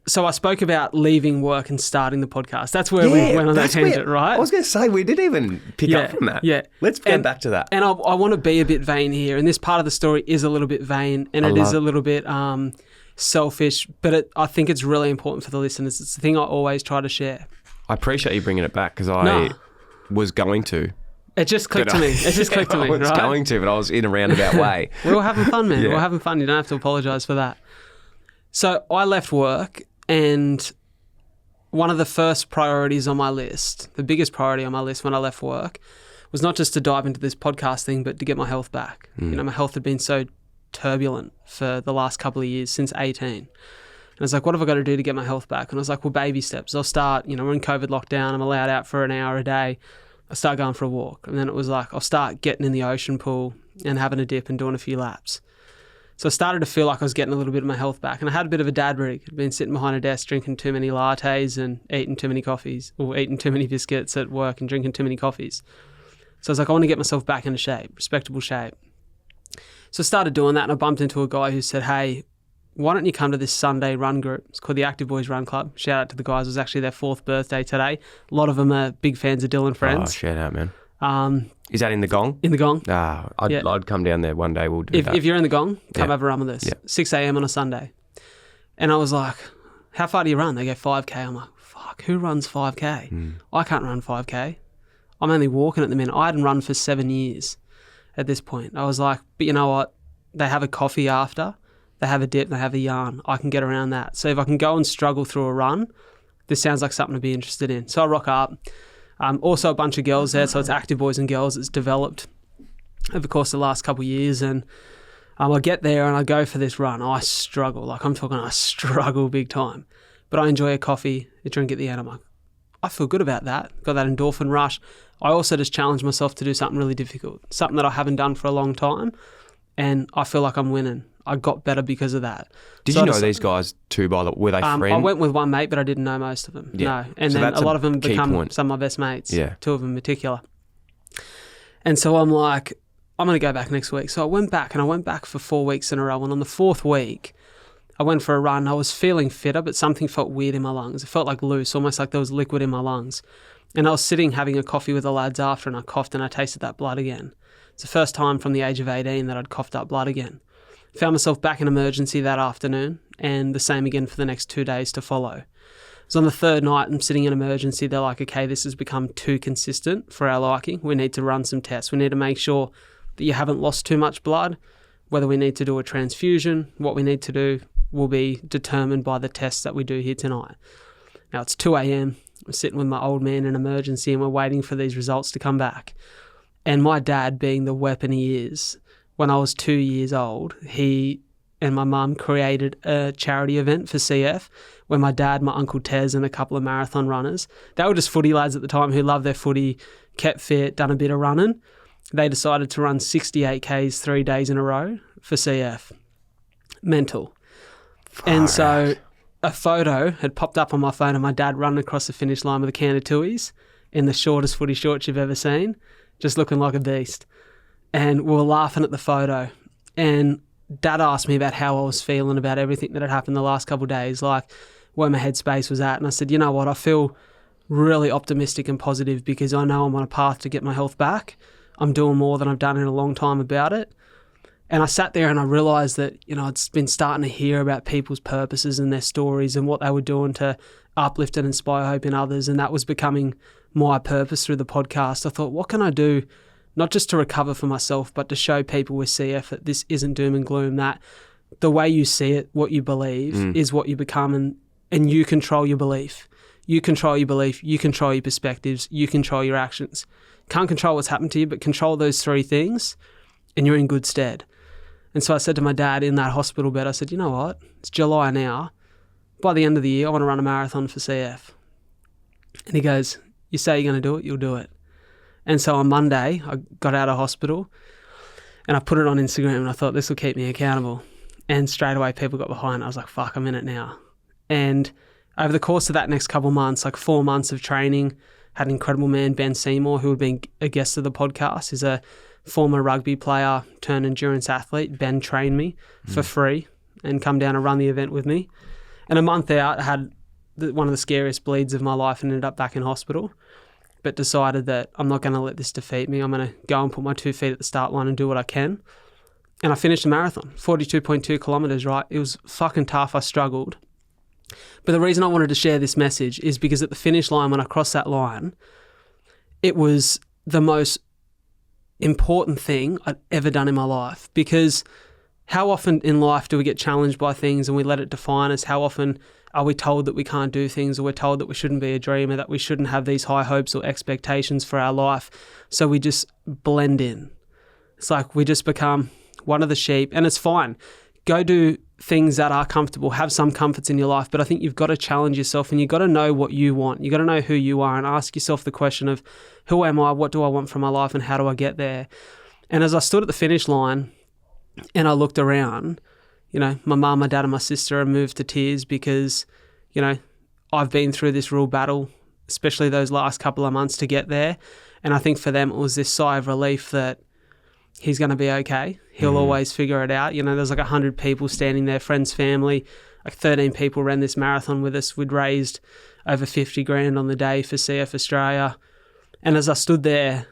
So I spoke about leaving work and starting the podcast. That's where we went on that tangent, right? I was going to say, we didn't even pick up from that. Yeah. Let's get back to that. And I want to be a bit vain here. And this part of the story is a little bit vain, and it is a little bit selfish, but I think it's really important for the listeners. It's the thing I always try to share. I appreciate you bringing it back, because I was going to. It just clicked to me. It just clicked to me, I was right? going to, but I was in a roundabout way. We were having fun, man. Yeah. We were having fun. You don't have to apologise for that. So I left work, and one of the first priorities on my list, the biggest priority on my list when I left work, was not just to dive into this podcast thing, but to get my health back. My health had been so turbulent for the last couple of years, since 18. And I was like, what have I got to do to get my health back? And I was like, well, baby steps. I'll start, we're in COVID lockdown. I'm allowed out for an hour a day. I start going for a walk. And then it was like, I'll start getting in the ocean pool and having a dip and doing a few laps. So I started to feel like I was getting a little bit of my health back. And I had a bit of a dad rig. I'd been sitting behind a desk drinking too many lattes and eating too many coffees, or eating too many biscuits at work and drinking too many coffees. So I was like, I want to get myself back into shape, respectable shape. So I started doing that, and I bumped into a guy who said, hey, why don't you come to this Sunday run group? It's called the Active Boys Run Club. Shout out to the guys. It was actually their 4th birthday today. A lot of them are big fans of Dylan Friends. Oh, shout out, man. Is that in the Gong? In the Gong. I'd come down there one day. We'll do that. If you're in the Gong, come have a run with us. 6 a.m. on a Sunday. And I was like, how far do you run? They go 5K. I'm like, fuck, who runs 5K? I can't run 5K. I'm only walking at the minute. I hadn't run for 7 years at this point. I was like, but you know what? They have a coffee after. They have a dip, they have a yarn. I can get around that. So if I can go and struggle through a run, this sounds like something to be interested in. So I rock up. Also a bunch of girls there, so it's Active Boys and Girls. It's developed over the course of the last couple of years. And I get there and I go for this run. I struggle. Like, I'm talking, I struggle big time. But I enjoy a coffee, a drink at the end. I'm like, I feel good about that. Got that endorphin rush. I also just challenge myself to do something really difficult, something that I haven't done for a long time. And I feel like I'm winning. I got better because of that. Did you know these guys too, by the way? Were they friends? I went with one mate, but I didn't know most of them. Yeah. No. And So then that's a a lot of them key become point. some of my best mates. Yeah. 2 of them in particular. And so I'm like, I'm going to go back next week. So I went back, and I went back for 4 weeks in a row. And on the 4th week, I went for a run. I was feeling fitter, but something felt weird in my lungs. It felt like loose, almost like there was liquid in my lungs. And I was sitting having a coffee with the lads after, and I coughed and I tasted that blood again. It's the first time from the age of 18 that I'd coughed up blood again. Found myself back in emergency that afternoon, and the same again for the next 2 days to follow. So on the 3rd night, I'm sitting in emergency. They're like, okay, this has become too consistent for our liking. We need to run some tests. We need to make sure that you haven't lost too much blood. Whether we need to do a transfusion, what we need to do will be determined by the tests that we do here tonight. Now it's 2 a.m. I'm sitting with my old man in emergency, and we're waiting for these results to come back. And my dad, being the weapon he is, when I was 2 years old, he and my mum created a charity event for CF where my dad, my Uncle Tez, and a couple of marathon runners, they were just footy lads at the time who loved their footy, kept fit, done a bit of running. They decided to run 68 Ks 3 days in a row for CF. Mental. And so a photo had popped up on my phone of my dad running across the finish line with a can of Tuies in the shortest footy shorts you've ever seen, just looking like a beast. And we were laughing at the photo. And Dad asked me about how I was feeling about everything that had happened the last couple of days, like where my headspace was at. And I said, you know what, I feel really optimistic and positive because I know I'm on a path to get my health back. I'm doing more than I've done in a long time about it. And I sat there and I realised that, I'd been starting to hear about people's purposes and their stories and what they were doing to uplift and inspire hope in others. And that was becoming my purpose through the podcast. I thought, what can I do, not just to recover for myself, but to show people with CF that this isn't doom and gloom, that the way you see it, what you believe, is what you become. And and you control your belief. You control your belief, you control your perspectives, you control your actions. Can't control what's happened to you, but control those 3 things and you're in good stead. And so I said to my dad in that hospital bed, I said, you know what? It's July now. By the end of the year, I want to run a marathon for CF. And he goes, you say you're going to do it, you'll do it. And so on Monday, I got out of hospital and I put it on Instagram and I thought this will keep me accountable. And straight away people got behind it. I was like, fuck, I'm in it now. And over the course of that next couple of months, like 4 months of training, had an incredible man, Ben Seymour, who had been a guest of the podcast. He's a former rugby player turned endurance athlete. Ben trained me for free and come down and run the event with me. And a month out, I had one of the scariest bleeds of my life and ended up back in hospital, but decided that I'm not going to let this defeat me. I'm going to go and put my 2 feet at the start line and do what I can. And I finished a marathon, 42.2 kilometres, right? It was fucking tough. I struggled. But the reason I wanted to share this message is because at the finish line, when I crossed that line, it was the most important thing I'd ever done in my life. Because how often in life do we get challenged by things and we let it define us? How often are we told that we can't do things, or we're told that we shouldn't be a dreamer, that we shouldn't have these high hopes or expectations for our life? So we just blend in. It's like we just become one of the sheep, and it's fine. Go do things that are comfortable, have some comforts in your life, but I think you've got to challenge yourself and you've got to know what you want. You've got to know who you are and ask yourself the question of, who am I, what do I want from my life, and how do I get there? And as I stood at the finish line and I looked around, you know, my mum, my dad and my sister are moved to tears because, you know, I've been through this real battle, especially those last couple of months to get there. And I think for them it was this sigh of relief that he's going to be okay. He'll always figure it out. You know, there's like 100 people standing there, friends, family, like 13 people ran this marathon with us. We'd raised over 50 grand on the day for CF Australia. And as I stood there,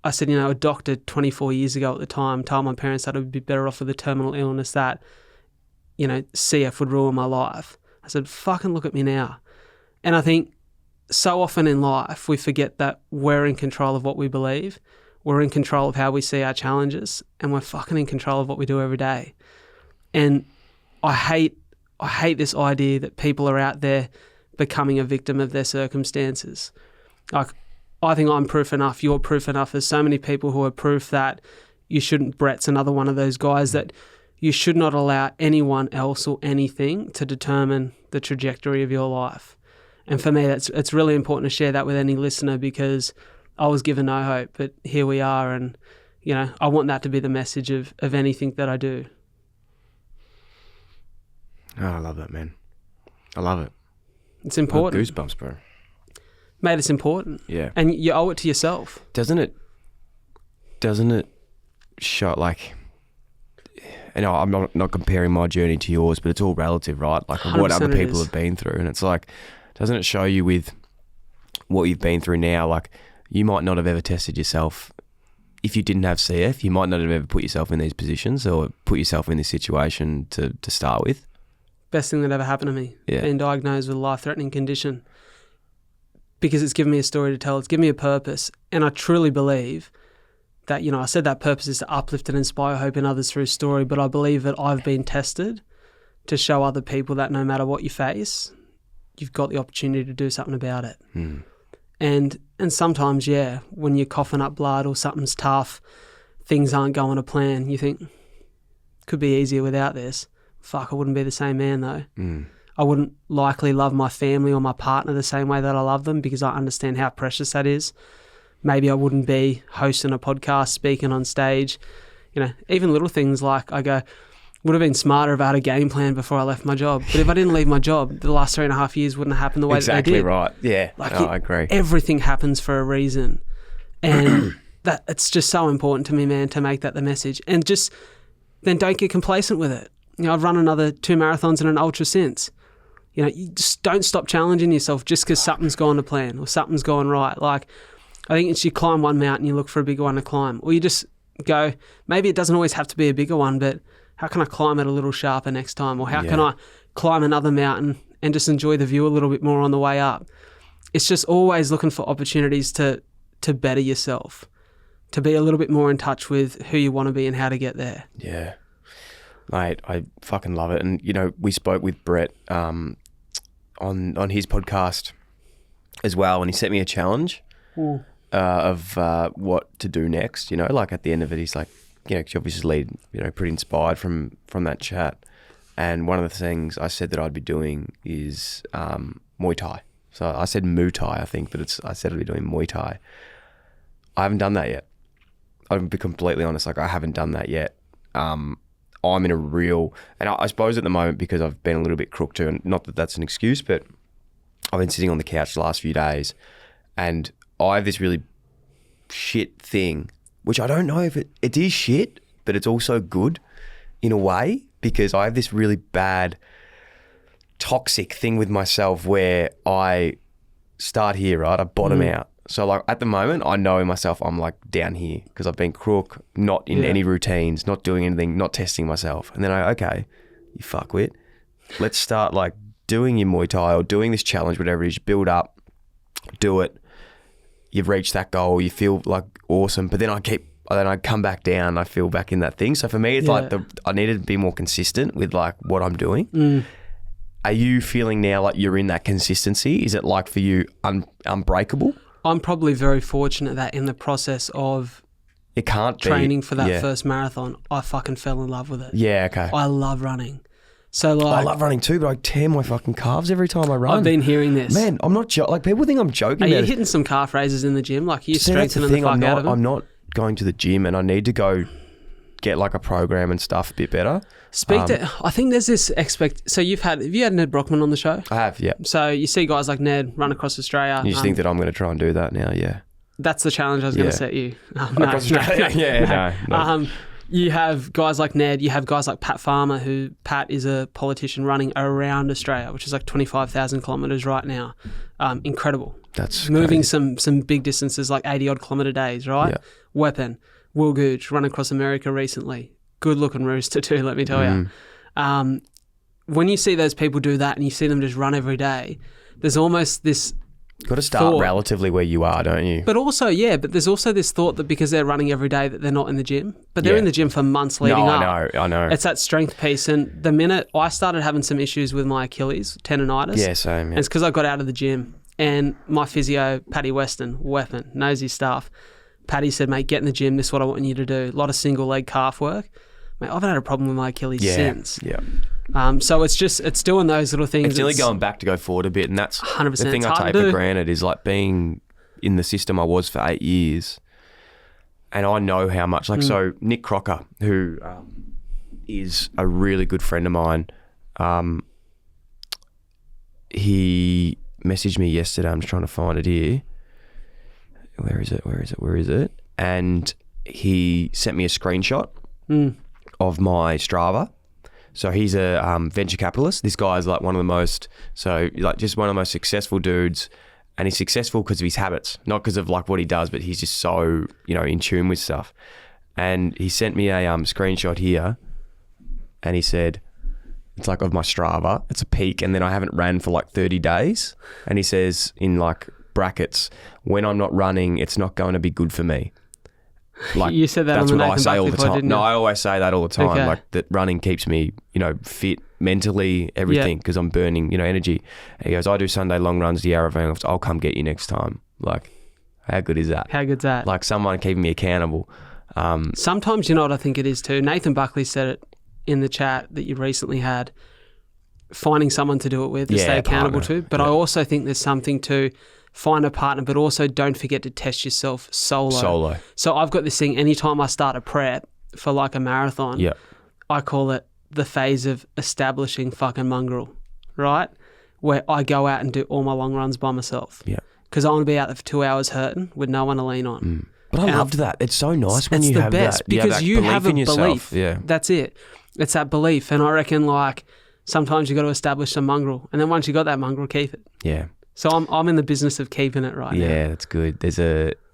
I said, you know, a doctor 24 years ago at the time told my parents that I would be better off with a terminal illness, that, you know, CF would ruin my life. I said, fucking look at me now. And I think so often in life we forget that we're in control of what we believe. We're in control of how we see our challenges, and we're fucking in control of what we do every day. And I hate this idea that people are out there becoming a victim of their circumstances. Like, I think I'm proof enough, you're proof enough. There's so many people who are proof that you shouldn't. Brett's another one of those guys that you should not allow anyone else or anything to determine the trajectory of your life. And for me, it's really important to share that with any listener, because I was given no hope, but here we are. And, you know, I want that to be the message of anything that I do. Oh, I love that, man. I love it. It's important. Goosebumps, bro. Mate, it's important. Yeah. And you owe it to yourself. Doesn't it show, like, you know, I'm not comparing my journey to yours, but it's all relative, right? Like what other people have been through. And it's like, doesn't it show you with what you've been through now, like, you might not have ever tested yourself if you didn't have CF. You might not have ever put yourself in these positions or put yourself in this situation to start with. Best thing that ever happened to me, yeah. Being diagnosed with a life-threatening condition, because it's given me a story to tell. It's given me a purpose. And I truly believe that, you know, I said that purpose is to uplift and inspire hope in others through story, but I believe that I've been tested to show other people that no matter what you face, you've got the opportunity to do something about it. And sometimes, yeah, when you're coughing up blood or something's tough, things aren't going to plan, you think, could be easier without this. Fuck, I wouldn't be the same man though. I wouldn't likely love my family or my partner the same way that I love them, because I understand how precious that is. Maybe I wouldn't be hosting a podcast, speaking on stage. You know, even little things like I go, would have been smarter if I had a game plan before I left my job. But if I didn't leave my job, the last 3.5 years wouldn't have happened the way that they did. Exactly right. Yeah. Like I agree. Everything happens for a reason. And that it's just so important to me, man, to make that the message. And just then don't get complacent with it. You know, I've run another 2 marathons and an ultra since. You know, you just don't stop challenging yourself just because something's gone to plan or something's gone right. Like, I think it's you climb one mountain, you look for a bigger one to climb. Or you just go, maybe it doesn't always have to be a bigger one, but how can I climb it a little sharper next time? Or how can I climb another mountain and just enjoy the view a little bit more on the way up? It's just always looking for opportunities to better yourself, to be a little bit more in touch with who you want to be and how to get there. Yeah. Mate, I fucking love it. And, you know, we spoke with Brett on his podcast as well, and he set me a challenge of what to do next. You know, like at the end of it, he's like, you know, 'cause you obviously pretty inspired from that chat. And one of the things I said that I'd be doing is Muay Thai. So I said Muay Thai, I think, but I said I'd be doing Muay Thai. I haven't done that yet. I'll be completely honest. Like, I haven't done that yet. I'm in a real, and I suppose at the moment, because I've been a little bit crook too, and not that that's an excuse, but I've been sitting on the couch the last few days, and I have this really shit thing, which I don't know if it is shit, but it's also good in a way, because I have this really bad toxic thing with myself where I start here, right? I bottom out. So like at the moment, I know in myself I'm like down here because I've been crook, not in any routines, not doing anything, not testing myself. And then okay, you fuckwit, let's start like doing your Muay Thai or doing this challenge, whatever it is, build up, do it. You've reached that goal, you feel like awesome, but then I come back down, I feel back in that thing. So for me, it's like I need to be more consistent with like what I'm doing. Are you feeling now like you're in that consistency? Is it like for you unbreakable? I'm probably very fortunate that in the process of it can't training for that first marathon, I fucking fell in love with it. Yeah, okay. I love running. So like, I love running too, but I tear my fucking calves every time I run. I've been hearing this. Man, I'm not like people think I'm joking. Are you about hitting some calf raises in the gym? Like, are you See, that's strengthening the fuck out of them? I'm not going to the gym, and I need to go get like a program and stuff a bit better. I think there's this So have you had Ned Brockman on the show? I have, yeah. So you see guys like Ned run across Australia. You just think that I'm going to try and do that now, yeah. That's the challenge I was going to set you. No. You have guys like Ned, you have guys like Pat Farmer, who Pat is a politician running around Australia, which is like 25,000 kilometres right now. Incredible. That's moving crazy. some big distances, like 80 odd kilometre days, right? Yeah. Weapon. Will Gooch run across America recently. Good looking rooster too, let me tell you. When you see those people do that and you see them just run every day, there's almost this got to start relatively where you are, don't you? But also, but there's also this thought that because they're running every day that they're not in the gym. But they're in the gym for months leading up. I know. It's that strength piece. And the minute I started having some issues with my Achilles tendonitis. Yeah, same. Yeah. And it's because I got out of the gym. And my physio, Paddy Weston, weapon, knows his stuff. Paddy said, mate, get in the gym. This is what I want you to do. A lot of single leg calf work. Mate, I haven't had a problem with my Achilles since. Yeah. So it's doing those little things. It's nearly going back to go forward a bit, and that's 100%. the thing I take for granted is like being in the system I was for 8 years, and I know how much. Like so, Nick Crocker, who is a really good friend of mine, he messaged me yesterday. I'm just trying to find it here. Where is it? And he sent me a screenshot of my Strava. So he's a venture capitalist. This guy is like one of the most successful dudes, and he's successful because of his habits, not because of like what he does, but he's just so, in tune with stuff. And he sent me a screenshot here, and he said, it's like of my Strava, it's a peak, and then I haven't ran for like 30 days. And he says in like brackets, when I'm not running, it's not going to be good for me. Like, you said that that's on the what Nathan I say all the Buckley pod, time. didn't No, you? I always say that all the time. Okay. Like that running keeps me, fit mentally, everything, because I'm burning, energy. And he goes, I do Sunday long runs, the Aravan. I'll come get you next time. Like, how good is that? How good's that? Like someone keeping me accountable. Sometimes, you know what I think it is too? Nathan Buckley said it in the chat that you recently had, finding someone to do it with, to stay accountable to. But I also think there's something to find a partner, but also don't forget to test yourself solo. So I've got this thing, anytime I start a prep for like a marathon, I call it the phase of establishing fucking mongrel, right? Where I go out and do all my long runs by myself. Yeah. Because I want to be out there for 2 hours hurting with no one to lean on. But I loved that. It's so nice when you have that. It's the best because you have a belief. Yeah. That's it. It's that belief. And I reckon like sometimes you got to establish some mongrel. And then once you got that mongrel, keep it. Yeah. So I'm in the business of keeping it right now. Yeah, that's good. There's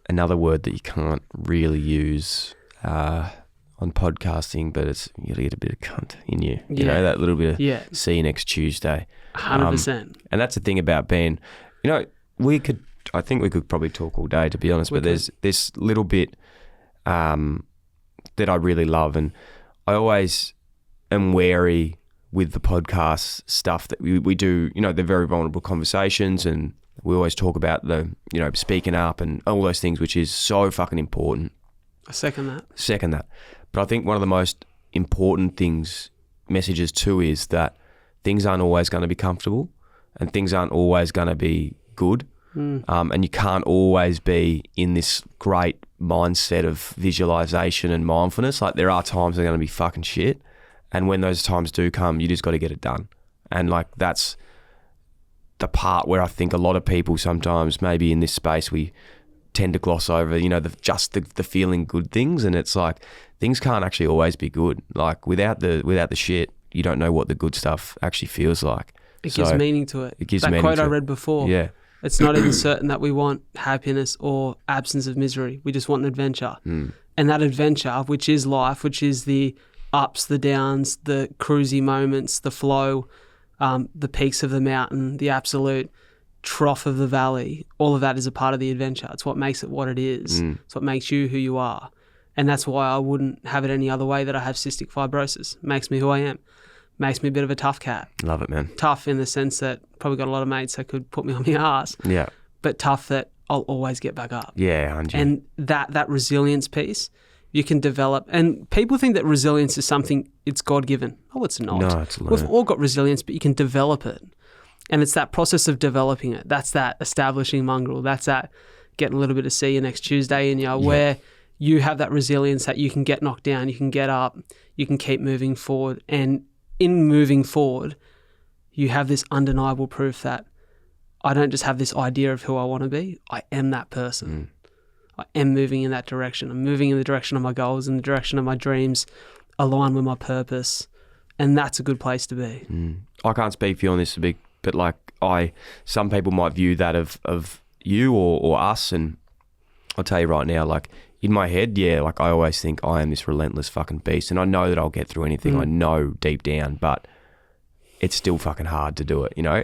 another word that you can't really use on podcasting, but you gotta get a bit of cunt in you. You know, that little bit of see you next Tuesday. 100%. And that's the thing about being, I think we could probably talk all day, to be honest, there's this little bit that I really love, and I always am wary with the podcast stuff that we do, you know, they're very vulnerable conversations, and we always talk about the, you know, speaking up and all those things, which is so fucking important. I second that. Second that. But I think one of the most important messages too, is that things aren't always going to be comfortable and things aren't always going to be good. And you can't always be in this great mindset of visualization and mindfulness. Like, there are times they're going to be fucking shit. And when those times do come, you just got to get it done. And like, that's the part where I think a lot of people sometimes, maybe in this space, we tend to gloss over, you know, the feeling good things. And it's like, things can't actually always be good. Like, without the shit, you don't know what the good stuff actually feels like. It gives meaning to it. It gives that meaning quote to I it. read before. Yeah. It's not even certain that we want happiness or absence of misery. We just want an adventure. And that adventure, which is life, which is the ups, the downs, the cruisy moments, the flow, the peaks of the mountain, the absolute trough of the valley, all of that is a part of the adventure. It's what makes it what it is. It's what makes you who you are. And that's why I wouldn't have it any other way that I have cystic fibrosis. It makes me who I am. Makes me a bit of a tough cat. Love it, man. Tough in the sense that probably got a lot of mates that could put me on my ass. Yeah. But tough that I'll always get back up. Yeah, 100. And that resilience piece you can develop. And people think that resilience is something, it's God-given. Oh, it's not. No, it's learned. We've all got resilience, but you can develop it. And it's that process of developing it. That's that establishing mongrel. That's that getting a little bit of see you next Tuesday in you, where you have that resilience that you can get knocked down, you can get up, you can keep moving forward. And in moving forward, you have this undeniable proof that I don't just have this idea of who I want to be. I am that person. I am moving in that direction. I'm moving in the direction of my goals, in the direction of my dreams, aligned with my purpose. And that's a good place to be. I can't speak for you on this a bit, but like some people might view that of you or us, and I'll tell you right now, like, in my head, like, I always think I am this relentless fucking beast, and I know that I'll get through anything. I know deep down, but it's still fucking hard to do it. You know,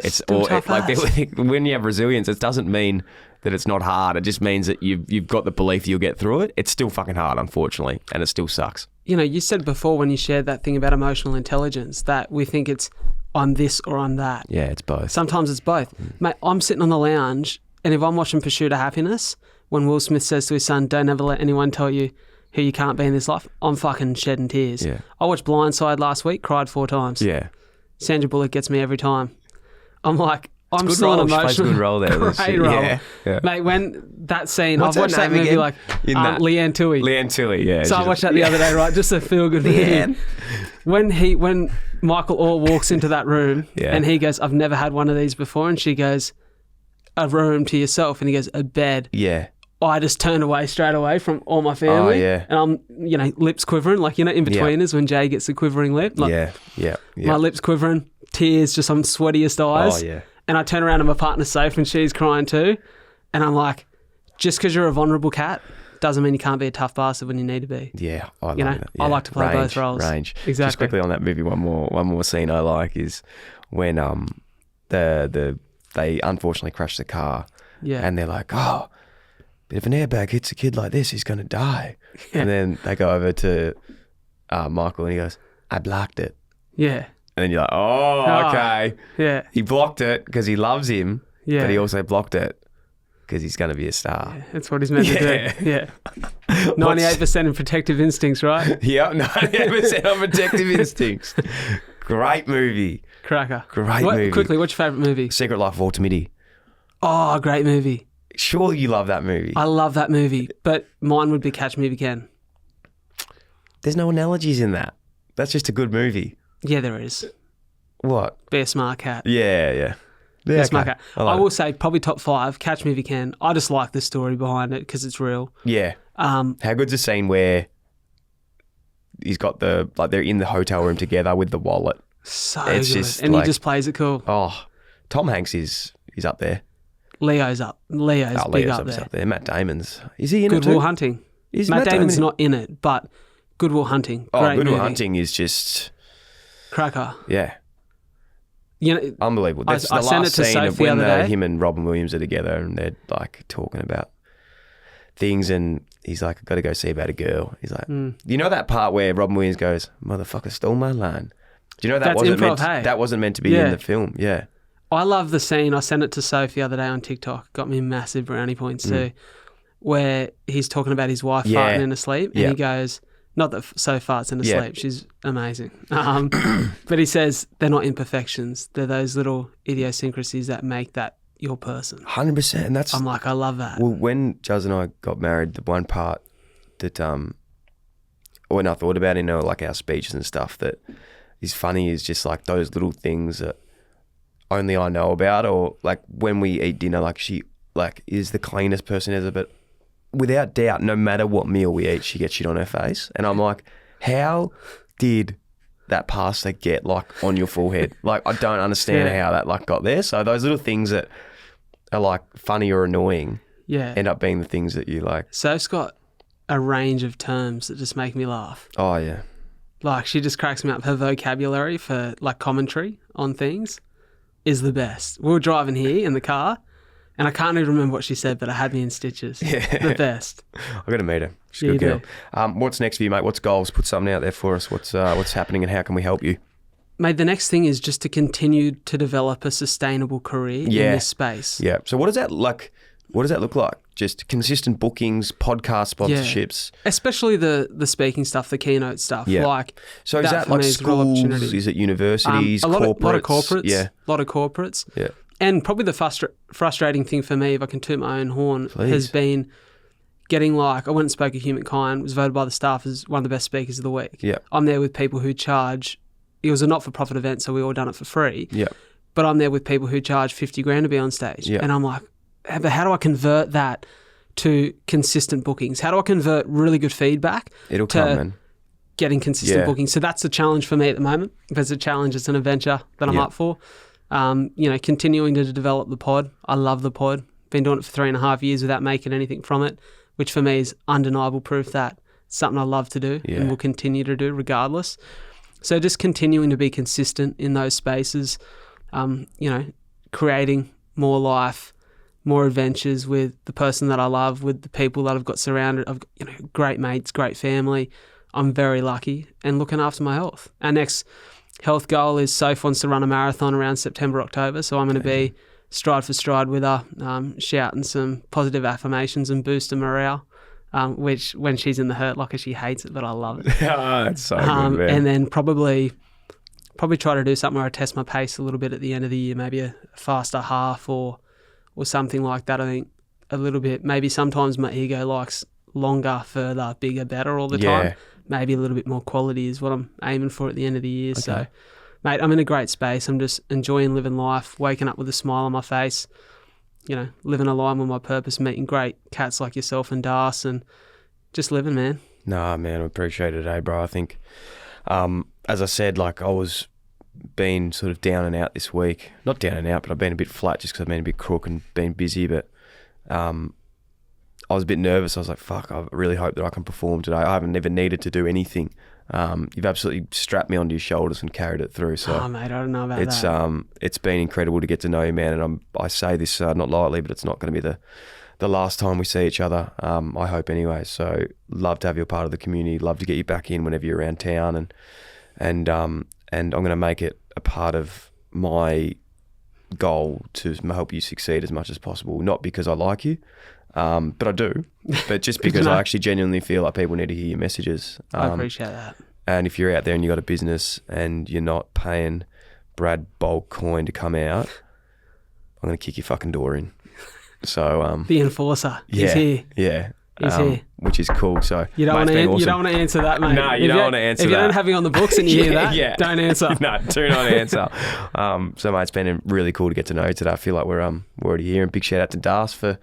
when you have resilience, it doesn't mean that it's not hard. It just means that you've got the belief you'll get through it. It's still fucking hard, unfortunately, and it still sucks. You know, you said before when you shared that thing about emotional intelligence that we think it's I'm this or I'm that. Yeah, it's both. Sometimes it's both. Mate, I'm sitting on the lounge, and if I'm watching Pursuit of Happiness, when Will Smith says to his son, don't ever let anyone tell you who you can't be in this life, I'm fucking shedding tears. Yeah. I watched Blindside last week, cried 4 times. Yeah. Sandra Bullock gets me every time. I'm like, I'm good still role. an She plays emotional. a good role there. Great role. Yeah. Mate, when that scene, What's I've watched her that name movie again? like In that? Leanne Toohey. Leanne Toohey, yeah. So I watched that the other day, right? Just a feel-good movie. When Michael Orr walks into that room and he goes, I've never had one of these before, and she goes, a room to yourself, and he goes, a bed. Yeah. I just turned away straight away from all my family. Oh, yeah. And I'm, lips quivering, like, in betweeners when Jay gets the quivering lip. Like, yeah. my lips quivering, tears, just on sweatiest eyes. Oh, yeah. And I turn around and my partner's safe and she's crying too. And I'm like, just because you're a vulnerable cat doesn't mean you can't be a tough bastard when you need to be. Yeah, I love that. I like to play both roles. Range. Exactly. Just quickly on that movie, one more scene I like is when they unfortunately crash the car. Yeah. And they're like, oh, but if an airbag hits a kid like this, he's going to die. Yeah. And then they go over to Michael and he goes, I blocked it. Yeah. And then you're like, oh, okay. Yeah. He blocked it because he loves him, yeah. but he also blocked it because he's going to be a star. Yeah, that's what he's meant to do. Yeah. 98% in protective instincts, right? Yeah, 98% on protective instincts. Great movie. Cracker. Great movie. Quickly, what's your favourite movie? Secret Life of Walter Mitty. Oh, great movie. Surely you love that movie. I love that movie, but mine would be Catch Me If You Can. There's no analogies in that. That's just a good movie. Yeah, there is. What? Be a smart cat. Yeah. Be a smart cat. I will say probably top 5, Catch Me If You Can. I just like the story behind it because it's real. Yeah. How good's the scene where he's got they're in the hotel room together with the wallet. So it's good. Just and he just plays it cool. Oh, Tom Hanks is up there. Leo's up. Leo's big up there. Matt Damon's. Is he in Good it too? Will Hunting. Is Matt Damon's not in it, but Good Will Hunting. Great Good Will movie. Hunting is just cracker. Yeah. You know, unbelievable. That's I the sent last it to scene Soph of the when other day. him and Robin Williams are together and they're like talking about things and he's like, I've got to go see about a girl. He's like, you know that part where Robin Williams goes, motherfucker stole my line. Do you know That's improv, hey? that wasn't meant to be Yeah. in the film? Yeah. I love the scene. I sent it to Sophie the other day on TikTok. Got me massive brownie points too, where he's talking about his wife Yeah. farting in her sleep, and he goes, not that Soph farts in her sleep. She's amazing. But he says they're not imperfections. They're those little idiosyncrasies that make that your person. 100%. And that's... I'm like, I love that. Well, when Juz and I got married, the one part that when I thought about it, like our speeches and stuff that is funny is just like those little things that only I know about, or like when we eat dinner, like she like is the cleanest person ever, but without doubt, no matter what meal we eat, she gets shit on her face. And I'm like, how did that pasta get like on your forehead? Like, I don't understand how that like got there. So those little things that are like funny or annoying end up being the things that you like. Soph's got a range of terms that just make me laugh. Oh, yeah. Like, she just cracks me up. Her vocabulary for like commentary on things is the best. We were driving here in the car and I can't even remember what she said, but it had me in stitches. Yeah. The best. I got to meet her. She's a good girl. What's next for you, mate? What's goals? Put something out there for us. What's happening and how can we help you? Mate, the next thing is just to continue to develop a sustainable career in this space. Yeah. So what does that look like? Just consistent bookings, podcast sponsorships? Yeah. Especially the speaking stuff, the keynote stuff. Yeah. Like, so is that like schools? Is it universities, corporates? A lot of corporates. Yeah. A lot of corporates. Yeah. And probably the frustrating thing for me, if I can toot my own horn, has been getting like, I went and spoke at Humankind, was voted by the staff as one of the best speakers of the week. Yeah. I'm there with people who charge, it was a not-for-profit event, so we all done it for free. Yeah. But I'm there with people who charge $50,000 to be on stage. Yeah. And I'm like, how do I convert that to consistent bookings? How do I convert really good feedback It'll to come, man. getting consistent bookings? So that's the challenge for me at the moment. If it's a challenge, it's an adventure that I'm up for. Continuing to develop the pod. I love the pod. Been doing it for 3.5 years without making anything from it, which for me is undeniable proof that it's something I love to do and will continue to do regardless. So just continuing to be consistent in those spaces, creating more life, more adventures with the person that I love, with the people that I've got surrounded. I've got, great mates, great family. I'm very lucky and looking after my health. Our next health goal is Soph wants to run a marathon around September, October. So I'm going to be stride for stride with her, shouting some positive affirmations and boosting morale, which when she's in the hurt locker, she hates it, but I love it. It's so good, man. And then probably try to do something where I test my pace a little bit at the end of the year, maybe a faster half or something like that. I think a little bit, maybe sometimes my ego likes longer, further, bigger, better all the time. Maybe a little bit more quality is what I'm aiming for at the end of the year. Okay. So, mate, I'm in a great space. I'm just enjoying living life, waking up with a smile on my face, living aligned with my purpose, meeting great cats like yourself and Das, and just living, man. Nah, man, I appreciate it, bro. I think, as I said, like I was being sort of down and out this week. Not down and out, but I've been a bit flat just because I've been a bit crook and been busy, but I was a bit nervous. I was like, fuck, I really hope that I can perform today. I haven't never needed to do anything. You've absolutely strapped me onto your shoulders and carried it through. So, mate, I don't know about that. It's been incredible to get to know you, man. And I say this not lightly, but it's not going to be the last time we see each other. I hope anyway. So love to have you a part of the community. Love to get you back in whenever you're around town. And I'm going to make it a part of my goal to help you succeed as much as possible. Not because I like you, but I do. But just because I actually genuinely feel like people need to hear your messages. I appreciate that. And if you're out there and you've got a business and you're not paying Brad bulk coin to come out, I'm going to kick your fucking door in. So the enforcer. He's here. Yeah. He's here. Which is cool. So you don't want to answer that, mate. No, you don't want to answer that. If you don't have him on the books and you hear that, don't answer. No, do not answer. So mate, it's been really cool to get to know you today. I feel like we're already here. And big shout out to Das for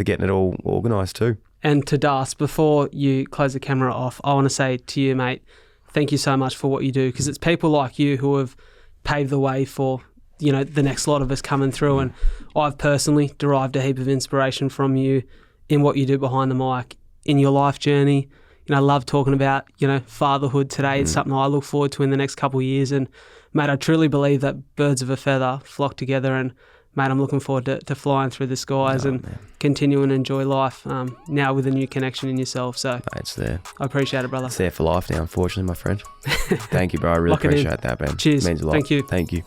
getting it all organised too. And to Das, before you close the camera off, I want to say to you, mate, thank you so much for what you do, because it's people like you who have paved the way for the next lot of us coming through. And I've personally derived a heap of inspiration from you in what you do behind the mic, in your life journey. I love talking about, fatherhood today. It's something I look forward to in the next couple of years. And, mate, I truly believe that birds of a feather flock together and mate, I'm looking forward to flying through the skies and man. continuing to enjoy life now with a new connection in yourself. So Mate, it's there. I appreciate it, brother. It's there for life now, unfortunately, my friend. Thank you, bro. I really Lock it in. appreciate that, man. Cheers. It means a lot. Thank you. Thank you.